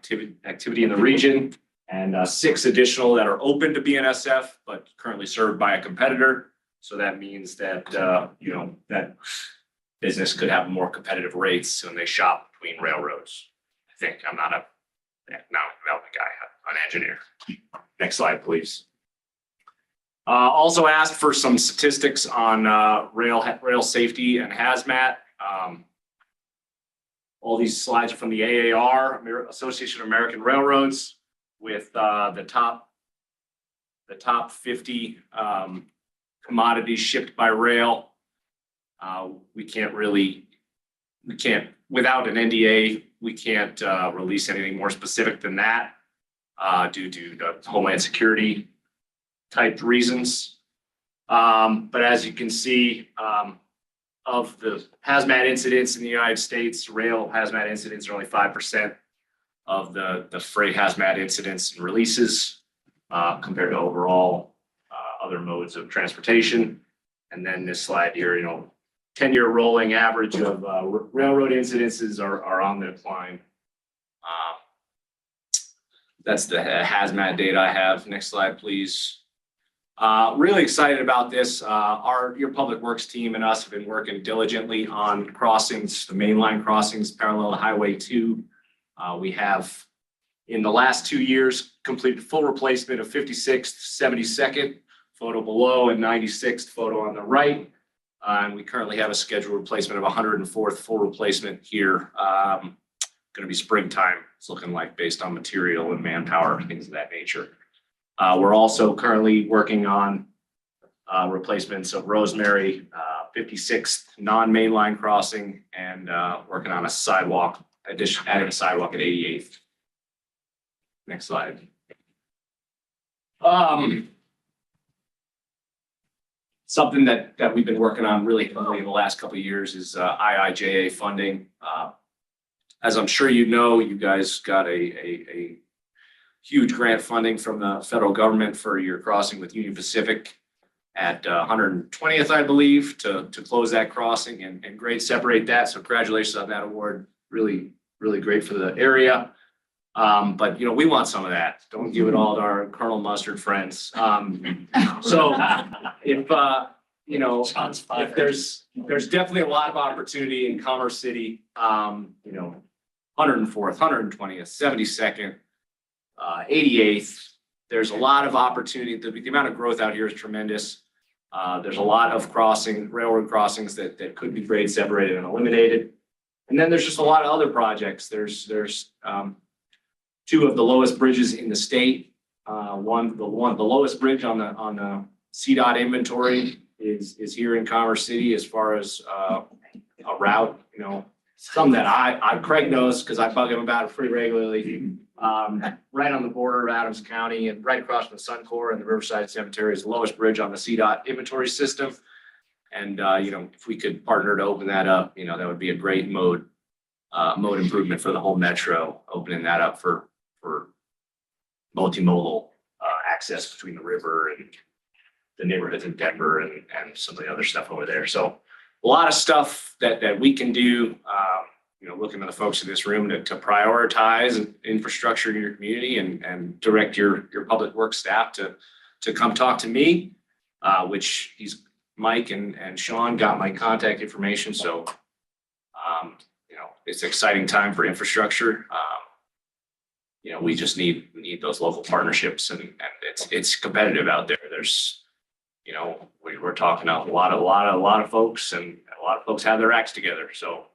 activity in the region, and 6 additional that are open to BNSF, but currently served by a competitor. So that means that, that business could have more competitive rates when they shop between railroads. I think I'm not a development guy, I'm an engineer. Next slide, please. Also asked for some statistics on rail safety and hazmat. All these slides are from the AAR, Association of American Railroads, with the top 50 commodities shipped by rail. We can't, without an NDA, we can't release anything more specific than that due to the Homeland Security type reasons. But as you can see, of the hazmat incidents in the United States, rail hazmat incidents are only 5% of the freight hazmat incidents and releases compared to overall other modes of transportation. And then this slide here, 10-year rolling average of railroad incidences are on the decline. That's the hazmat data I have. Next slide, please. Really excited about this. Your public works team and us have been working diligently on crossings, the mainline crossings parallel to Highway 2. We have, in the last 2 years, completed full replacement of 56th, 72nd, photo below, and 96th photo on the right. And we currently have a scheduled replacement of 104th full replacement here. Going to be springtime, it's looking like, based on material and manpower, things of that nature. We're also currently working on replacements of Rosemary, 56th non-mainline crossing, and working on a sidewalk, adding a sidewalk at 88th. Next slide. Something that we've been working on really heavily in the last couple of years is IIJA funding. As I'm sure you know, you guys got a huge grant funding from the federal government for your crossing with Union Pacific at 120th, I believe, to close that crossing and grade separate that. So congratulations on that award. Really, really great for the area. But we want some of that. Don't give it all to our Colonel Mustard friends. So if there's definitely a lot of opportunity in Commerce City, 104th, 120th, 72nd, 88th. There's a lot of opportunity. The amount of growth out here is tremendous. There's a lot of railroad crossings that could be grade separated and eliminated. And then there's just a lot of other projects. There's 2 of the lowest bridges in the state. The lowest bridge on the CDOT inventory is here in Commerce City as far as a route, something that Craig knows because I bug him about it pretty regularly. Right on the border of Adams County and right across from the Suncor and the Riverside Cemetery is the lowest bridge on the CDOT inventory system. And, if we could partner to open that up, that would be a great mode improvement for the whole metro, opening that up for multimodal access between the river and the neighborhoods in Denver and some of the other stuff over there. So a lot of stuff that we can do, looking at the folks in this room to prioritize infrastructure in your community and direct your public works staff to come talk to me, which Mike and Sean got my contact information. So, it's an exciting time for infrastructure. We just need those local partnerships and it's competitive out there. There's, we're talking to a lot of folks and a lot of folks have their acts together. So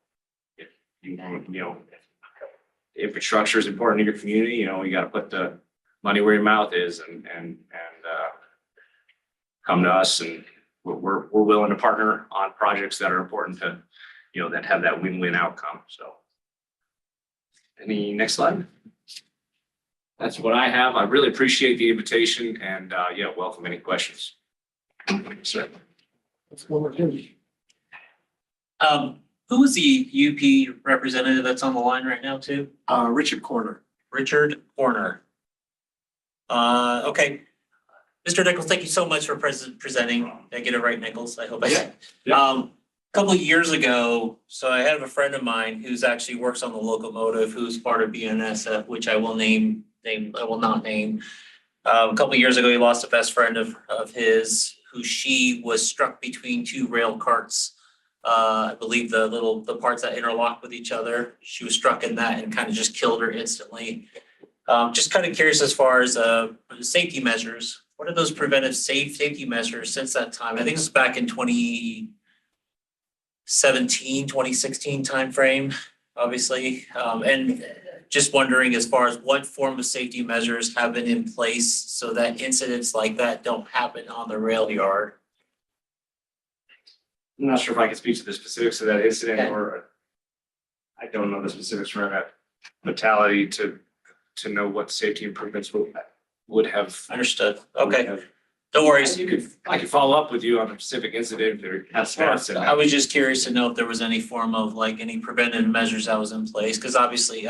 if infrastructure is important in your community, you know, you gotta put the money where your mouth is and come to us, and we're willing to partner on projects that are important to, you know, that have that win-win outcome, so. Any next slide? That's what I have. I really appreciate the invitation and, yeah, welcome any questions. Sir. Who is the UP representative that's on the line right now too? Richard Corner. Richard Horner. Okay. Mr. Nichols, thank you so much for presenting. Did I get it right, Nichols? I hope I did. A couple of years ago, so I have a friend of mine who's actually works on the locomotive, who's part of BNSF, which I will I will not name. A couple of years ago, he lost a best friend of his, who she was struck between two rail carts. I believe the parts that interlock with each other. She was struck in that and kind of just killed her instantly. Just kind of curious as far as safety measures. What are those preventive safety measures since that time? I think it was back in 2017, 2016 timeframe, obviously. And just wondering as far as what form of safety measures have been in place so that incidents like that don't happen on the rail yard. I'm not sure if I can speak to the specifics of that incident, or I don't know the specifics from that fatality to know what safety improvements would have. Understood. Okay. No worries. I could follow up with you on a specific incident or. I was just curious to know if there was any form of like any preventative measures that was in place, because obviously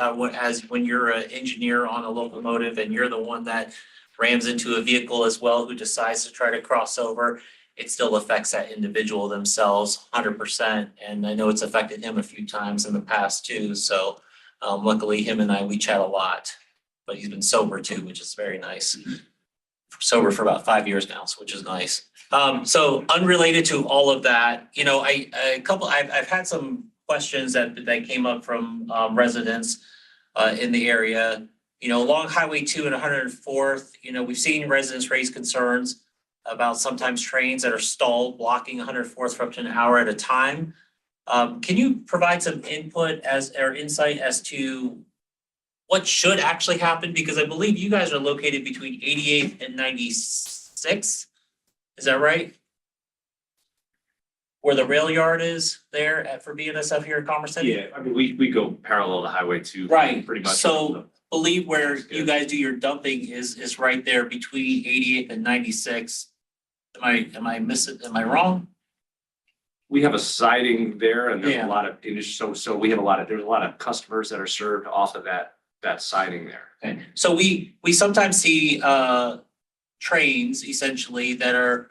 when you're an engineer on a locomotive and you're the one that rams into a vehicle as well who decides to try to cross over, it still affects that individual themselves 100%. And I know it's affected him a few times in the past too. So luckily him and we chat a lot, but he's been sober too, which is very nice. Sober for about 5 years now, which is nice. So unrelated to all of that, you know, I've had some questions that came up from residents in the area. You know, along Highway 2 and 104th, you know, we've seen residents raise concerns about sometimes trains that are stalled, blocking 104th for up to an hour at a time. Can you provide some input or insight as to what should actually happen? Because I believe you guys are located between 88th and 96. Is that right? Where the rail yard is there for BNSF here at Commerce City? Yeah, I mean, we go parallel to Highway 2. Right. Pretty much. So believe where you guys do your dumping is right there between 88th and 96. Am I wrong? We have a siding there and there's Yeah. a lot of, so we have there's a lot of customers that are served off of that siding there. Okay, so we sometimes see trains essentially that are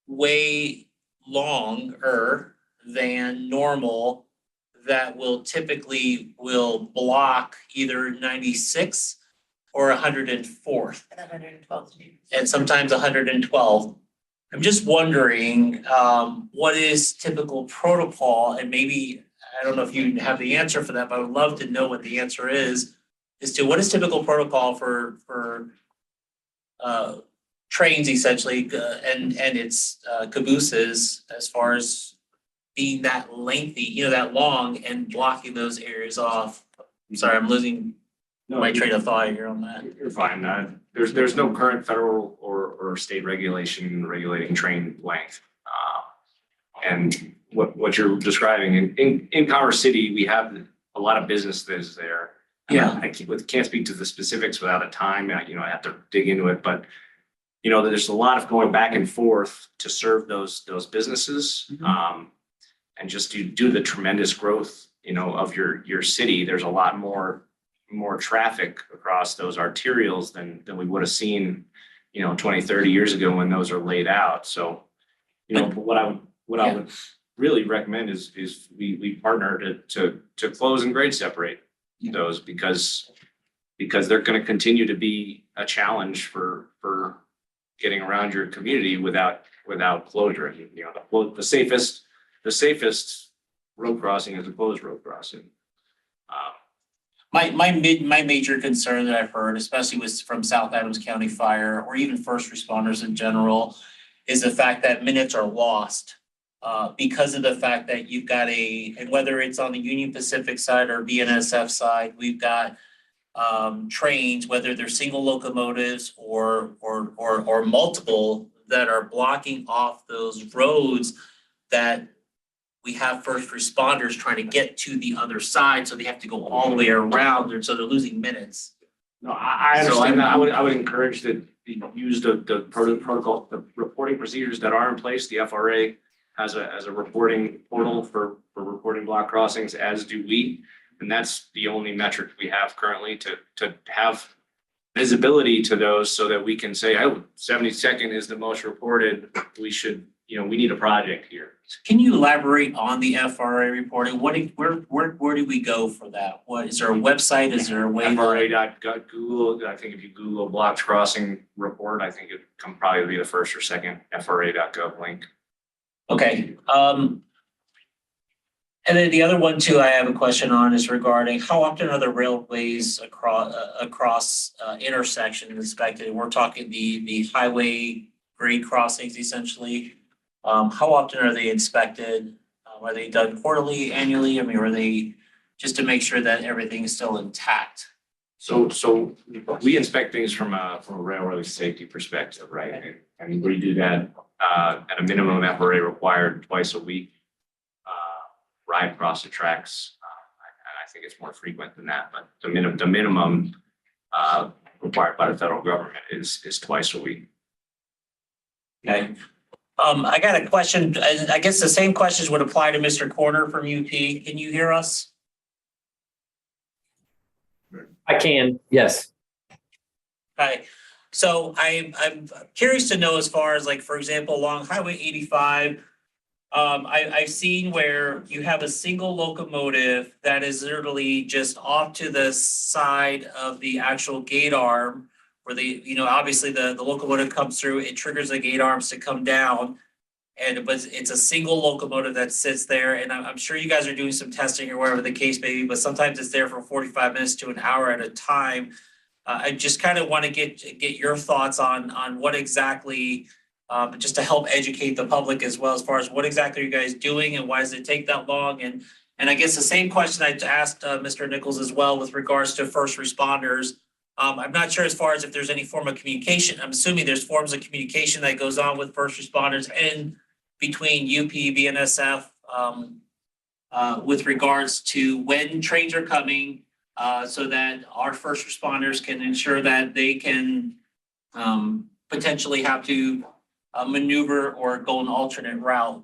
way longer than normal that will typically block either 96 or 104th. 112. And sometimes 112. I'm just wondering, what is typical protocol, and maybe, I don't know if you have the answer for that, but I would love to know what the answer is to what is typical protocol for trains essentially, and its cabooses as far as being that lengthy, you know, that long and blocking those areas off. I'm sorry, I'm losing my train of thought here on that. You're fine. There's no current federal or state regulation regulating train length. And what you're describing in Commerce City, we have a lot of business that is there. Yeah. I can't speak to the specifics without a time. I have to dig into it, but you know, there's a lot of going back and forth to serve those businesses. And just due to the tremendous growth, you know, of your city, there's a lot more traffic across those arterials than we would have seen, you know, 20, 30 years ago when those are laid out. So, you know, what I would really recommend is we partner to close and grade separate those because they're going to continue to be a challenge for getting around your community without closure. You know, the safest road crossing is a closed road crossing. My major concern that I've heard, especially from South Adams County Fire or even first responders in general, is the fact that minutes are lost because of the fact that you've got and whether it's on the Union Pacific side or BNSF side, we've got trains, whether they're single locomotives or multiple, that are blocking off those roads that we have first responders trying to get to the other side, so they have to go all the way around, and so they're losing minutes. No, I understand that. I would encourage that you use the protocol, the reporting procedures that are in place. The FRA has a reporting portal for reporting block crossings, as do we. And that's the only metric we have currently to have visibility to those so that we can say, oh, 72nd is the most reported. We should, we need a project here. Can you elaborate on the FRA reporting? Where do we go for that? Is there a website? Is there a way? FRA.Google, I think if you Google blocks crossing report, I think it can probably be the first or second FRA.gov link. Okay, and then the other one too, I have a question on is regarding how often are the railways across intersections inspected? We're talking the highway grade crossings essentially. How often are they inspected? Are they done quarterly, annually? I mean, are they just to make sure that everything is still intact? So we inspect things from a railroad safety perspective, right? And we do that at a minimum FRA required twice a week. Ride across the tracks. And I think it's more frequent than that, but the minimum required by the federal government is twice a week. Okay. I got a question. I guess the same questions would apply to Mr. Corner from UP. Can you hear us? I can, yes. Hi. So I'm curious to know, as far as, like, for example, along Highway 85, I've seen where you have a single locomotive that is literally just off to the side of the actual gate arm, where obviously the locomotive comes through, it triggers the gate arms to come down. But it's a single locomotive that sits there, and I'm sure you guys are doing some testing or whatever the case may be, but sometimes it's there for 45 minutes to an hour at a time. I just kind of want to get your thoughts on what exactly, just to help educate the public as well, as far as what exactly are you guys doing and why does it take that long? And I guess the same question I asked Mr. Nichols as well with regards to first responders. I'm not sure as far as if there's any form of communication. I'm assuming there's forms of communication that goes on with first responders and between UP, BNSF, with regards to when trains are coming, so that our first responders can ensure that they can potentially have to maneuver or go an alternate route.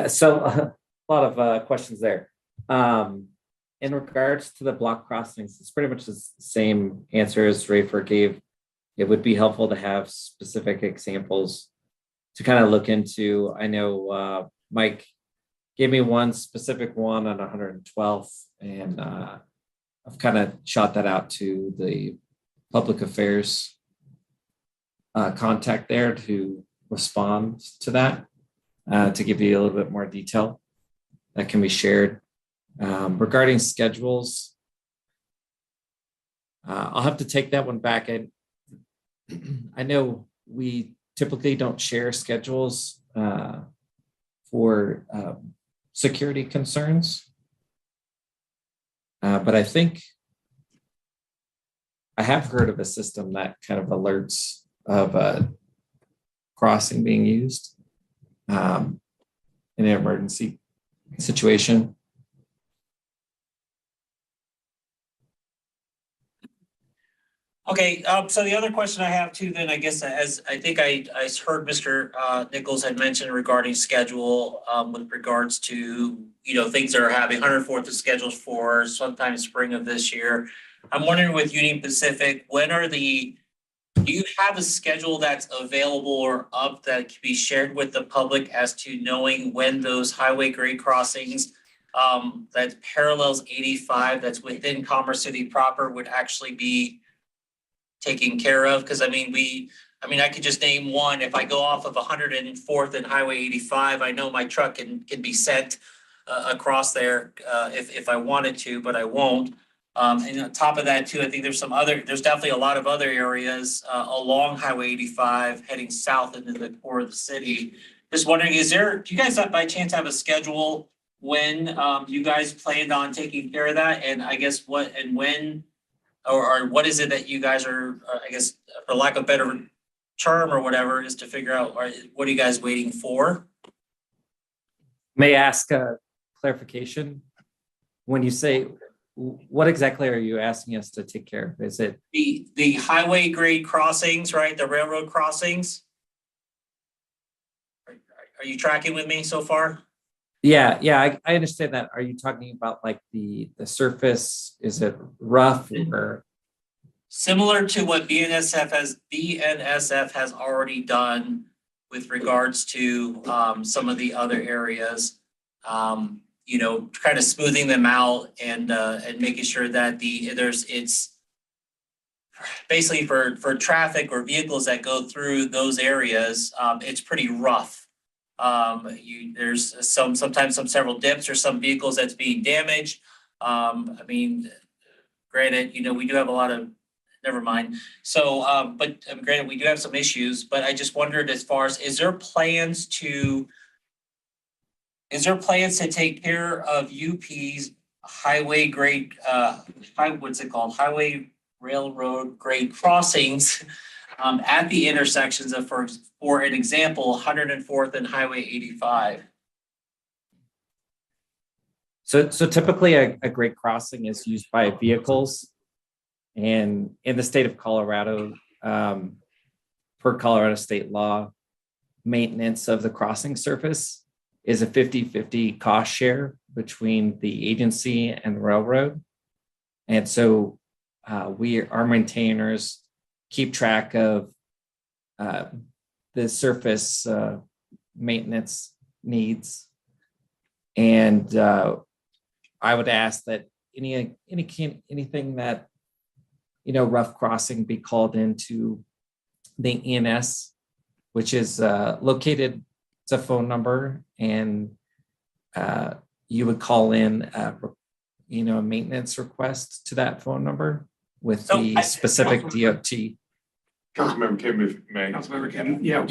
So a lot of questions there. In regards to the block crossings, it's pretty much the same answer as Rafer gave. It would be helpful to have specific examples to kind of look into. I know Mike gave me one specific one on 112th, and I've kind of shot that out to the public affairs contact there to respond to that, to give you a little bit more detail that can be shared. Regarding schedules, I'll have to take that one back. I know we typically don't share schedules for security concerns, but I think I have heard of a system that kind of alerts of a crossing being used in an emergency situation. Okay, so the other question I have too, then, I guess, as I think I heard Mr. Nichols had mentioned regarding schedule, with regards to, things that are having 104th is scheduled for sometime spring of this year. I'm wondering with Union Pacific, do you have a schedule that's available or up that can be shared with the public as to knowing when those highway grade crossings that parallels 85, that's within Commerce City proper, would actually be taken care of? Because I could just name one. If I go off of 104th and Highway 85, I know my truck can be sent across there if I wanted to, but I won't. And on top of that too, I think there's definitely a lot of other areas along Highway 85 heading south into the core of the city. Just wondering, do you guys by chance have a schedule when you guys planned on taking care of that? And I guess when, or what is it that you guys are, I guess, for lack of better term or whatever, is to figure out, what are you guys waiting for? May I ask a clarification? When you say, what exactly are you asking us to take care of? Is it The highway grade crossings, right? The railroad crossings? Are you tracking with me so far? Yeah, I understand that. Are you talking about like the surface? Is it rough or? Similar to what BNSF has already done with regards to some of the other areas. Kind of smoothing them out and making sure that it's basically for traffic or vehicles that go through those areas, it's pretty rough. There's sometimes several dips or some vehicles that's being damaged. Granted, we do have a lot of, never mind. So, but granted, we do have some issues, but I just wondered as far as, is there plans to take care of UP's highway grade, highway railroad grade crossings at the intersections of, for an example, 104th and Highway 85? So typically a grade crossing is used by vehicles. And in the state of Colorado, per Colorado state law, maintenance of the crossing surface is a 50-50 cost share between the agency and the railroad. And so our maintainers keep track of the surface maintenance needs. And I would ask that anything that, rough crossing be called into the ENS, which is located, it's a phone number, and you would call in a maintenance request to that phone number with the specific DOT. Councilmember Kim, if may. Councilmember Kim, yeah,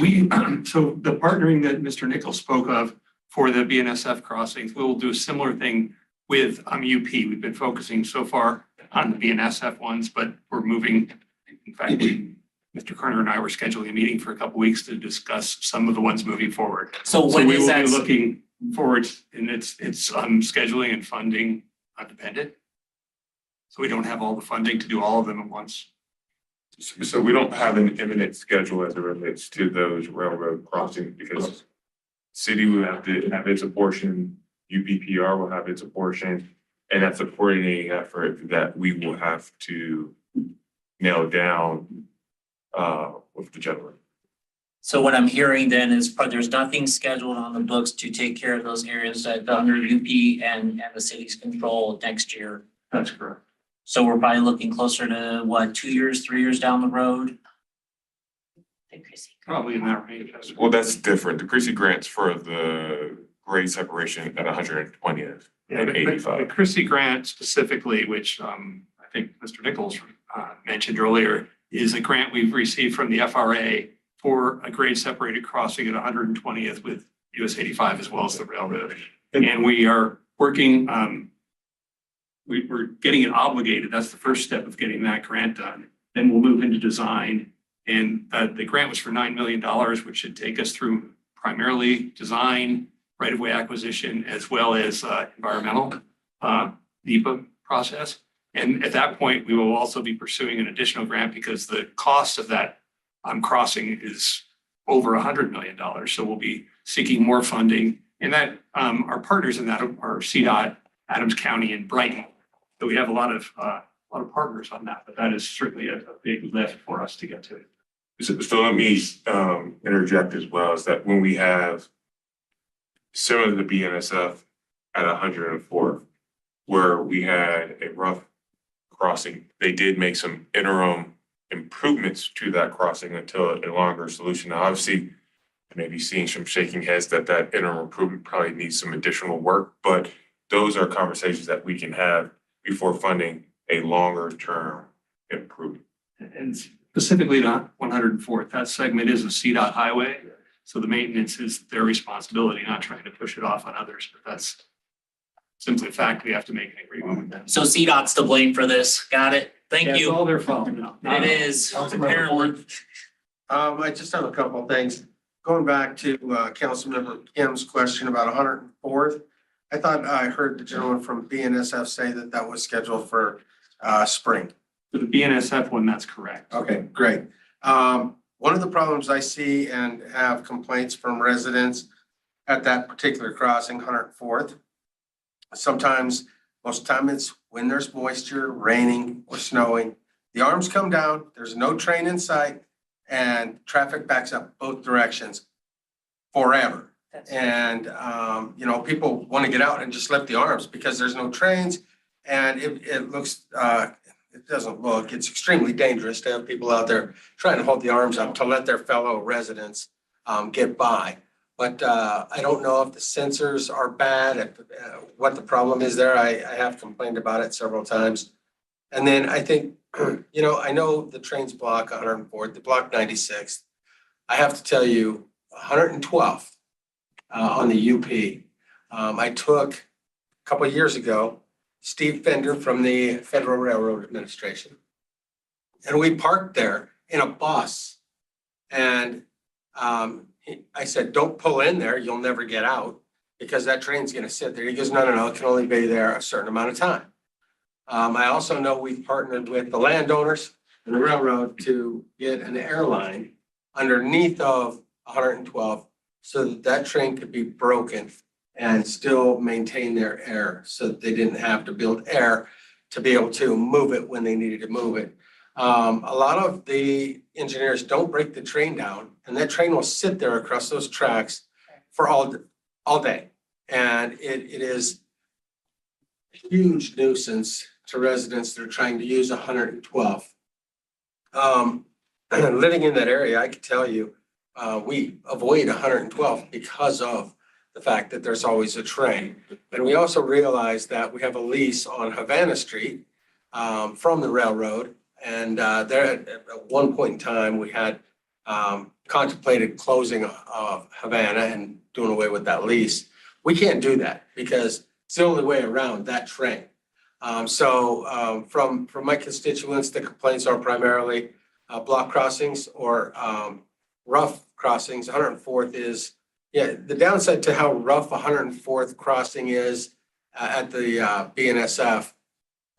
so the partnering that Mr. Nichols spoke of for the BNSF crossings, we will do a similar thing with UP. We've been focusing so far on the BNSF ones, but we're moving. In fact, Mr. Kerner and I were scheduling a meeting for a couple weeks to discuss some of the ones moving forward. So when we is will that? be looking forward, and it's scheduling and funding dependent. So we don't have all the funding to do all of them at once. So we don't have an imminent schedule as it relates to those railroad crossings because city will have to have its portion, UPPR will have its portion, and that's a coordinating effort that we will have to nail down with the gentleman. So what I'm hearing then is there's nothing scheduled on the books to take care of those areas that under UP and the city's control next year. That's correct. So we're probably looking closer to 2 years, 3 years down the road? Probably in that range. Well, that's different. The Chrissy grants for the grade separation at 120th and The 85. Christie grant specifically, which I think Mr. Nichols mentioned earlier, is a grant we've received from the FRA for a grade separated crossing at 120th with US 85 as well as the railroad. And we are working, we're getting it obligated. That's the first step of getting that grant done. Then we'll move into design. And the grant was for $9 million, which should take us through primarily design, right-of-way acquisition, as well as environmental NEPA process. And at that point, we will also be pursuing an additional grant because the cost of that crossing is over $100 million. So we'll be seeking more funding. And that our partners in that are CDOT, Adams County, and Brighton. So we have a lot of partners on that, but that is certainly a big lift for us to get to. So let me interject as well, is that when we have similar to the BNSF at 104, where we had a rough crossing, they did make some interim improvements to that crossing until a longer solution. Now, obviously, I may be seeing some shaking heads that interim improvement probably needs some additional work, but those are conversations that we can have before funding a longer term improvement. And specifically not 104th, that segment is a CDOT highway. So the maintenance is their responsibility, not trying to push it off on others, but that's simply a fact. We have to make an agreement with them. So CDOT's to blame for this. Got it. Thank Yeah, it's you. all their fault. No, It is apparently. I just have a couple of things. Going back to Councilmember Kim's question about 104th. I thought I heard the gentleman from BNSF say that that was scheduled for spring. For the BNSF one, that's correct. Okay, great. One of the problems I see and have complaints from residents at that particular crossing, 104th. Sometimes, most time it's when there's moisture, raining or snowing. The arms come down, there's no train in sight, and traffic backs up both directions forever. And, you know, people want to get out and just lift the arms because there's no trains. And it looks, it doesn't look, it's extremely dangerous to have people out there trying to hold the arms up to let their fellow residents get by. But I don't know if the sensors are bad, what the problem is there. I have complained about it several times. And then I think, you know, I know the trains block 104th, they block 96th. I have to tell you, 112th on the UP. I took a couple of years ago, Steve Fender from the Federal Railroad Administration. And we parked there in a bus. And I said, don't pull in there, you'll never get out because that train's gonna sit there. He goes, no, it can only be there a certain amount of time. I also know we've partnered with the landowners and the railroad to get an airline underneath of 112 so that that train could be broken and still maintain their air so that they didn't have to build air to be able to move it when they needed to move it. A lot of the engineers don't break the train down and that train will sit there across those tracks for all day. And it is a huge nuisance to residents that are trying to use 112. Living in that area, I can tell you, we avoid 112 because of the fact that there's always a train. And we also realize that we have a lease on Havana Street from the railroad. And there at one point in time, we had contemplated closing of Havana and doing away with that lease. We can't do that because it's the only way around that train. From my constituents, the complaints are primarily block crossings or rough crossings. 104th is, the downside to how rough 104th crossing is at the BNSF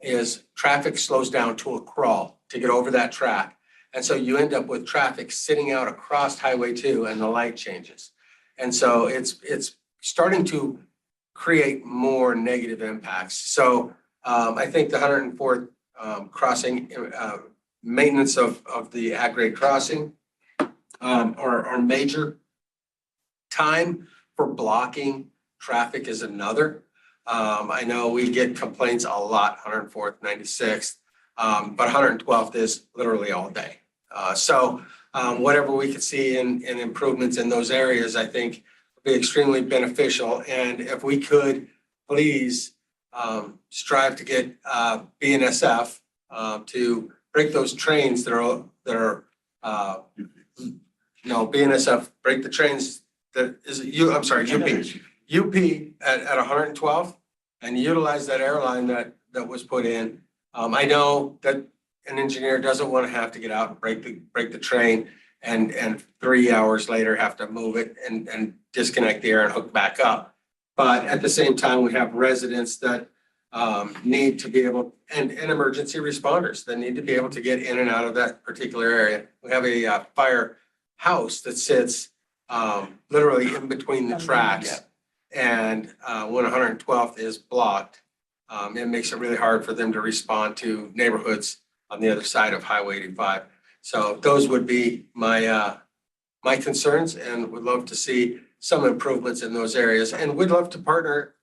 is traffic slows down to a crawl to get over that track. And so you end up with traffic sitting out across Highway 2 and the light changes. And so it's starting to create more negative impacts. So I think the 104th crossing, maintenance of the at-grade crossing are major. Time for blocking traffic is another. I know we get complaints a lot, 104th, 96th, but 112th is literally all day. Whatever we could see in improvements in those areas, I think would be extremely beneficial. And if we could please strive to get BNSF to break those trains BNSF break the trains that is UP at 112 and utilize that airline that was put in. I know that an engineer doesn't want to have to get out and break the train and 3 hours later have to move it and disconnect the air and hook back up. But at the same time, we have residents that need to be able, and emergency responders that need to be able to get in and out of that particular area. We have a firehouse that sits literally in between the tracks. And when 112th is blocked, it makes it really hard for them to respond to neighborhoods on the other side of Highway 85. So those would be my concerns, and would love to see some improvements in those areas. And we'd love to partner,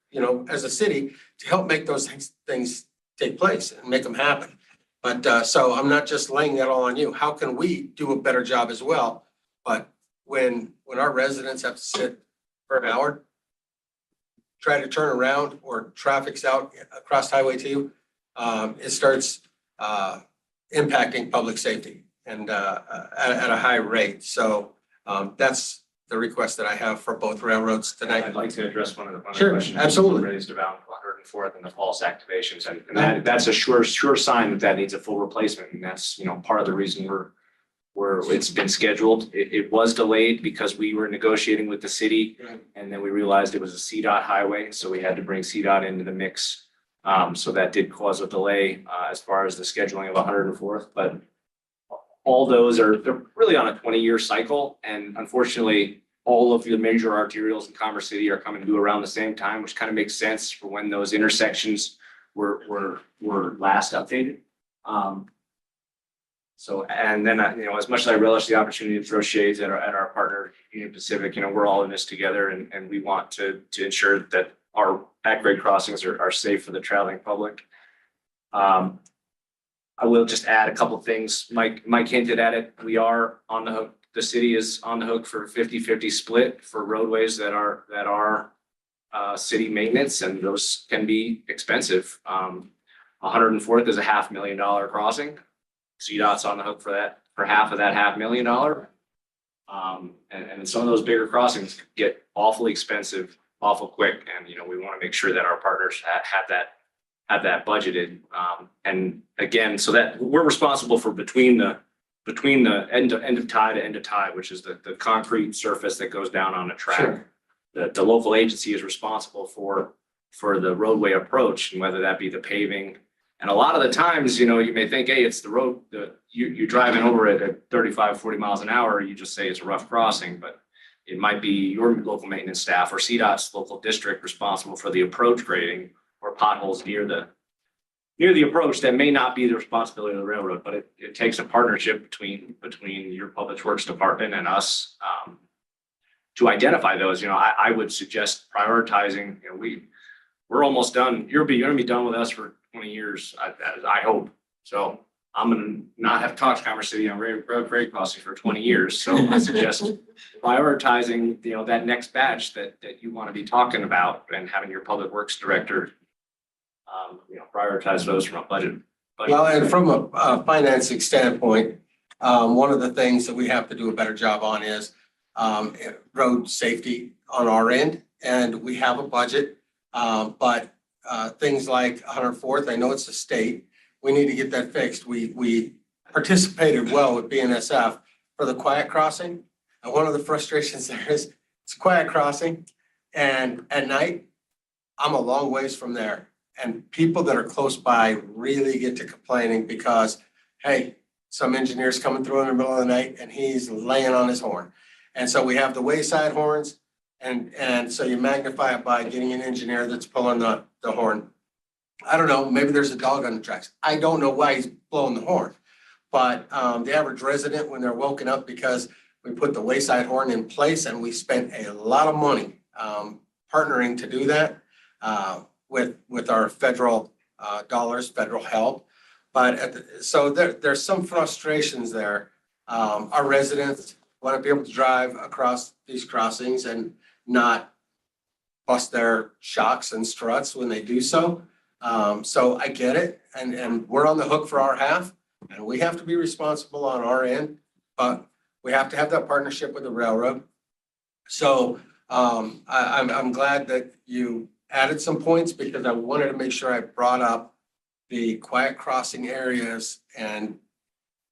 as a city to help make those things take place and make them happen. But so I'm not just laying that all on you. How can we do a better job as well? But when our residents have to sit for an hour, try to turn around, or traffic's out across Highway 2, it starts impacting public safety and at a high rate. So that's the request that I have for both railroads tonight. I'd like to address one of the Sure, questions. absolutely. Raised about 104th and the false activations, and that's a sure sign that needs a full replacement, and that's, part of the reason it's been scheduled. It was delayed because we were negotiating with the city, and then we realized it was a CDOT highway, so we had to bring CDOT into the mix. So that did cause a delay as far as the scheduling of 104th, but all those they're really on a 20-year cycle, and unfortunately, all of the major arterials in Commerce City are coming due around the same time, which kind of makes sense for when those intersections were last updated. So, and then, as much as I relish the opportunity to throw shades at our partner, Union Pacific, we're all in this together, and we want to ensure that our at-grade crossings are safe for the traveling public. I will just add a couple of things. Mike hinted at it. We are on the hook. The city is on the hook for a 50-50 split for roadways that are city maintenance, and those can be expensive. 104th is a $500,000 crossing. CDOT's on the hook for that, for half of that $500,000. And some of those bigger crossings get awfully expensive, awful quick, and we want to make sure that our partners have that budgeted. And again, so that we're responsible for between the end of tie to end of tie, which is the concrete surface that goes down on a track. Sure. The local agency is responsible for the roadway approach, and whether that be the paving. And a lot of the times, you may think, hey, it's the road, you're driving over it at 35, 40 miles an hour. You just say it's a rough crossing, but it might be your local maintenance staff or CDOT's local district responsible for the approach grading or potholes near the approach that may not be the responsibility of the railroad, but it takes a partnership between your public works department and us to identify those. I would suggest prioritizing. We're almost done. You're gonna be done with us for 20 years, I hope. So I'm gonna not have talked to Commerce City on road grade crossing for 20 years. So I suggest prioritizing, that next batch that you want to be talking about, and having your public works director prioritize those from a budget. Well, and from a financing standpoint, one of the things that we have to do a better job on is road safety on our end, and we have a budget. But things like 104th, I know it's a state, we need to get that fixed. We participated well with BNSF for the quiet crossing. And one of the frustrations there is it's a quiet crossing, and at night, I'm a long ways from there. And people that are close by really get to complaining because, hey, some engineer's coming through in the middle of the night and he's laying on his horn. And so we have the wayside horns, and so you magnify it by getting an engineer that's pulling the horn. I don't know, maybe there's a dog on the tracks. I don't know why he's blowing the horn. But the average resident, when they're woken up because we put the wayside horn in place, and we spent a lot of money partnering to do that with our federal dollars, federal help. But so there's some frustrations there. Our residents want to be able to drive across these crossings and not bust their shocks and struts when they do so. So I get it, and we're on the hook for our half, and we have to be responsible on our end, but we have to have that partnership with the railroad. So I'm glad that you added some points, because I wanted to make sure I brought up the quiet crossing areas and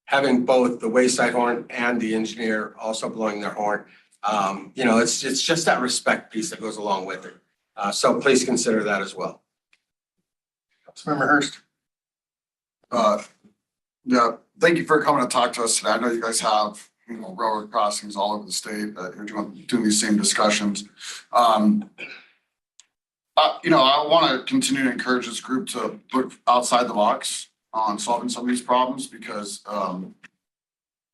having both the wayside horn and the engineer also blowing their horn. It's just that respect piece that goes along with it. So please consider that as well. Councilmember Hurst. Yeah, thank you for coming to talk to us today. I know you guys have, railroad crossings all over the state that you're doing these same discussions. I want to continue to encourage this group to look outside the box on solving some of these problems, because,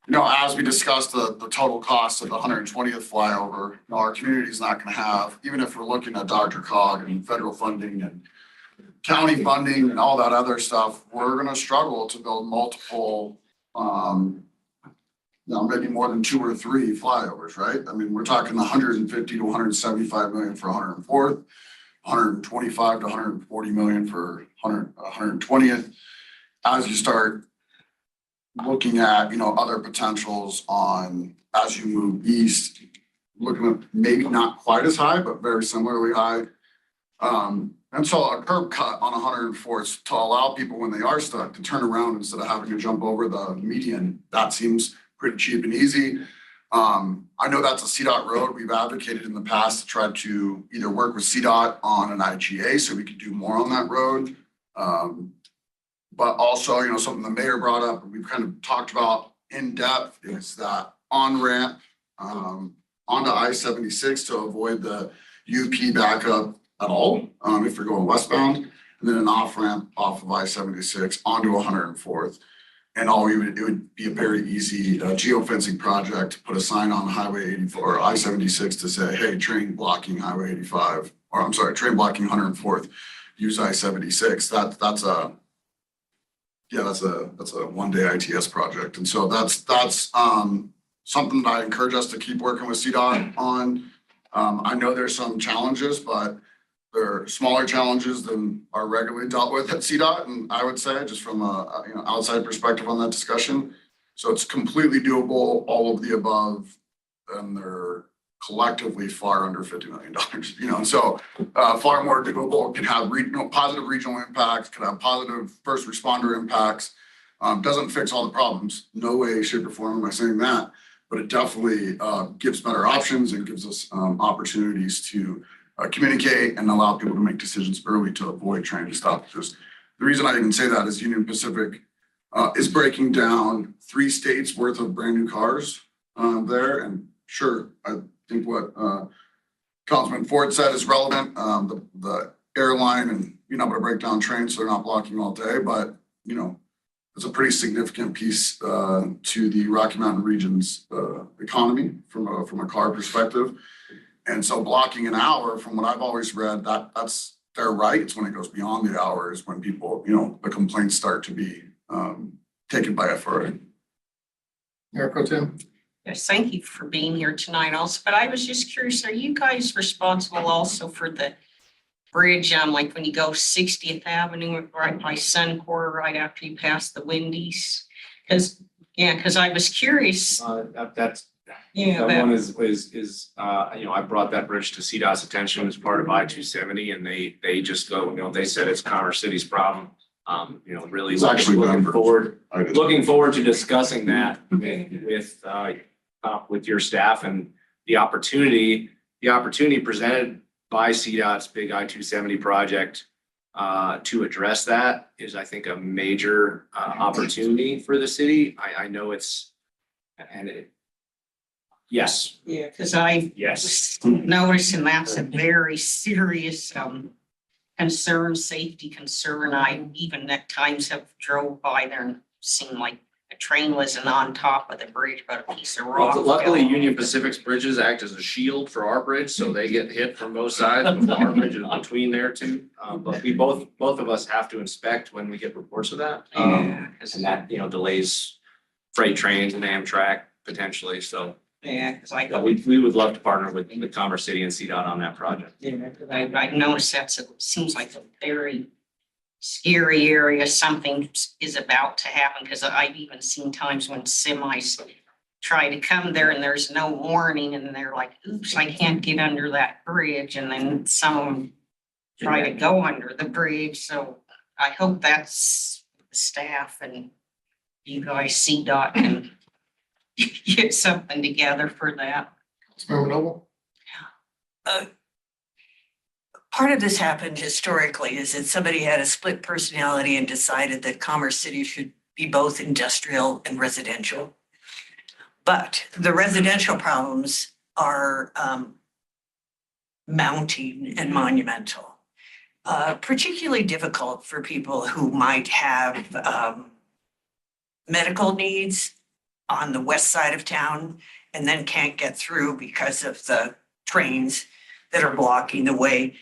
as we discussed the total cost of the 120th flyover, our community is not going to have, even if we're looking at Dr. Cog and federal funding and county funding and all that other stuff, we're going to struggle to build multiple, maybe more than 2 or 3 flyovers, right? I mean, we're talking 150 to 175 million for 104th. 125 to 140 million for 120th. As you start looking at, other potentials on, as you move east, looking at maybe not quite as high, but very similarly high. And so a curb cut on 104th to allow people when they are stuck to turn around instead of having to jump over the median, that seems pretty cheap and easy. I know that's a CDOT road. We've advocated in the past to try to either work with CDOT on an IGA so we could do more on that road. But also, something the mayor brought up, and we've kind of talked about in depth, is that on-ramp onto I-76 to avoid the UP backup at all, if you're going westbound, and then an off-ramp off of I-76 onto 104th. And it would be a very easy geofencing project to put a sign on Highway 84 or I-76 to say, hey, train blocking Highway 85, or I'm sorry, train blocking 104th, use I-76. That's a one-day ITS project. And so that's something that I encourage us to keep working with CDOT on. I know there's some challenges, but they're smaller challenges than are regularly dealt with at CDOT, and I would say, just from a outside perspective on that discussion. So it's completely doable, all of the above, and they're collectively far under $50 million, so far more doable, can have positive regional impacts, can have positive first responder impacts. Doesn't fix all the problems, no way, shape, or form am I saying that, but it definitely gives better options and gives us opportunities to communicate and allow people to make decisions early to avoid train stoppages. The reason I even say that is Union Pacific is breaking down 3 states worth of brand new cars there. And sure, I think what Councilman Ford said is relevant. The airline and being able to break down trains so they're not blocking all day, but it's a pretty significant piece to the Rocky Mountain region's economy from a car perspective. And so blocking an hour, from what I've always read, that's their right. It's when it goes beyond the hours when people, the complaints start to be taken by FRA. Mayor Pro Tem. Yes, thank you for being here tonight also, but I was just curious, are you guys responsible also for the bridge, like when you go 60th Avenue right by Suncor, right after you pass the Wendy's? Because I was curious. That one is I brought that bridge to CDOT's attention as part of I-270, and they just go, they said it's Commerce City's problem. Really It's actually looking forward to discussing that with your staff, and the opportunity presented by CDOT's big I-270 project to address that is, I think, a major opportunity for the city. I know yes. Yeah, because I was noticing that's a very serious concern, safety concern. I even at times have drove by there and seen like a train wasn't on top of the bridge, but a piece of rock. Luckily, Union Pacific's bridges act as a shield for our bridge, so they get hit from both sides. Our bridge is between there too. But we both of us have to inspect when we get reports of that. And that, delays freight trains and Amtrak potentially, so. Yeah, because we would love to partner with Commerce City and CDOT on that project. Yeah, because I noticed it seems like a very scary area. Something is about to happen, because I've even seen times when semis try to come there and there's no warning, and they're like, oops, I can't get under that bridge. And then some of them try to go under the bridge. So I hope that's the staff and you guys, CDOT, can get something together for that. Councilmember Noble. Part of this happened historically is that somebody had a split personality and decided that Commerce City should be both industrial and residential. But the residential problems are mounting and monumental. Particularly difficult for people who might have medical needs on the west side of town and then can't get through because of the trains that are blocking the way.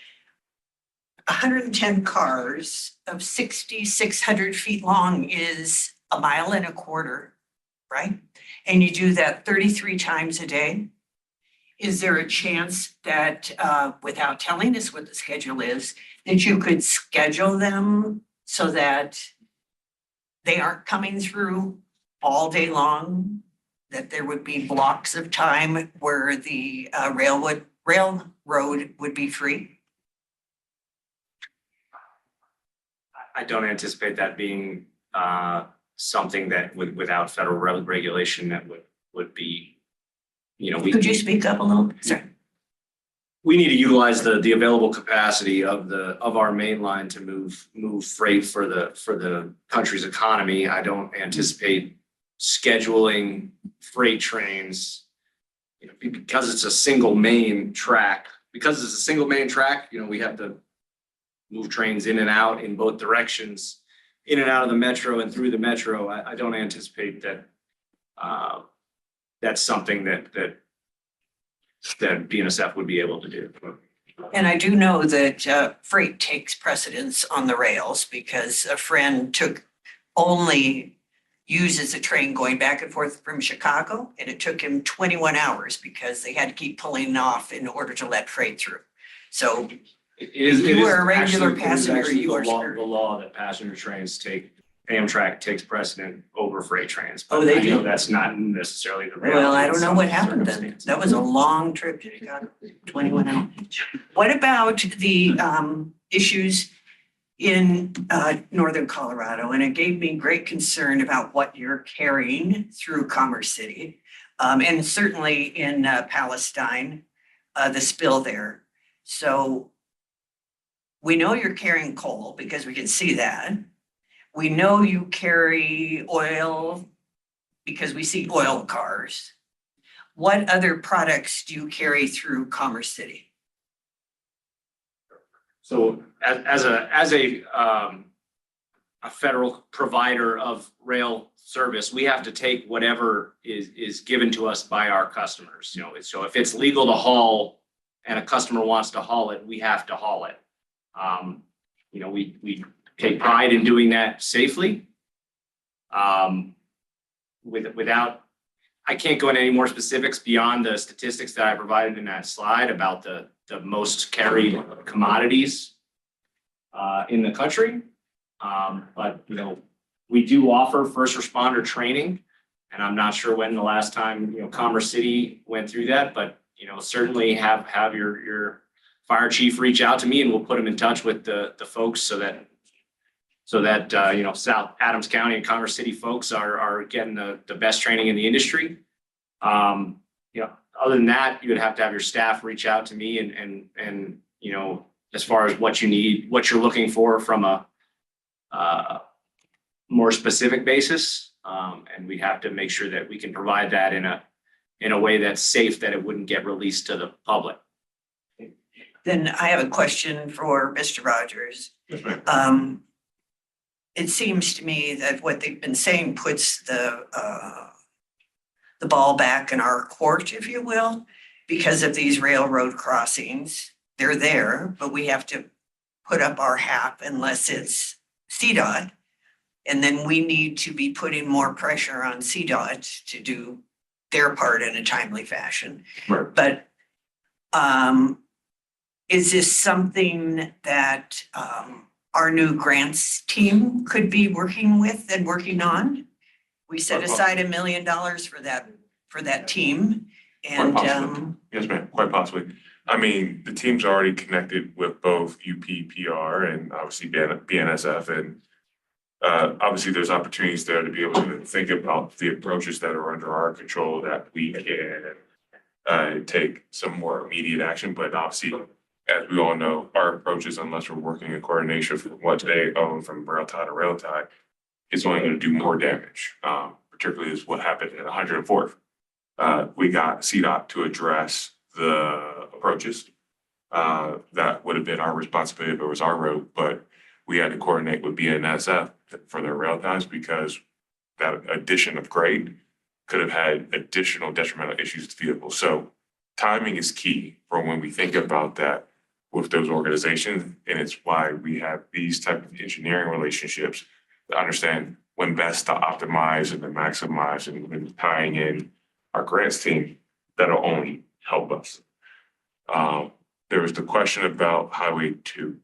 110 cars of 6,600 feet long is 1.25 miles, right? And you do that 33 times a day. is there a chance that, without telling us what the schedule is, that you could schedule them so that they aren't coming through all day long? That there would be blocks of time where the railroad would be free? I don't anticipate that being something that without federal regulation that would be, Could you speak up a little? Sorry. we need to utilize the available capacity of our main line to move freight for the country's economy. I don't anticipate scheduling freight trains, because it's a single main track. Because it's a single main track, we have to move trains in and out in both directions, in and out of the metro and through the metro. I don't anticipate that that's something that BNSF would be able to do. And I do know that freight takes precedence on the rails because a friend only uses a train going back and forth from Chicago, and it took him 21 hours because they had to keep pulling off in order to let freight through. So if you were a regular passenger, you are screwed. The law that passenger trains Amtrak takes precedent over freight trains. Oh, they I know do? that's not necessarily the reality. Well, I in don't know some what happened then. circumstances. That was a long trip to Chicago, 21 hours. What about the issues in northern Colorado? And it gave me great concern about what you're carrying through Commerce City. And certainly in Palestine, the spill there. So we know you're carrying coal because we can see that. We know you carry oil because we see oil cars. What other products do you carry through Commerce City? So as a federal provider of rail service, we have to take whatever is given to us by our customers. So if it's legal to haul and a customer wants to haul it, we have to haul it. We take pride in doing that safely. Without, I can't go into any more specifics beyond the statistics that I provided in that slide about the most carried commodities in the country. But we do offer first responder training, and I'm not sure when the last time Commerce City went through that, but certainly have your fire chief reach out to me, and we'll put them in touch with the folks so that South Adams County and Commerce City folks are getting the best training in the industry. Other than that, you would have to have your staff reach out to me and as far as what you need, what you're looking for from a more specific basis. And we have to make sure that we can provide that in a way that's safe, that it wouldn't get released to the public. Then I have a question for Mr. Rogers. It seems to me that what they've been saying puts the ball back in our court, if you will, because of these railroad crossings. They're there, but we have to put up our HAP unless it's CDOT. And then we need to be putting more pressure on CDOT to do their part in a timely fashion. Right. But is this something that our new grants team could be working with and working on? We set aside $1 million for that team. And Quite possibly. Yes, ma'am, quite possibly. I mean, the team's already connected with both UPPR and obviously BNSF, and obviously there's opportunities there to be able to think about the approaches that are under our control that we can take some more immediate action. But obviously, as we all know, our approaches, unless we're working in coordination from what they own from rail tie to rail tie, is only going to do more damage, particularly is what happened at 104th. We got CDOT to address the approaches. That would have been our responsibility if it was our road, but we had to coordinate with BNSF for their rail ties because that addition of grade could have had additional detrimental issues to vehicles. So timing is key for when we think about that with those organizations, and it's why we have these type of engineering relationships to understand when best to optimize and to maximize, and when tying in our grants team that'll own help us. There was the question about Highway 2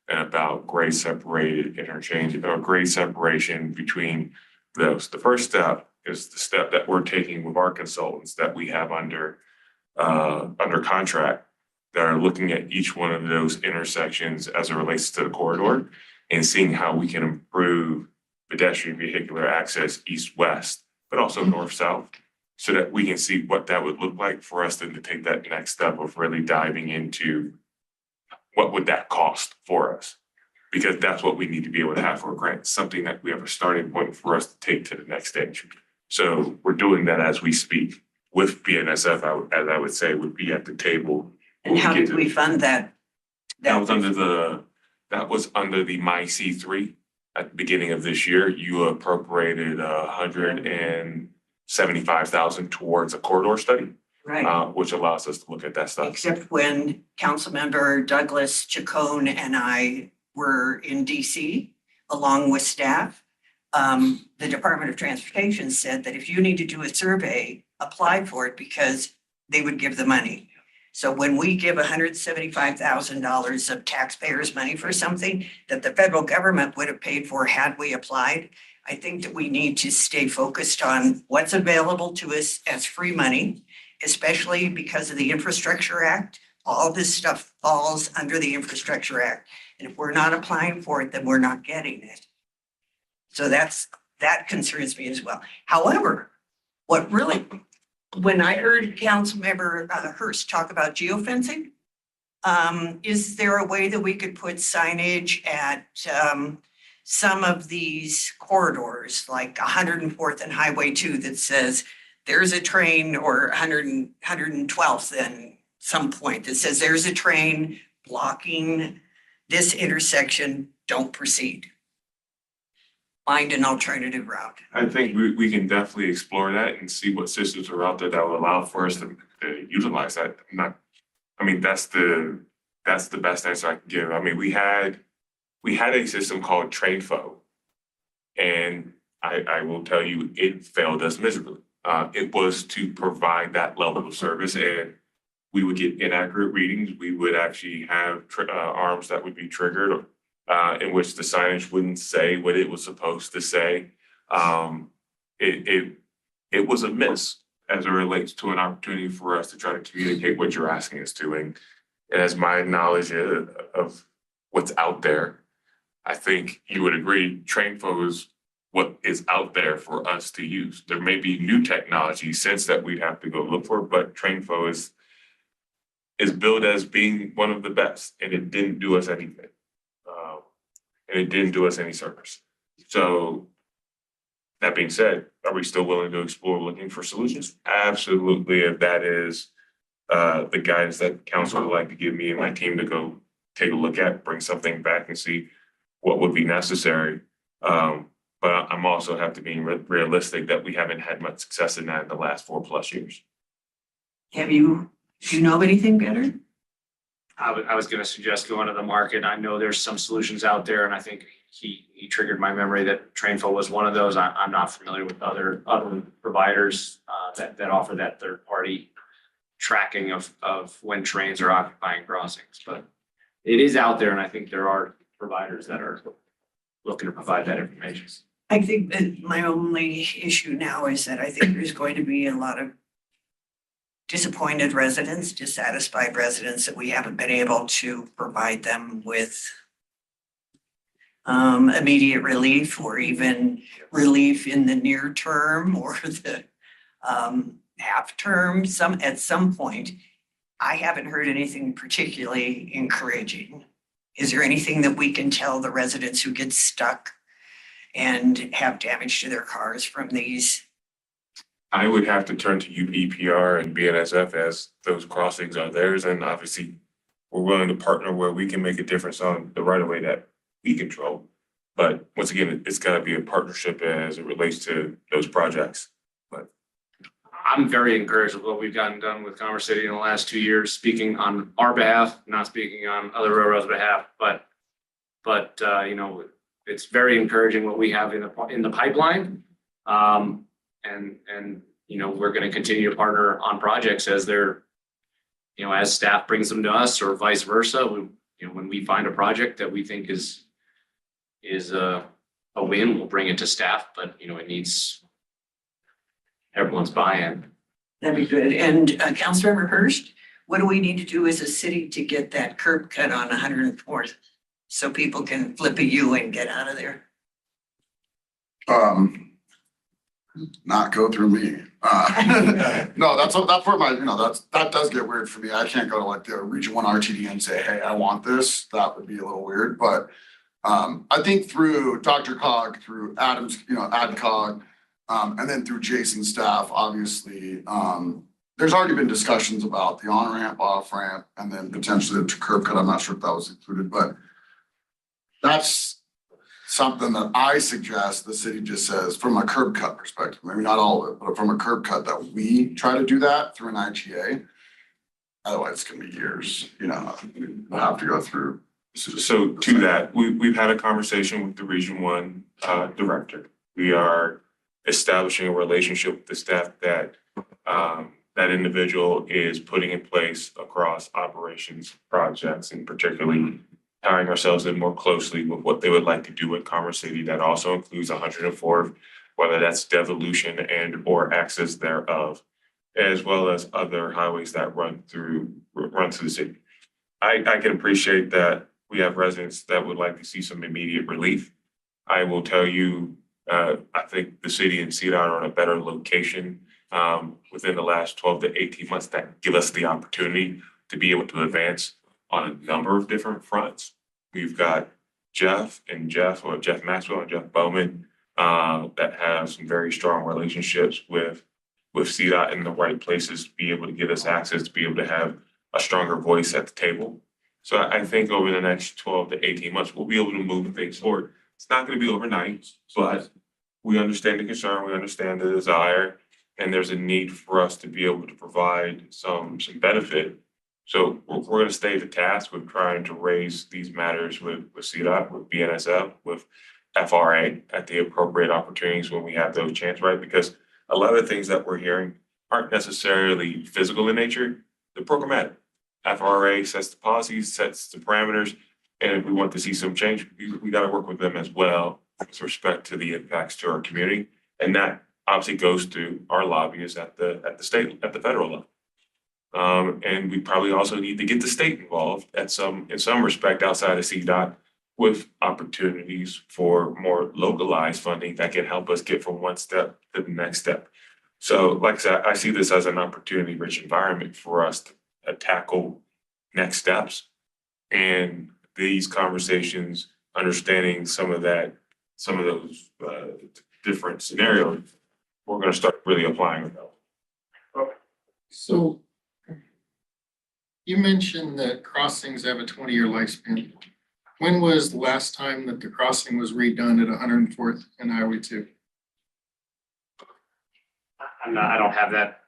and about grade separated interchange or grade separation between those. The first step is the step that we're taking with our consultants that we have under contract that are looking at each one of those intersections as it relates to the corridor and seeing how we can improve pedestrian vehicular access east-west, but also north-south, so that we can see what that would look like for us then to take that next step of really diving into what would that cost for us? Because that's what we need to be able to have for a grant, something that we have a starting point for us to take to the next stage. So we're doing that as we speak with BNSF, as I would say, would be at the table. And how did we fund that? That was under the My C3 at the beginning of this year. You appropriated $175,000 towards a corridor study, Right, which allows us to look at that stuff. except when Councilmember Douglas Chacon and I were in DC along with staff. The Department of Transportation said that if you need to do a survey, apply for it because they would give the money. So when we give $175,000 of taxpayers' money for something that the federal government would have paid for had we applied, I think that we need to stay focused on what's available to us as free money, especially because of the Infrastructure Act. All this stuff falls under the Infrastructure Act. And if we're not applying for it, then we're not getting it. So that concerns me as well. However, when I heard Councilmember Hurst talk about geofencing, is there a way that we could put signage at some of these corridors, like 104th and Highway 2 that says there's a train, or 112th and some point that says there's a train blocking this intersection, don't proceed. Find an alternative route. I think we can definitely explore that and see what systems are out there that will allow for us to utilize that. That's the best answer I can give. I mean, we had a system called TrainFo, and I will tell you, it failed us miserably. It was to provide that level of service, and we would get inaccurate readings. We would actually have arms that would be triggered, in which the signage wouldn't say what it was supposed to say. It was a miss as it relates to an opportunity for us to try to communicate what you're asking us to. And as my knowledge of what's out there, I think you would agree, TrainFo is what is out there for us to use. There may be new technology since that we'd have to go look for, but TrainFo is billed as being one of the best, and it didn't do us anything. And it didn't do us any service. So that being said, are we still willing to explore looking for solutions? Absolutely. If that is the guidance that council would like to give me and my team to go take a look at, bring something back and see what would be necessary. But I'm also have to be realistic that we haven't had much success in that in the last 4+ years. Do you know of anything better? I was gonna suggest going to the market. I know there's some solutions out there, and I think he triggered my memory that TrainFo was one of those. I'm not familiar with other providers that offer that third party tracking of when trains are occupying crossings, but it is out there, and I think there are providers that are looking to provide that information. I think that my only issue now is that I think there's going to be a lot of disappointed residents, dissatisfied residents, that we haven't been able to provide them with immediate relief, or even relief in the near term, or the half term. At some point, I haven't heard anything particularly encouraging. Is there anything that we can tell the residents who get stuck and have damage to their cars from these? I would have to turn to UPPR and BNSF as those crossings are theirs, and obviously we're willing to partner where we can make a difference on the right of way that we control. But once again, it's gotta be a partnership as it relates to those projects. But I'm very encouraged with what we've gotten done with Commerce City in the last 2 years, speaking on our behalf, not speaking on other railroads' behalf, but it's very encouraging what we have in the pipeline. And we're gonna continue to partner on projects as they're you know, as staff brings them to us or vice versa, when we find a project that we think is a win, we'll bring it to staff, but it needs everyone's buy-in. That'd be good. And Councilmember Hurst, what do we need to do as a city to get that curb cut on 104th? So people can flip a U and get out of there? Not go through me. No, that's where that does get weird for me. I can't go to like the Region 1 RTD and say, hey, I want this. That would be a little weird, but I think through Dr. Cog, through Adam's, AdCog, and then through Jason's staff, obviously, there's already been discussions about the on-ramp, off-ramp, and then potentially the curb cut. I'm not sure if that was included, but that's something that I suggest the city just says from a curb cut perspective, maybe not all of it, but from a curb cut that we try to do that through an IGA. Otherwise, it's gonna be years, we'll have to go through. So to that, we've had a conversation with the Region 1 director. We are establishing a relationship with the staff that that individual is putting in place across operations projects, and particularly tying ourselves in more closely with what they would like to do in Commerce City. That also includes 104th, whether that's devolution and or access thereof, as well as other highways that run through the city. I can appreciate that we have residents that would like to see some immediate relief. I will tell you, I think the city and CDOT are in a better location within the last 12 to 18 months that give us the opportunity to be able to advance on a number of different fronts. We've got Jeff Maxwell and Jeff Bowman that have some very strong relationships with CDOT in the right places to be able to get us access, to be able to have a stronger voice at the table. So I think over the next 12 to 18 months, we'll be able to move things forward. It's not going to be overnight, but we understand the concern, we understand the desire, and there's a need for us to be able to provide some benefit. So we're going to stay the task with trying to raise these matters with CDOT, with BNSF, with FRA at the appropriate opportunities when we have those chances, right? Because a lot of the things that we're hearing aren't necessarily physical in nature, they're programmatic. FRA sets the policies, sets the parameters, and if we want to see some change, we got to work with them as well with respect to the impacts to our community. And that obviously goes through our lobbyists at the state, at the federal level. And we probably also need to get the state involved in some respect outside of CDOT with opportunities for more localized funding that can help us get from one step to the next step. So like I said, I see this as an opportunity-rich environment for us to tackle next steps. And these conversations, understanding some of those different scenarios, we're going to start really applying them. So you mentioned that crossings have a 20-year lifespan. When was the last time that the crossing was redone at 104th and Highway 2? I don't have that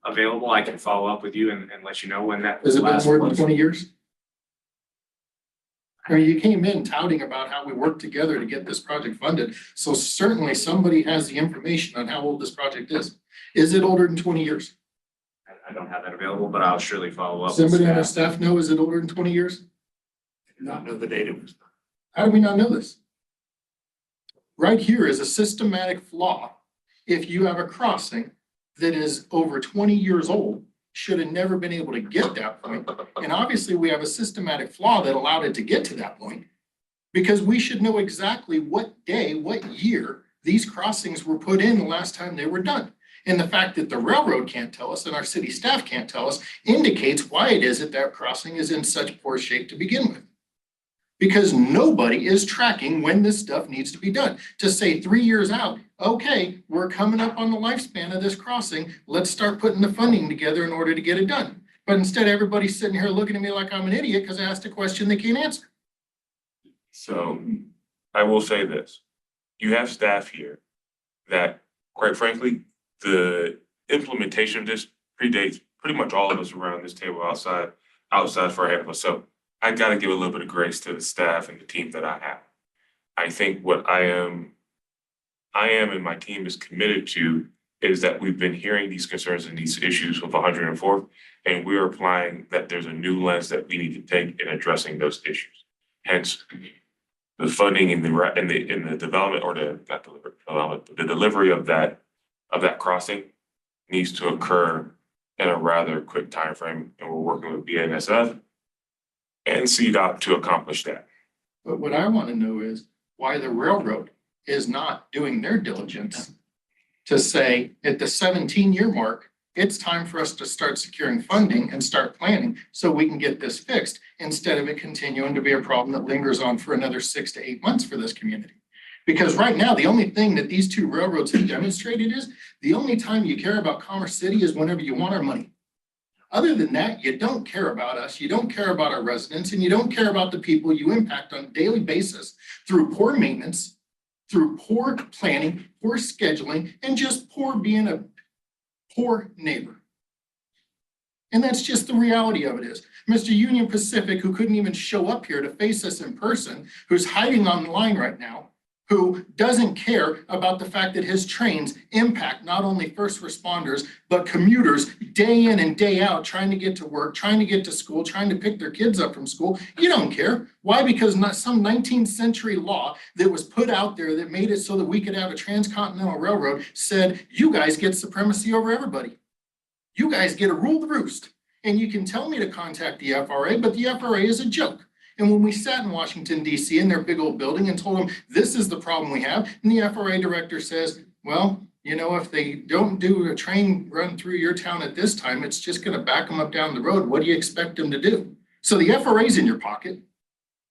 available. I can follow up with you and let you know when that Has it been last more than was. 20 years? I mean, you came in touting about how we worked together to get this project funded. So certainly somebody has the information on how old this project is. Is it older than 20 years? I don't have that available, but I'll surely follow up. Does with somebody on the staff. staff know, is it older than 20 years? I do not know the date it was. How do we not know this? Right here is a systematic flaw. If you have a crossing that is over 20 years old, should have never been able to get that point. And obviously we have a systematic flaw that allowed it to get to that point, because we should know exactly what day, what year these crossings were put in the last time they were done. And the fact that the railroad can't tell us and our city staff can't tell us indicates why it is that that crossing is in such poor shape to begin with. Because nobody is tracking when this stuff needs to be done. To say 3 years out, okay, we're coming up on the lifespan of this crossing, let's start putting the funding together in order to get it done. But instead, everybody's sitting here looking at me like I'm an idiot because I asked a question they can't answer. So I will say this, you have staff here that, quite frankly, the implementation of this predates pretty much all of us around this table outside for ahead of us. So I got to give a little bit of grace to the staff and the team that I have. I think what I am and my team is committed to is that we've been hearing these concerns and these issues with 104th, and we're applying that there's a new lens that we need to take in addressing those issues. Hence, the funding in the development or the delivery of that crossing needs to occur in a rather quick timeframe, and we're working with BNSF and CDOT to accomplish that. But what I want to know is why the railroad is not doing their diligence to say at the 17-year mark, it's time for us to start securing funding and start planning so we can get this fixed instead of it continuing to be a problem that lingers on for another 6 to 8 months for this community. Because right now, the only thing that these two railroads have demonstrated is the only time you care about Commerce City is whenever you want our money. Other than that, you don't care about us, you don't care about our residents, and you don't care about the people you impact on a daily basis through poor maintenance, through poor planning, poor scheduling, and just poor being a poor neighbor. And that's just the reality of it is. Mr. Union Pacific, who couldn't even show up here to face us in person, who's hiding online right now, who doesn't care about the fact that his trains impact not only first responders, but commuters day in and day out, trying to get to work, trying to get to school, trying to pick their kids up from school. You don't care. Why? Because not some 19th century law that was put out there that made it so that we could have a transcontinental railroad said, you guys get supremacy over everybody. You guys get a rule the roost. And you can tell me to contact the FRA, but the FRA is a joke. And when we sat in Washington, D.C. in their big old building and told them, this is the problem we have, and the FRA director says, well, you know, if they don't do a train run through your town at this time, it's just going to back them up down the road. What do you expect them to do? So the FRA's in your pocket,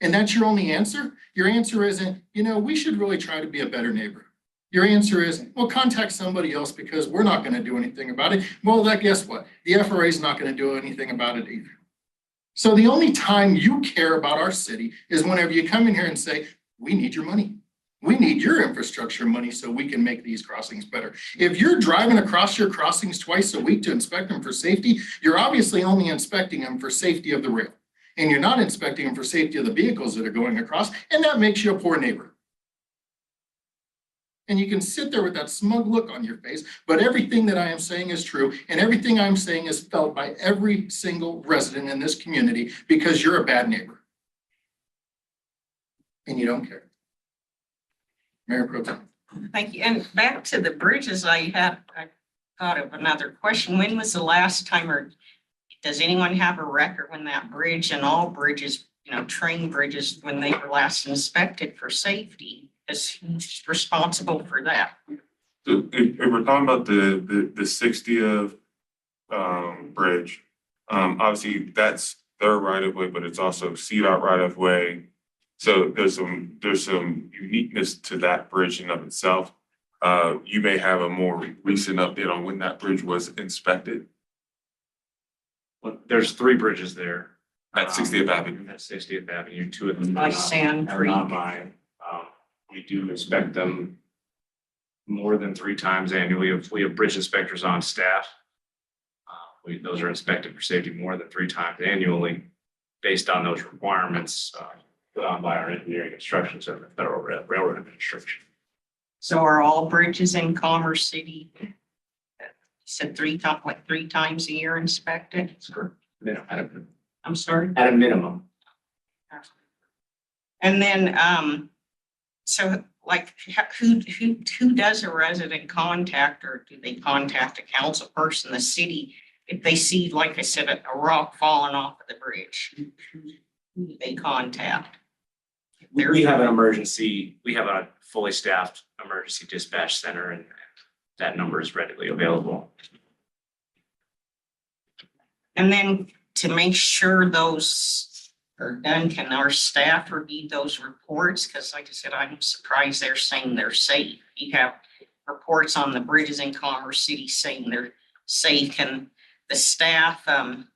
and that's your only answer? Your answer isn't, you know, we should really try to be a better neighbor. Your answer is, well, contact somebody else because we're not going to do anything about it. Well, guess what? The FRA is not going to do anything about it either. So the only time you care about our city is whenever you come in here and say, we need your money. We need your infrastructure money so we can make these crossings better. If you're driving across your crossings twice a week to inspect them for safety, you're obviously only inspecting them for safety of the rail. And you're not inspecting them for safety of the vehicles that are going across, and that makes you a poor neighbor. And you can sit there with that smug look on your face, but everything that I am saying is true, and everything I'm saying is felt by every single resident in this community because you're a bad neighbor. And you don't care. Mayor Pro Tem. Thank you. And back to the bridges, I thought of another question. When was the last time, or does anyone have a record when that bridge and all bridges, you know, train bridges, when they were last inspected for safety? Is who's responsible for that? So if we're talking about the 60th bridge, obviously that's their right of way, but it's also CDOT right of way. So there's some uniqueness to that bridge in of itself. You may have a more recent update on when that bridge was inspected. Well, there's 3 bridges there. At 60th Avenue. At 60th Avenue, 2 of them By Sand are not Creek. mine. We do inspect them more than 3 times annually. We have bridge inspectors on staff. Those are inspected for safety more than 3 times annually based on those requirements put on by our engineering construction center, the Federal Railroad Administration. So are all bridges in Commerce City, you said 3 times a year inspected? That's correct. I'm sorry? At a minimum. And then, so like, who does a resident contact, or do they contact a council person, the city, if they see, like I said, a rock falling off of the bridge? Who do they contact? We have an emergency, we have a fully staffed emergency dispatch center, and that number is readily available. And then to make sure those are done, can our staff review those reports? Because like I said, I'm surprised they're saying they're safe. You have reports on the bridges in Commerce City saying they're safe. Can the staff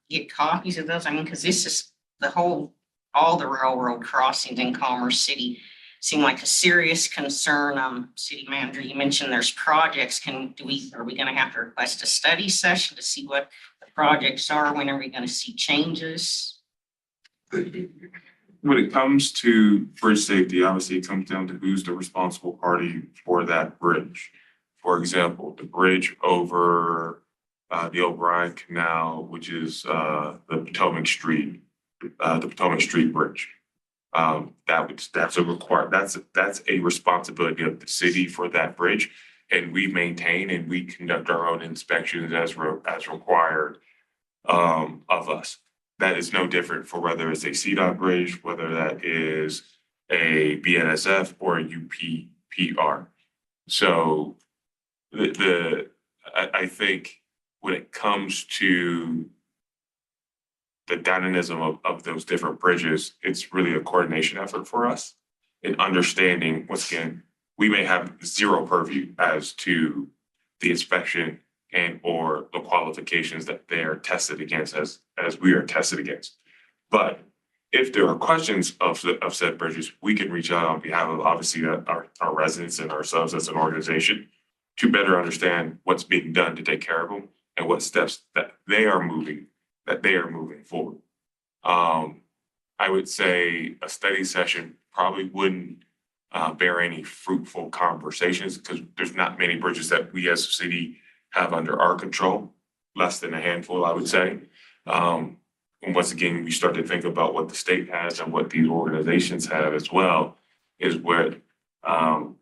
get copies of those? I mean, because this is all the railroad crossings in Commerce City seem like a serious concern. City manager, you mentioned there's projects. Are we going to have to request a study session to see what the projects are? When are we going to see changes? When it comes to bridge safety, obviously it comes down to who's the responsible party for that bridge. For example, the bridge over the O'Brien Canal, which is the Potomac Street Bridge. That's a responsibility of the city for that bridge. And we maintain and we conduct our own inspections as required of us. That is no different for whether it's a CDOT bridge, whether that is a BNSF or a UPPR. So I think when it comes to the dynamism of those different bridges, it's really a coordination effort for us in understanding, once again, we may have zero purview as to the inspection and or the qualifications that they are tested against as we are tested against. But if there are questions of said bridges, we can reach out on behalf of obviously our residents and ourselves as an organization to better understand what's being done to take care of them and what steps that they are moving forward. I would say a study session probably wouldn't bear any fruitful conversations because there's not many bridges that we as a city have under our control, less than a handful, I would say. And once again, we start to think about what the state has and what these organizations have as well, is what a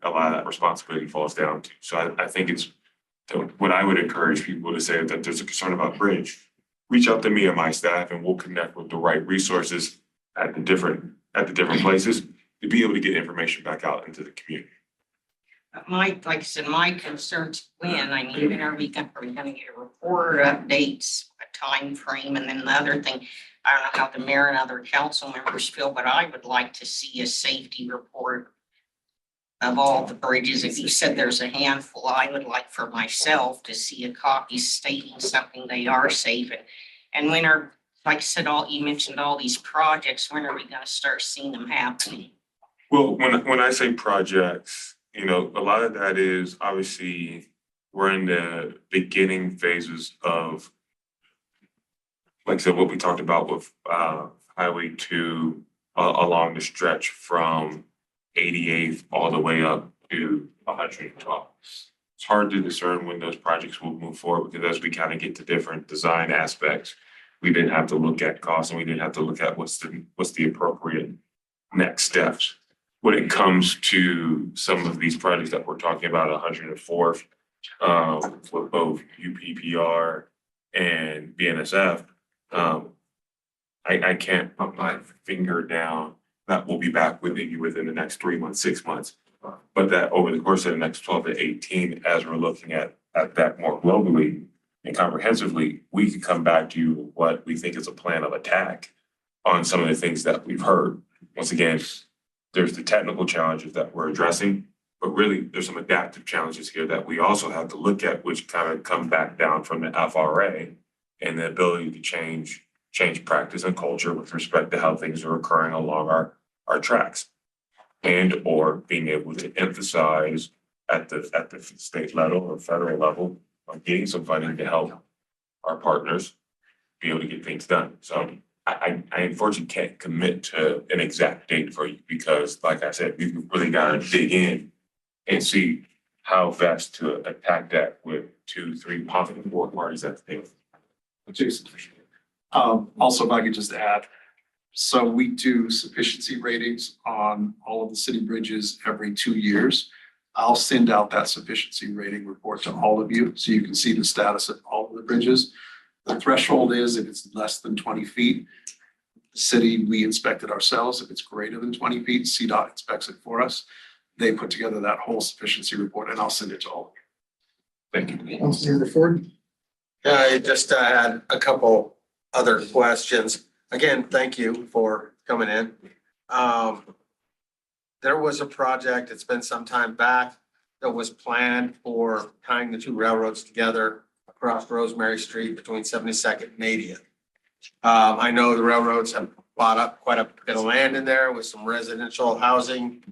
lot of that responsibility falls down to. So I think it's what I would encourage people to say that there's a concern about bridge. Reach out to me and my staff, and we'll connect with the right resources at the different places to be able to get information back out into the community. Like I said, my concerns when, I mean, when are we gonna get a report updates, a time frame, and then the other thing, I don't know how the mayor and other council members feel, but I would like to see a safety report of all the bridges. If you said there's a handful, I would like for myself to see a copy stating something they are safe. And when are, like I said, you mentioned all these projects, when are we gonna start seeing them happening? Well, when I say projects, a lot of that is obviously we're in the beginning phases of, like I said, what we talked about with Highway 2 along the stretch from 88th all the way up to 112. It's hard to discern when those projects will move forward because as we kind of get to different design aspects, we didn't have to look at costs and we didn't have to look at what's the appropriate next steps. When it comes to some of these projects that we're talking about, 104th, with both UPPR and BNSF, I can't put my finger down that we'll be back with you within the next 3 months, 6 months. But that over the course of the next 12 to 18, as we're looking at that more globally and comprehensively, we can come back to you with what we think is a plan of attack on some of the things that we've heard. Once again, there's the technical challenges that we're addressing, but really there's some adaptive challenges here that we also have to look at, which kind of come back down from the FRA and the ability to change practice and culture with respect to how things are occurring along our tracks. And or being able to emphasize at the state level or federal level on getting some funding to help our partners be able to get things done. So I unfortunately can't commit to an exact date for you because, like I said, we've really got to dig in and see how best to attack that with 2, 3, possibly 4 parties at the table. Jason. Also, if I could just add, so we do sufficiency ratings on all of the city bridges every 2 years. I'll send out that sufficiency rating report to all of you so you can see the status of all of the bridges. The threshold is if it's less than 20 feet, the city, we inspect it ourselves. If it's greater than 20 feet, CDOT inspects it for us. They put together that whole sufficiency report and I'll send it to all of you. Thank you. Councilmember Ford? Yeah, I just had a couple other questions. Again, thank you for coming in. There was a project, it's been some time back, that was planned for tying the 2 railroads together across Rosemary Street between 72nd and 80th. I know the railroads have bought up quite a bit of land in there with some residential housing.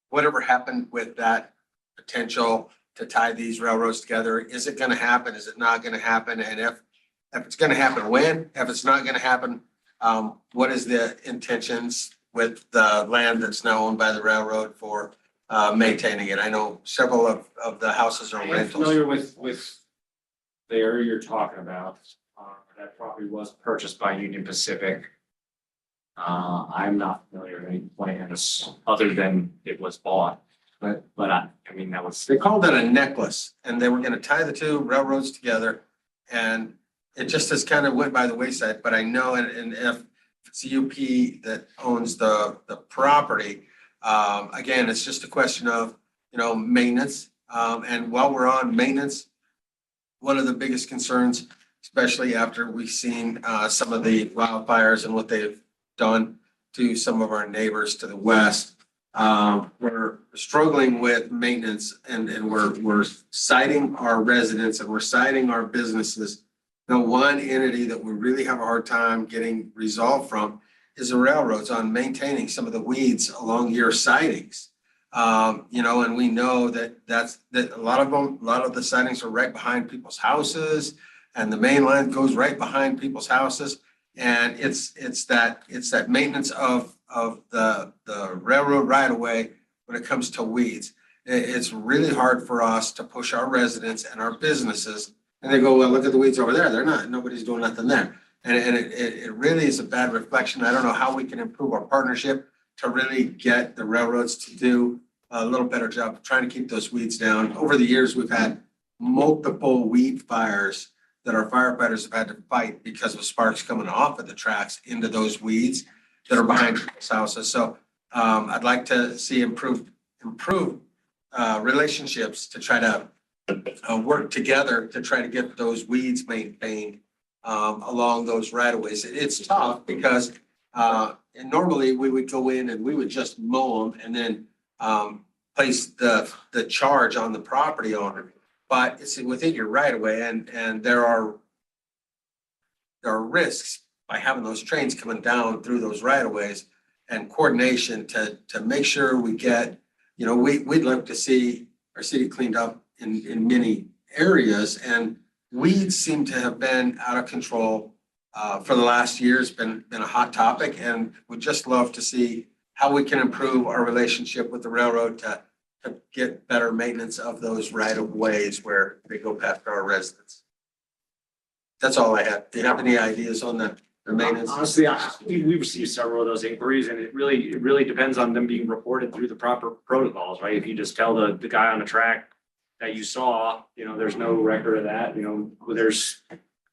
Whatever happened with that potential to tie these railroads together? Is it gonna happen? Is it not gonna happen? And if it's gonna happen, when? If it's not gonna happen, what is the intentions with the land that's now owned by the railroad for maintaining it. I know several of the houses are I am rentals. familiar with the area you're talking about. That property was purchased by Union Pacific. I'm not familiar with any plans other than it was bought, but I mean, that was. They called it a necklace, and they were gonna tie the two railroads together. And it just has kind of went by the wayside, but I know, and if it's UP that owns the property, again, it's just a question of, maintenance. And while we're on maintenance, one of the biggest concerns, especially after we've seen some of the wildfires and what they've done to some of our neighbors to the west, we're struggling with maintenance, and we're citing our residents and we're citing our businesses. The one entity that we really have a hard time getting resolved from is the railroads on maintaining some of the weeds along your sidings. And we know that a lot of the sidings are right behind people's houses, and the main line goes right behind people's houses. And it's that maintenance of the railroad right of way when it comes to weeds. It's really hard for us to push our residents and our businesses, and they go, well, look at the weeds over there. Nobody's doing nothing there. And it really is a bad reflection. I don't know how we can improve our partnership to really get the railroads to do a little better job of trying to keep those weeds down. Over the years, we've had multiple weed fires that our firefighters have had to fight because of sparks coming off of the tracks into those weeds that are behind people's houses. So I'd like to see improved relationships to try to work together to try to get those weeds maintained along those right of ways. It's tough because and normally we would go in and we would just mow them and then place the charge on the property owner. But it's within your right of way, and there are risks by having those trains coming down through those right of ways, and coordination to make sure we get, we'd like to see our city cleaned up in many areas, and weeds seem to have been out of control for the last year. It's been a hot topic, and would just love to see how we can improve our relationship with the railroad to get better maintenance of those right of ways where they go past our residents. That's all I have. Do you have any ideas on the maintenance? Honestly, we received several of those inquiries, and it really depends on them being reported through the proper protocols, right? If you just tell the guy on the track that you saw, there's no record of that,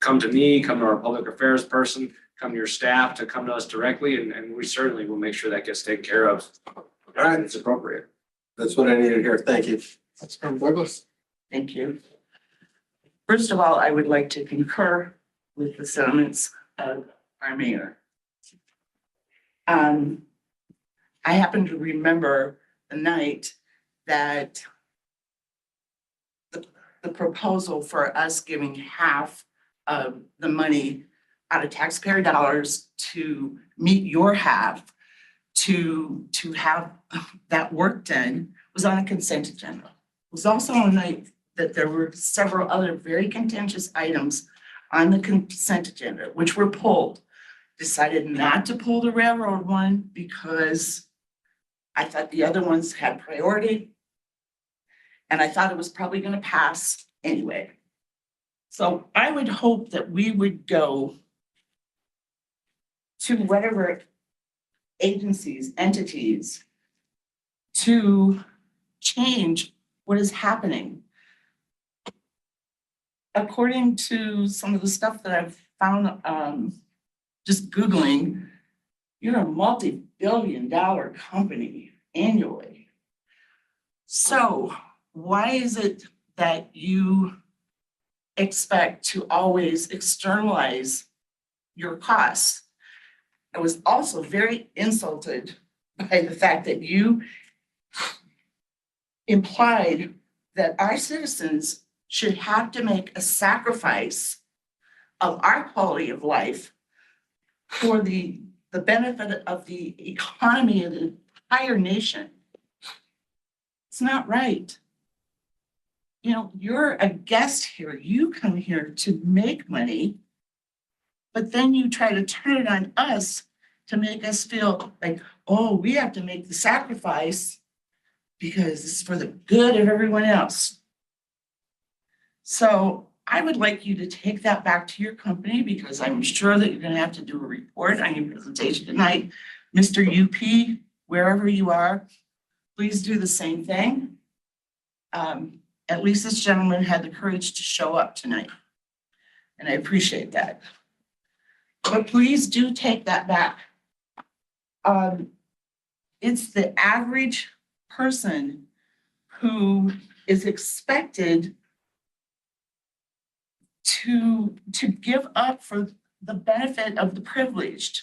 come to me, come to our public affairs person, come to your staff to come to us directly, and we certainly will make sure that gets taken care of. All right, it's appropriate. That's what I needed here. Thank you. That's from Douglas. Thank you. First of all, I would like to concur with the sentiments of our mayor. I happen to remember the night that the proposal for us giving half of the money out of taxpayer dollars to meet your half to have that work done was on a consent agenda. It was also on a night that there were several other very contentious items on the consent agenda, which were pulled. Decided not to pull the railroad one because I thought the other ones had priority. And I thought it was probably gonna pass anyway. So I would hope that we would go to whatever agencies, entities to change what is happening. According to some of the stuff that I've found, just Googling, you're a multi-billion-dollar company annually. So why is it that you expect to always externalize your costs? I was also very insulted by the fact that you implied that our citizens should have to make a sacrifice of our quality of life for the benefit of the economy of the entire nation. It's not right. You're a guest here. You come here to make money, but then you try to turn it on us to make us feel like, oh, we have to make the sacrifice because it's for the good of everyone else. So I would like you to take that back to your company because I'm sure that you're gonna have to do a report on your presentation tonight. Mr. UP, wherever you are, please do the same thing. At least this gentleman had the courage to show up tonight. And I appreciate that. But please do take that back. It's the average person who is expected to give up for the benefit of the privileged.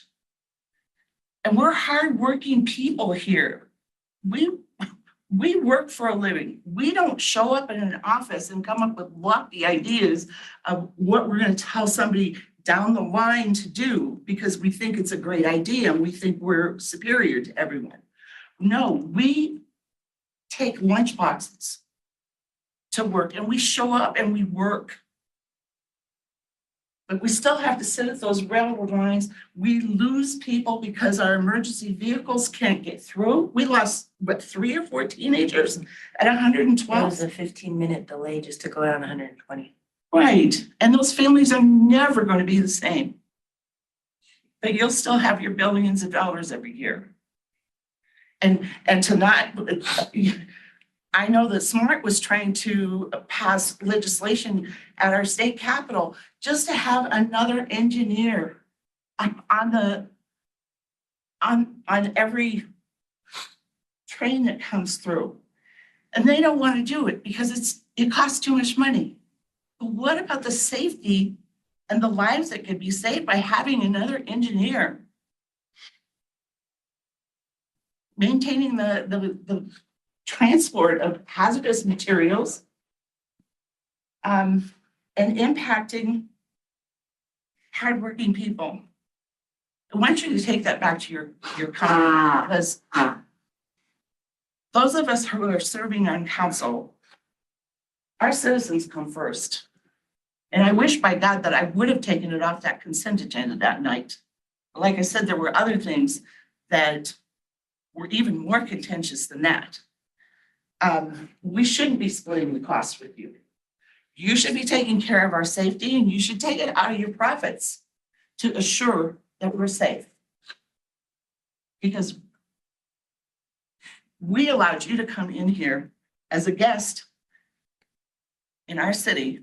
And we're hardworking people here. We work for a living. We don't show up in an office and come up with lofty ideas of what we're going to tell somebody down the line to do because we think it's a great idea and we think we're superior to everyone. No, we take lunch boxes to work and we show up and we work. But we still have to sit at those railroad lines. We lose people because our emergency vehicles can't get through. We lost, what, 3 or 4 teenagers at 112? That was a 15-minute delay just to go down 120. Right, and those families are never going to be the same. But you'll still have your billions of dollars every year. And to not, I know that SMART was trying to pass legislation at our state capitol just to have another engineer on every train that comes through. And they don't want to do it because it costs too much money. But what about the safety and the lives that could be saved by having another engineer maintaining the transport of hazardous materials and impacting hardworking people? I want you to take that back to your company because those of us who are serving on council, our citizens come first. And I wish by God that I would have taken it off that consent agenda that night. Like I said, there were other things that were even more contentious than that. We shouldn't be splitting the cost with you. You should be taking care of our safety and you should take it out of your profits to assure that we're safe. Because we allowed you to come in here as a guest in our city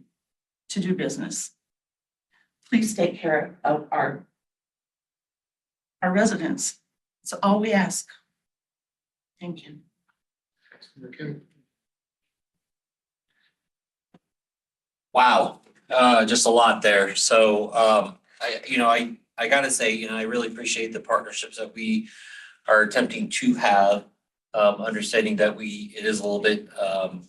to do business. Please take care of our residents. That's all we ask. Thank you. Wow, just a lot there. So, I gotta say, I really appreciate the partnerships that we are attempting to have. Understanding that it is a little bit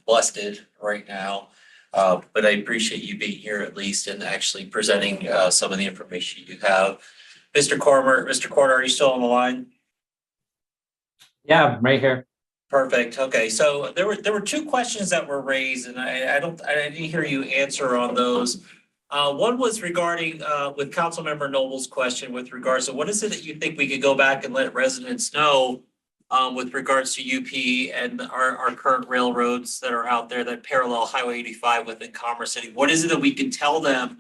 busted right now. But I appreciate you being here at least and actually presenting some of the information you have. Mr. Cormer, are you still on the line? Yeah, I'm right here. Perfect. Okay, so there were 2 questions that were raised, and I didn't hear you answer on those. One was regarding with Councilmember Noble's question with regards to what is it that you think we could go back and let residents know with regards to UP and our current railroads that are out there that parallel Highway 85 within Commerce City? What is it that we can tell them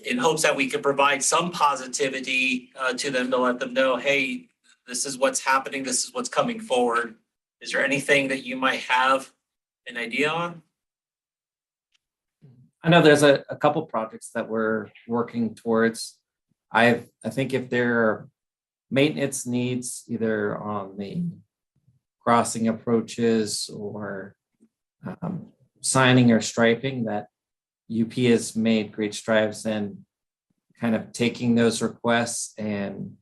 in hopes that we can provide some positivity to them to let them know, hey, this is what's happening, this is what's coming forward. Is there anything that you might have an idea on? I know there's a couple projects that we're working towards. I think if there are maintenance needs either on the crossing approaches or signing or striping, that UP has made great strides in kind of taking those requests and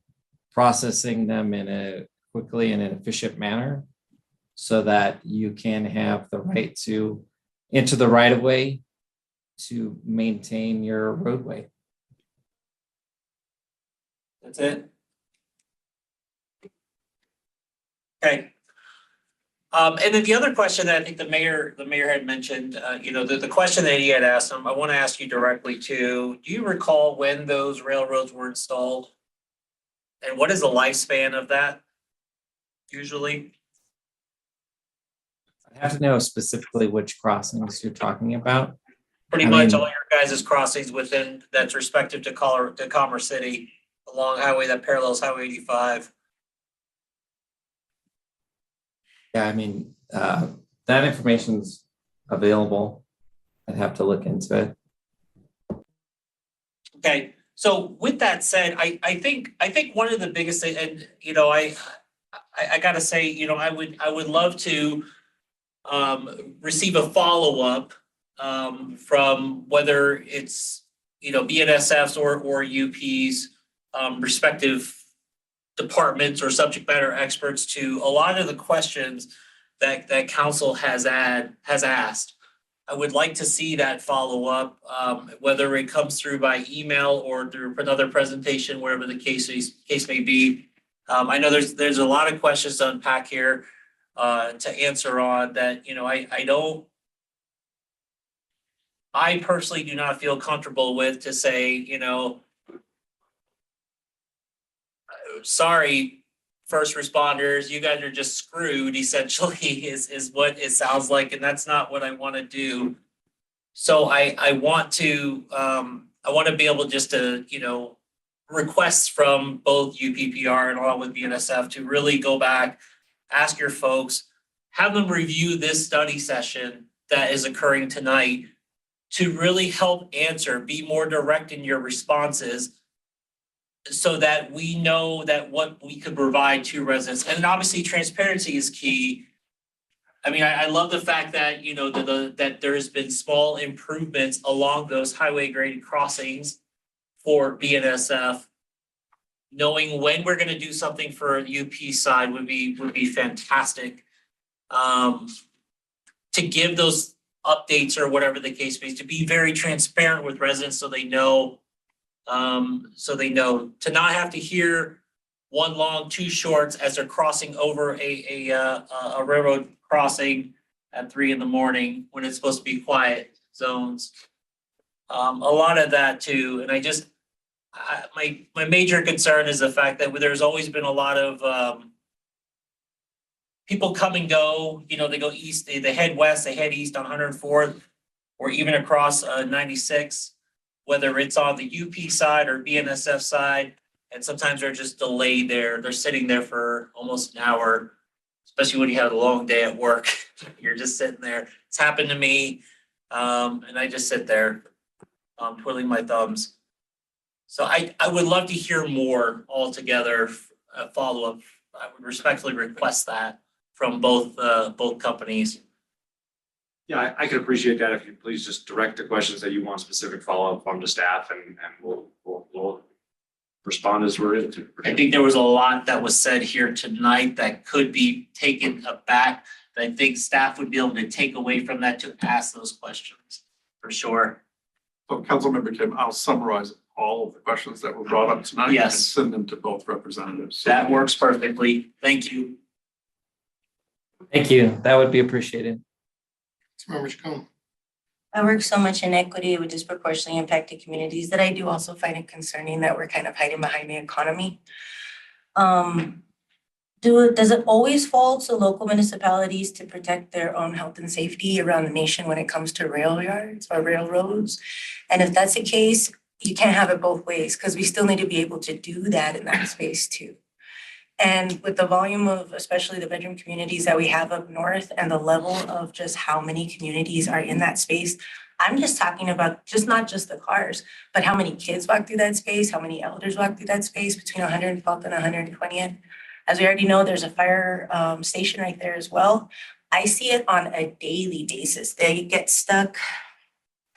processing them in a quickly and an efficient manner so that you can have the right to enter the right of way to maintain your roadway. That's it. Okay. And then the other question that I think the mayor had mentioned, the question that he had asked him, I want to ask you directly too. Do you recall when those railroads were installed? And what is the lifespan of that usually? I have to know specifically which crossings you're talking about. Pretty I much mean- all your guys' crossings within, that's respective to Commerce City, along highway that parallels Highway 85. Yeah, I mean, that information's available. I'd have to look into it. Okay, so with that said, I think one of the biggest thing, and you know, I gotta say, you know, I would love to receive a follow-up from whether it's, you know, BNSF's or UP's respective departments or subject matter experts to a lot of the questions that council has asked. I would like to see that follow up, whether it comes through by email or through another presentation, wherever the case may be. I know there's a lot of questions to unpack here to answer on that, you know, I personally do not feel comfortable with to say, you know, sorry, first responders, you guys are just screwed essentially is what it sounds like, and that's not what I want to do. So I want to be able just to, you know, requests from both UPPR and along with BNSF to really go back, ask your folks, have them review this study session that is occurring tonight to really help answer, be more direct in your responses so that we know that what we could provide to residents. And obviously transparency is key. I mean, I love the fact that, you know, that there's been small improvements along those highway graded crossings for BNSF. Knowing when we're gonna do something for UP side would be fantastic. To give those updates or whatever the case may be, to be very transparent with residents so they know, to not have to hear one long, two shorts as they're crossing over a railroad crossing at 3 a.m. when it's supposed to be quiet zones. A lot of that too, and my major concern is the fact that there's always been a lot of people come and go, you know, they go east, they head west, they head east on 104th, or even across 96, whether it's on the UP side or BNSF side. And sometimes they're just delayed there. They're sitting there for almost an hour, especially when you have a long day at work. You're just sitting there. It's happened to me. And I just sit there, twiddling my thumbs. So I would love to hear more altogether, follow-up. I would respectfully request that from both companies. Yeah, I could appreciate that if you please just direct the questions that you want specific follow-up from the staff and we'll respond as we're able to. I think there was a lot that was said here tonight that could be taken aback. That I think staff would be able to take away from that to ask those questions, for sure. So Councilmember Kim, I'll summarize all of the questions that were brought up tonight. Yes. And send them to both representatives. So- That works perfectly. Thank you. Thank you. That would be appreciated. Councilmember Chacon. I work so much in equity with disproportionately impacted communities that I do also find it concerning that we're kind of hiding behind the economy. Does it always fall to local municipalities to protect their own health and safety around the nation when it comes to rail yards or railroads? And if that's the case, you can't have it both ways because we still need to be able to do that in that space too. And with the volume of, especially the bedroom communities that we have up north and the level of just how many communities are in that space, I'm just talking about not just the cars, but how many kids walk through that space, how many elders walk through that space between 112th and 120th. As we already know, there's a fire station right there as well. I see it on a daily basis. They get stuck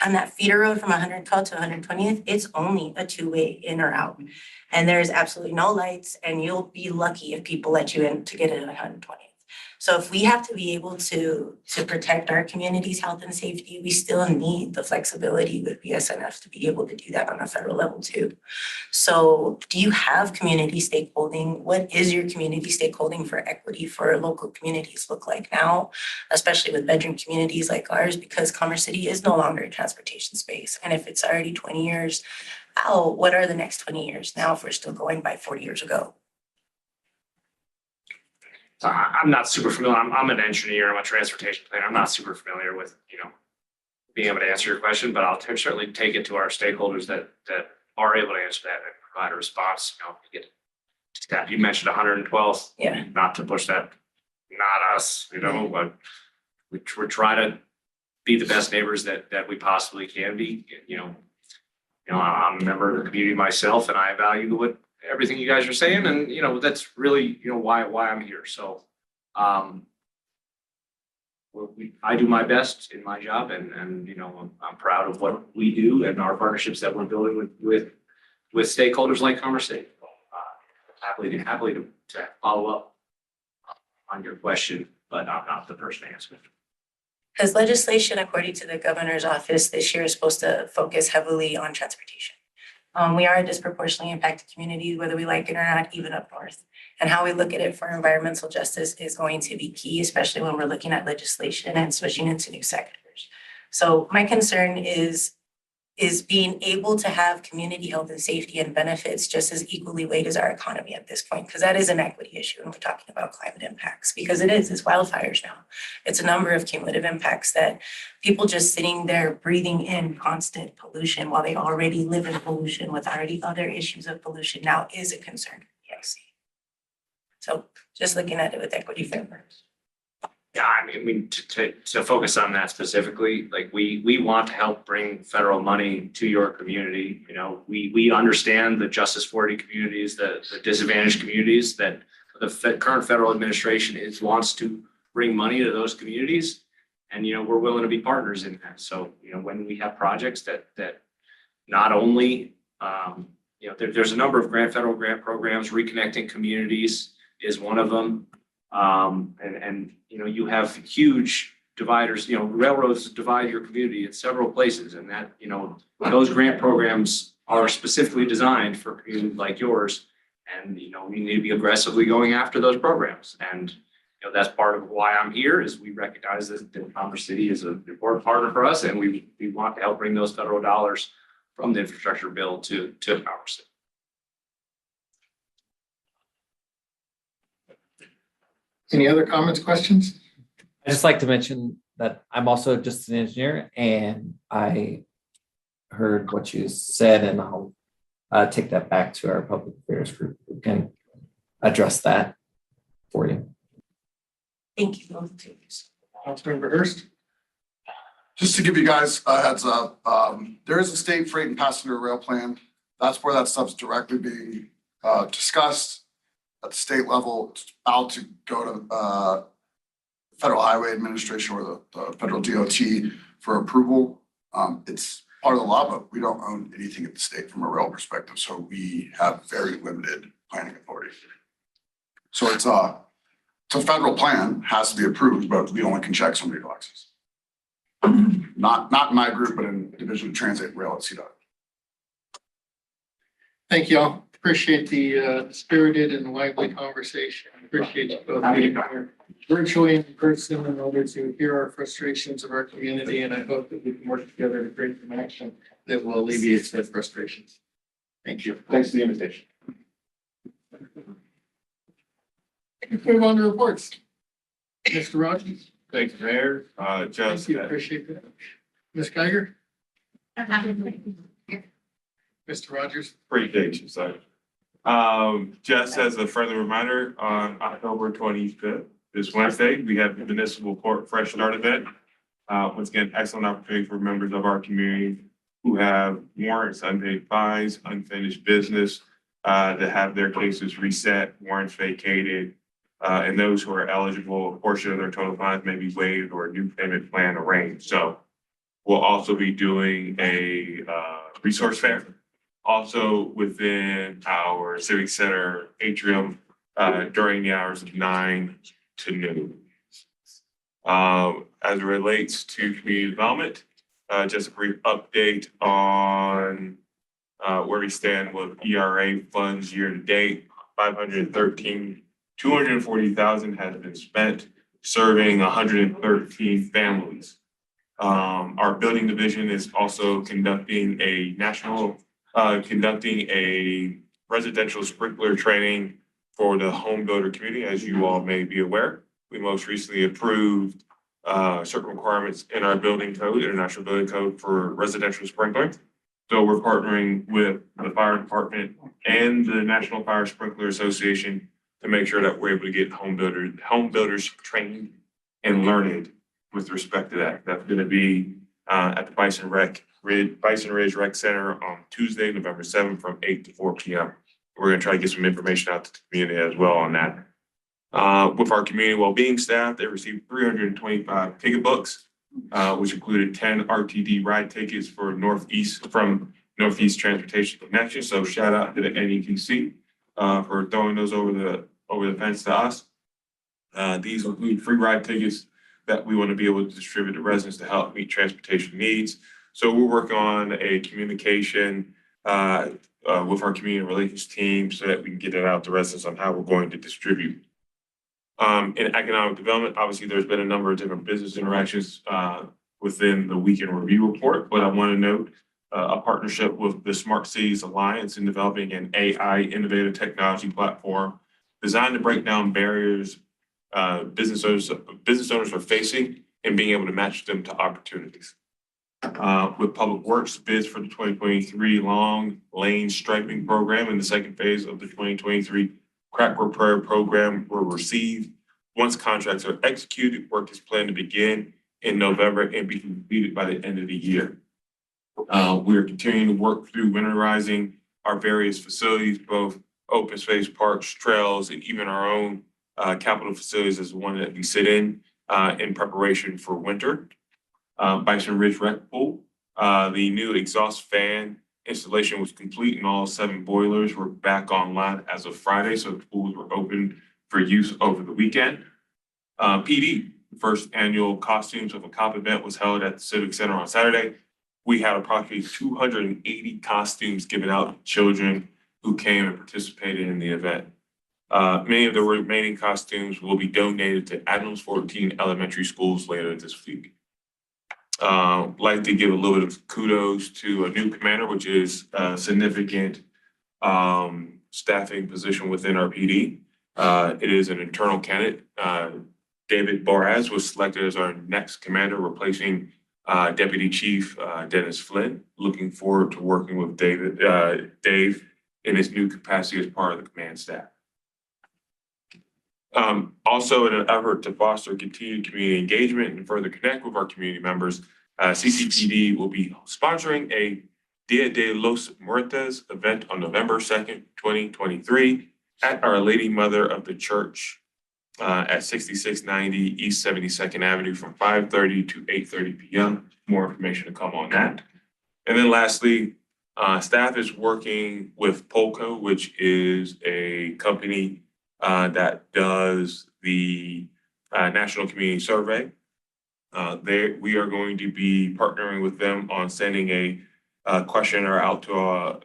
on that feeder road from 112th to 120th. It's only a two-way in or out. And there's absolutely no lights, and you'll be lucky if people let you in to get in at 120th. So if we have to be able to protect our community's health and safety, we still need the flexibility with BSNF to be able to do that on a federal level too. So do you have community stakeholding? What is your community stakeholding for equity for local communities look like now, especially with bedroom communities like ours, because Commerce City is no longer a transportation space. And if it's already 20 years out, what are the next 20 years now if we're still going by 40 years ago? So I'm not super familiar. I'm an engineer, I'm a transportation planner. I'm not super familiar with, being able to answer your question, but I'll certainly take it to our stakeholders that are able to answer that and provide a response, to get. Scott, you mentioned 112th. Yeah. Not to push that, not us, but we're trying to be the best neighbors that we possibly can be, I'm a member of the community myself and I value everything you guys are saying and, that's really, why I'm here. So, I do my best in my job and I'm proud of what we do and our partnerships that we're building with stakeholders like Commerce City. Happily to follow up on your question, but I'm not the person to answer it. Because legislation, according to the governor's office, this year is supposed to focus heavily on transportation. We are a disproportionately impacted community, whether we like it or not, even up north. And how we look at it for environmental justice is going to be key, especially when we're looking at legislation and switching into new sectors. So my concern is being able to have community health and safety and benefits just as equally weighed as our economy at this point, because that is an equity issue when we're talking about climate impacts, because it's wildfires now. It's a number of cumulative impacts that people just sitting there breathing in constant pollution while they already live in pollution with already other issues of pollution now is a concern for PIC. So just looking at it with equity frameworks. Yeah, I mean, to focus on that specifically, like we want to help bring federal money to your community. We understand the Justice 40 communities, the disadvantaged communities that the current federal administration wants to bring money to those communities. And, we're willing to be partners in that. So, when we have projects that not only, there's a number of federal grant programs, Reconnecting Communities is one of them. And you have huge dividers, railroads divide your community in several places and that, those grant programs are specifically designed for communities like yours. And, we need to be aggressively going after those programs. And, that's part of why I'm here is we recognize that Commerce City is an important partner for us and we want to help bring those federal dollars from the infrastructure bill to Commerce City. Any other comments, questions? I just like to mention that I'm also just an engineer and I heard what you said and I'll take that back to our public affairs group who can address that for you. Thank you. Councilmember Hurst. Just to give you guys a heads up, there is a state freight and passenger rail plan. That's where that stuff's directly being discussed at the state level. It's about to go to Federal Highway Administration or the Federal DOT for approval. It's part of the law, but we don't own anything at the state from a rail perspective, so we have very limited planning authority. So it's a federal plan, has to be approved, but we only can check so many boxes. Not in my group, but in Division of Transit and Rail at CDOT. Thank you all. Appreciate the spirited and lively conversation. Appreciate you both being here virtually in person in order to hear our frustrations of our community. And I hope that we can work together to create some action that will alleviate said frustrations. Thank you. Thanks for the invitation. Move on to reports. Mr. Rogers. Thank you, Mayor. Thank you. Appreciate that. Ms. Geiger. Mr. Rogers. Appreciate you, sir. Just as a further reminder, on October 25th, this Wednesday, we have the Municipal Court Fresh Start event. Once again, excellent opportunity for members of our community who have warrants, unpaid fines, unfinished business, to have their cases reset, warrants vacated, and those who are eligible, a portion of their total fines may be waived or a new payment plan arranged. So we'll also be doing a resource fair. Also within our Civic Center atrium during the hours of 9 to noon. As it relates to community development, just a brief update on where we stand with ERA funds year to date. 240,000 has been spent serving 113 families. Our building division is also conducting a residential sprinkler training for the home builder community, as you all may be aware. We most recently approved certain requirements in our building code, International Building Code for residential sprinklering. So we're partnering with the fire department and the National Fire Sprinkler Association to make sure that we're able to get home builders trained and learned with respect to that. That's gonna be at the Bison Ridge Rec Center on Tuesday, November 7th from 8 to 4 p.m. We're gonna try to get some information out to the community as well on that. With our community well-being staff, they received 325 ticket books, which included 10 RTD ride tickets for Northeast Transportation Connection. So shout out to the NETC for throwing those over the fence to us. These include free ride tickets that we want to be able to distribute to residents to help meet transportation needs. So we're working on a communication with our community relations team so that we can get it out to residents on how we're going to distribute. In economic development, obviously, there's been a number of different business interactions within the weekend review report, but I want to note a partnership with the Smart Cities Alliance in developing an AI innovative technology platform designed to break down barriers business owners are facing and being able to match them to opportunities. With Public Works, bids for the 2023 long lane striping program and the second phase of the 2023 crack repair program were received. Once contracts are executed, work is planned to begin in November and be completed by the end of the year. We are continuing to work through winterizing our various facilities, both open space, parks, trails, and even our own capital facilities as the one that we sit in preparation for winter. Bison Ridge Rec Pool, the new exhaust fan installation was complete and all 7 boilers were back online as of Friday, so the pools were open for use over the weekend. PD, the first annual Costumes of a Cop event was held at the Civic Center on Saturday. We had approximately 280 costumes given out to children who came and participated in the event. Many of the remaining costumes will be donated to Adams 14 elementary schools later this week. Like to give a little bit of kudos to a new commander, which is a significant staffing position within our PD. It is an internal candidate. David Boraz was selected as our next commander, replacing Deputy Chief Dennis Flynn. Looking forward to working with Dave in his new capacity as part of the command staff. Also, in an effort to foster continued community engagement and further connect with our community members, CCPD will be sponsoring a Dia de los Muertos event on November 2nd, 2023 at Our Lady Mother of the Church at 6690 East 72nd Avenue from 5:30 to 8:30 p.m. More information to come on that. And then lastly, staff is working with Polco, which is a company that does the National Community Survey. We are going to be partnering with them on sending a questionnaire out to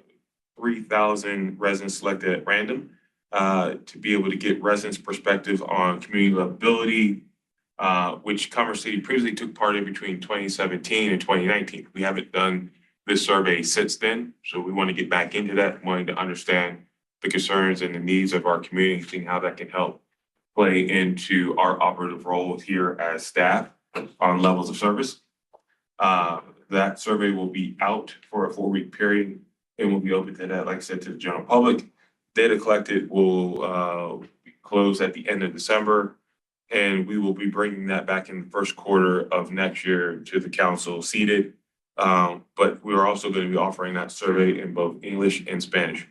3,000 residents selected at random to be able to get residents' perspective on community livability, which Commerce City previously took part in between 2017 and 2019. We haven't done this survey since then, so we want to get back into that, wanting to understand the concerns and the needs of our community, seeing how that can help play into our operative role here as staff on levels of service. That survey will be out for a 4-week period and will be open to that, like I said, to the general public. Data collected will close at the end of December, and we will be bringing that back in the first quarter of next year to the council seated. But we are also going to be offering that survey in both English and Spanish.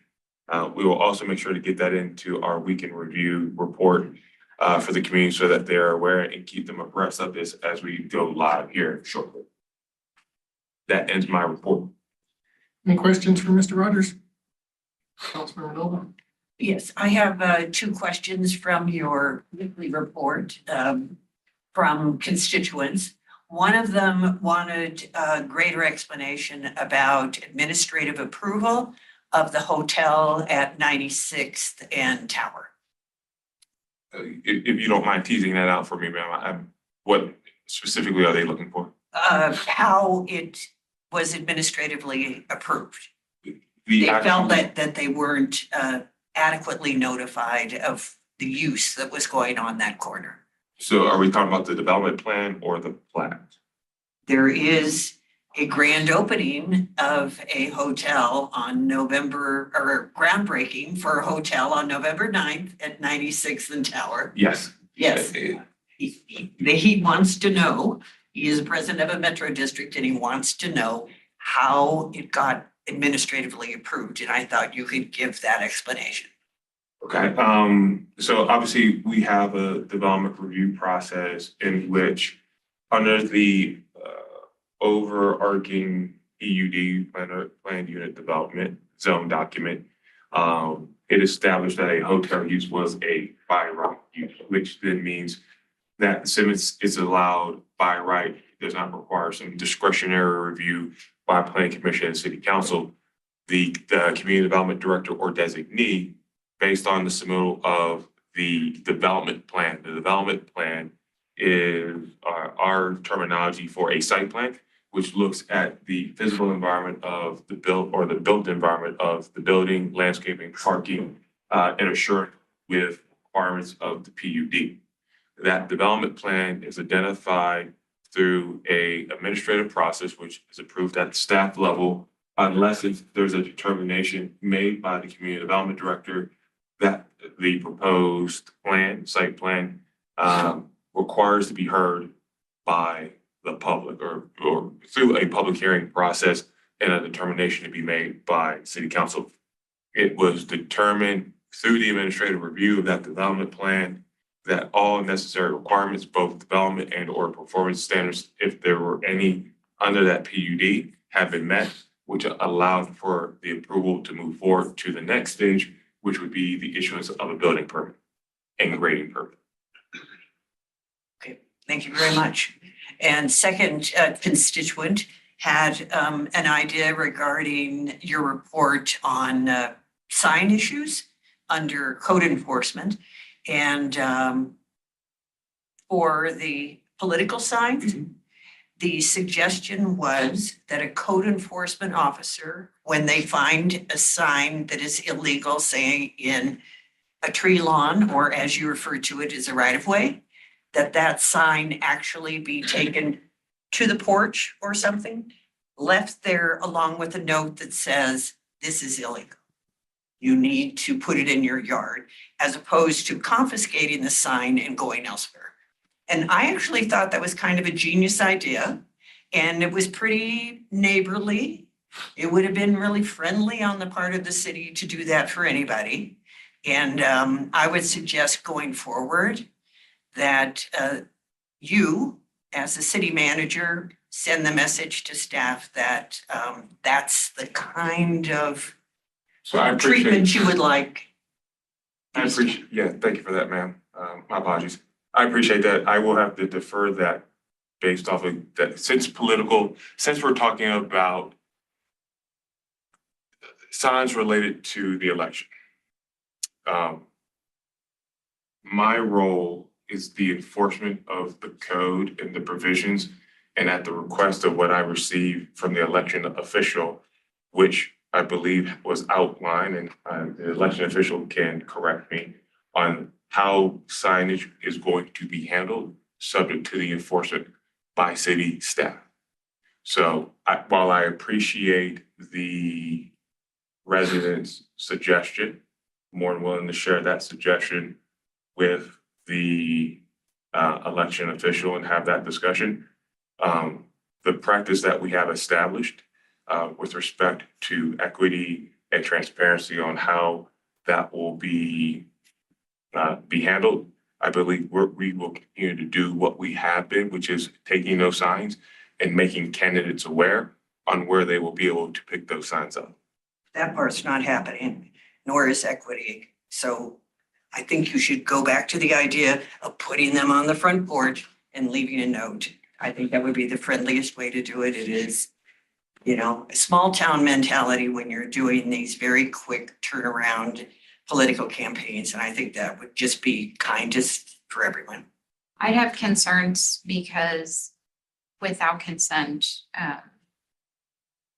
We will also make sure to get that into our weekend review report for the community so that they are aware and keep them abreast of this as we go live here shortly. That ends my report. Any questions for Mr. Rogers? Councilmember Noble? Yes, I have 2 questions from your weekly report from constituents. One of them wanted a greater explanation about administrative approval of the hotel at 96th and Tower. If you don't mind teasing that out for me, ma'am, what specifically are they looking for? How it was administratively approved. They felt that they weren't adequately notified of the use that was going on that corner. So are we talking about the development plan or the plat? There is a grand opening of a hotel on November, or groundbreaking for a hotel on November 9th at 96th and Tower. Yes. Yes. He wants to know, he is president of a metro district and he wants to know how it got administratively approved. And I thought you could give that explanation. Okay, so obviously we have a development review process in which under the overarching EUD, planned unit development zone document, it established that a hotel use was a by right use, which then means that since it's allowed by right, it does not require some discretionary review by planning commission and city council. The community development director or designee, based on the submittal of the development plan. The development plan is our terminology for a site plan, which looks at the physical environment of the built environment of the building, landscaping, parking, and assured with requirements of the PUD. That development plan is identified through a administrative process, which is approved at the staff level, unless there's a determination made by the community development director that the proposed site plan, requires to be heard by the public or through a public hearing process and a determination to be made by city council. It was determined through the administrative review of that development plan that all necessary requirements, both development and or performance standards, if there were any under that PUD, have been met, which allowed for the approval to move forward to the next stage, which would be the issuance of a building permit and grading permit. Okay, thank you very much. And second constituent had an idea regarding your report on sign issues under code enforcement. And for the political signs, the suggestion was that a code enforcement officer, when they find a sign that is illegal, say in a tree lawn, or as you refer to it as a right of way, that sign actually be taken to the porch or something, left there along with a note that says, this is illegal. You need to put it in your yard, as opposed to confiscating the sign and going elsewhere. And I actually thought that was kind of a genius idea, and it was pretty neighborly. It would have been really friendly on the part of the city to do that for anybody. And I would suggest going forward that you, as the city manager, send the message to staff that that's the kind of So I appreciate. treatment you would like. I appreciate, yeah, thank you for that, ma'am. My apologies. I appreciate that. I will have to defer that based off of that, since we're talking about signs related to the election. My role is the enforcement of the code and the provisions, and at the request of what I received from the election official, which I believe was outlined, and the election official can correct me on how signage is going to be handled, subject to the enforcement by city staff. So while I appreciate the residents' suggestion, more than willing to share that suggestion with the election official and have that discussion. The practice that we have established with respect to equity and transparency on how that will be handled, I believe we will continue to do what we have been, which is taking those signs and making candidates aware on where they will be able to pick those signs up. That part's not happening, nor is equity. So I think you should go back to the idea of putting them on the front porch and leaving a note. I think that would be the friendliest way to do it. It is, a small town mentality when you're doing these very quick turnaround political campaigns. And I think that would just be kindest for everyone. I'd have concerns because without consent,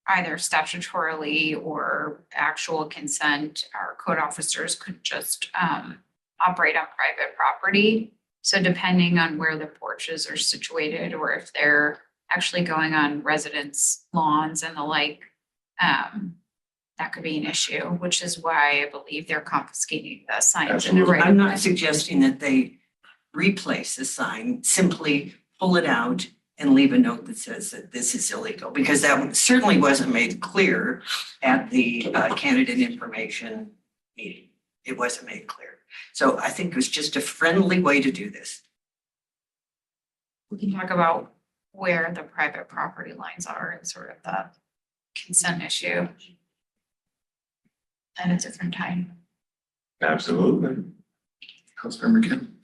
either statutorily or actual consent, our code officers could just operate on private property. So depending on where the porches are situated, or if they're actually going on residents' lawns and the like, that could be an issue, which is why I believe they're confiscating the signs in the right. I'm not suggesting that they replace the sign, simply pull it out and leave a note that says that this is illegal, because that certainly wasn't made clear at the candidate information meeting. It wasn't made clear. So I think it was just a friendly way to do this. We can talk about where the private property lines are and sort of the consent issue at a different time. Absolutely. Councilmember Kim.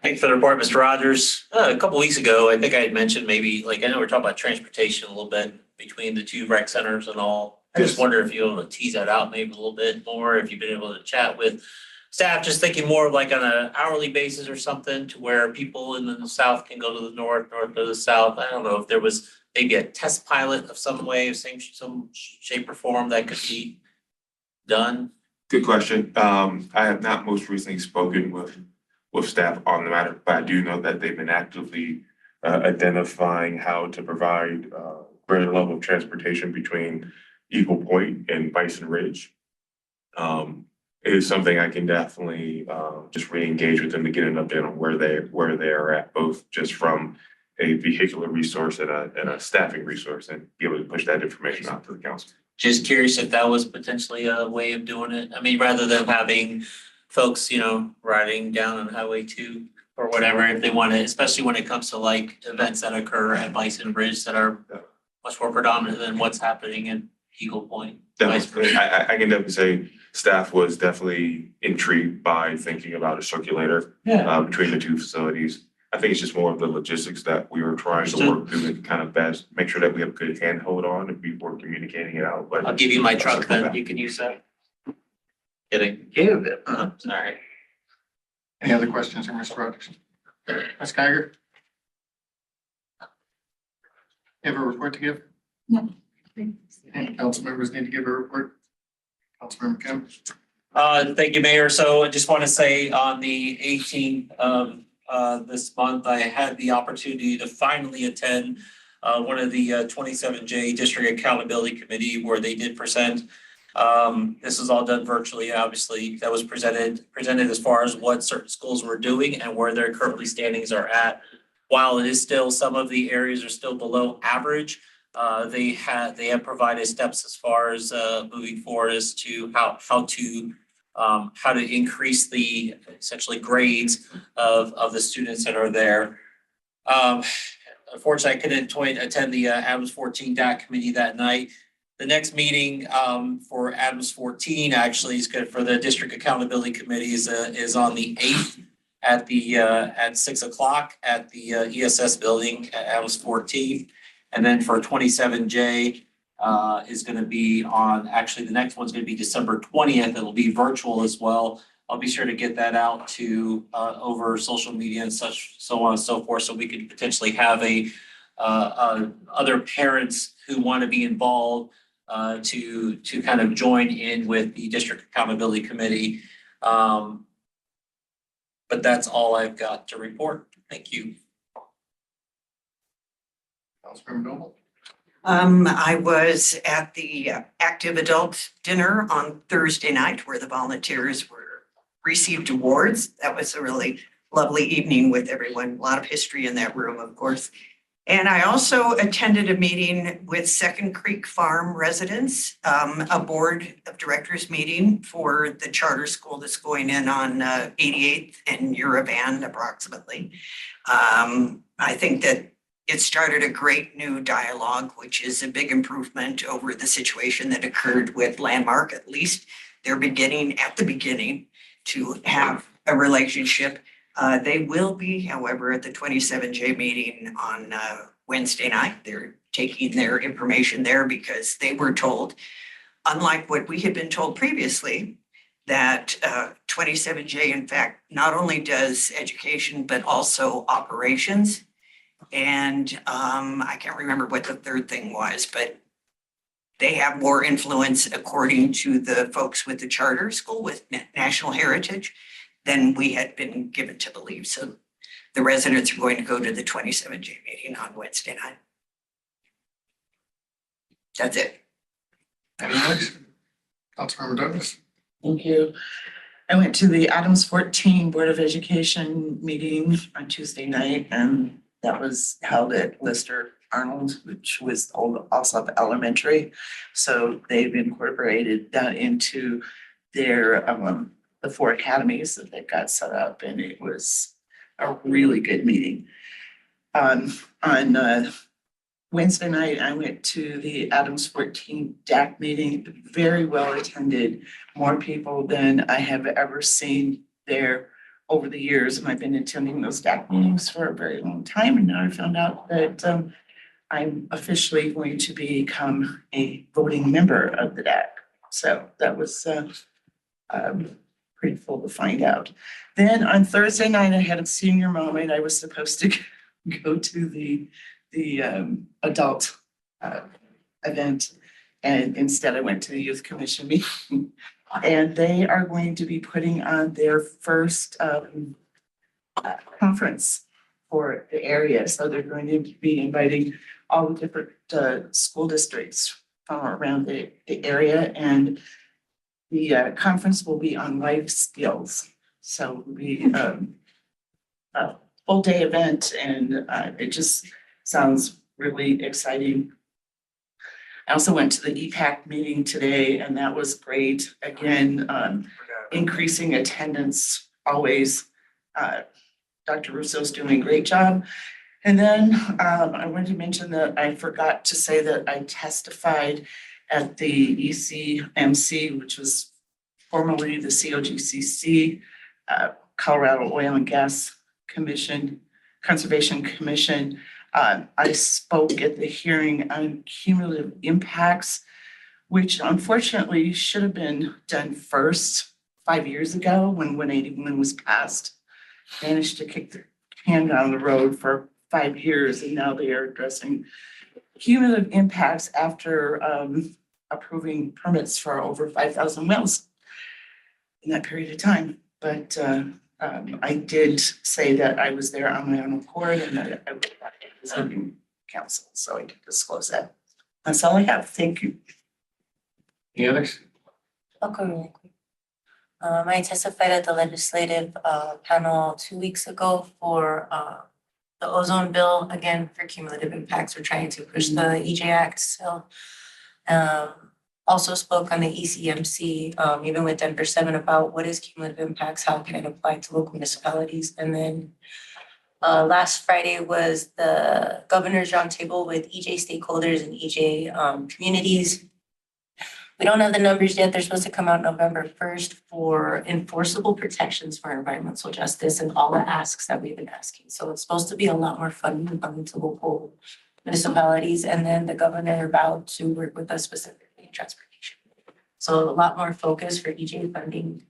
Thanks for the report, Mr. Rogers. A couple weeks ago, I think I had mentioned maybe, like, I know we're talking about transportation a little bit between the two rec centers and all. I just wonder if you're able to tease that out maybe a little bit more, if you've been able to chat with staff, just thinking more of like on an hourly basis or something, to where people in the south can go to the north to the south. I don't know if there was maybe a test pilot of some way, some shape or form that could be done. Good question. I have not most recently spoken with staff on the matter, but I do know that they've been actively identifying how to provide greater level of transportation between Eagle Point and Bison Ridge. It is something I can definitely just re-engage with them to get an update on where they are at, both just from a vehicular resource and a staffing resource, and be able to push that information out to the council. Just curious if that was potentially a way of doing it. I mean, rather than having folks, riding down on Highway 2 or whatever, if they want to, especially when it comes to like events that occur at Bison Ridge that are much more predominant than what's happening in Eagle Point. Definitely. I can definitely say staff was definitely intrigued by thinking about a circulator between the two facilities. I think it's just more of the logistics that we were trying to work through and kind of best make sure that we have a good handhold on and before communicating it out. But I'll give you my truck then, you can use that. Kidding. Give it. Sorry. Any other questions for Mr. Rogers? Ms. Geiger? You have a report to give? No. Any council members need to give a report? Councilmember Kim? Thank you, Mayor. So I just want to say on the 18th of this month, I had the opportunity to finally attend one of the 27J District Accountability Committee, where they did present. This was all done virtually, obviously. That was presented as far as what certain schools were doing and where their currently standings are at. While it is still, some of the areas are still below average, they have provided steps as far as moving forward as to how to increase the essentially grades of the students that are there. Unfortunately, I couldn't attend the Adams 14 DAC committee that night. The next meeting for Adams 14 actually is good for the District Accountability Committee is on the 8th at 6:00 at the ESS building at Adams 14. And then for 27J is going to be on, actually the next one's going to be December 20th. It'll be virtual as well. I'll be sure to get that out to over social media and such, so on and so forth, so we could potentially have other parents who want to be involved to kind of join in with the District Accountability Committee. But that's all I've got to report. Thank you. Councilmember Noble? I was at the Active Adult Dinner on Thursday night, where the volunteers received awards. That was a really lovely evening with everyone. A lot of history in that room, of course. And I also attended a meeting with Second Creek Farm residents, a board of directors meeting for the charter school that's going in on 88th and Uravan approximately. I think that it started a great new dialogue, which is a big improvement over the situation that occurred with Landmark. At least they're beginning at the beginning to have a relationship. They will be, however, at the 27J meeting on Wednesday night. They're taking their information there because they were told, unlike what we had been told previously, that 27J, in fact, not only does education, but also operations. And I can't remember what the third thing was, but they have more influence according to the folks with the charter school with National Heritage than we had been given to believe. So the residents are going to go to the 27J meeting on Wednesday night. That's it. Any others? Councilmember Douglas. Thank you. I went to the Adams 14 Board of Education meeting on Tuesday night, and that was held at Lister Arnold, which was old Alsop Elementary. So they've incorporated that into their the 4 academies that they've got set up, and it was a really good meeting. On Wednesday night, I went to the Adams 14 DAC meeting, very well attended, more people than I have ever seen there over the years. And I've been attending those DAC meetings for a very long time. And now I found out that I'm officially going to become a voting member of the DAC. So that was pretty cool to find out. Then on Thursday night, I had a senior moment. I was supposed to go to the adult event, and instead I went to the youth commission meeting. And they are going to be putting on their first conference for the area. So they're going to be inviting all the different school districts from around the area, and the conference will be on life skills. So it'll be a full day event, and it just sounds really exciting. I also went to the EPAC meeting today, and that was great. Again, increasing attendance always. Dr. Russo's doing a great job. And then I wanted to mention that I forgot to say that I testified at the ECMC, which was formerly the COGCC, Colorado Oil and Gas Commission, Conservation Commission. I spoke at the hearing on cumulative impacts, which unfortunately should have been done first 5 years ago when 181 was passed. Managed to kick the can down the road for 5 years, and now they are addressing cumulative impacts after approving permits for over 5,000 wells in that period of time. But I did say that I was there on my own accord and that I was on council, so I did disclose that. That's all I have. Thank you. Any others? I'll go really quick. I testified at the legislative panel 2 weeks ago for the ozone bill, again, for cumulative impacts. We're trying to push the EJ Act, so also spoke on the ECMC, even with Denver 7, about what is cumulative impacts, how can it apply to local municipalities. And then last Friday was the governor's roundtable with EJ stakeholders and EJ communities. We don't have the numbers yet. They're supposed to come out November 1st for enforceable protections for environmental justice and all the asks that we've been asking. So it's supposed to be a lot more funding coming to local municipalities. And then the governor vowed to work with us specifically in transportation. So a lot more focus for EJ funding,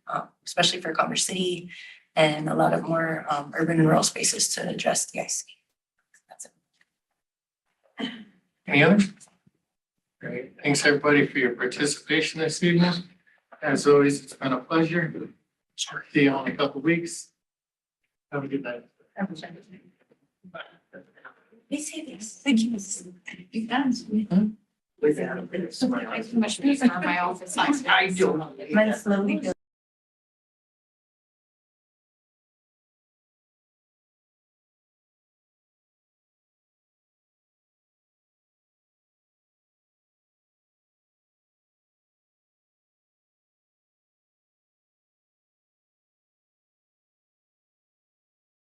especially for Commerce City, and a lot of more urban and rural spaces to address the IC. That's it. Any others? Great. Thanks, everybody, for your participation this evening. As always, it's been a pleasure. See you all in a couple of weeks. Have a good night. Please say this. Thank you. You guys. So much music on my office. I do. Mine's slowly.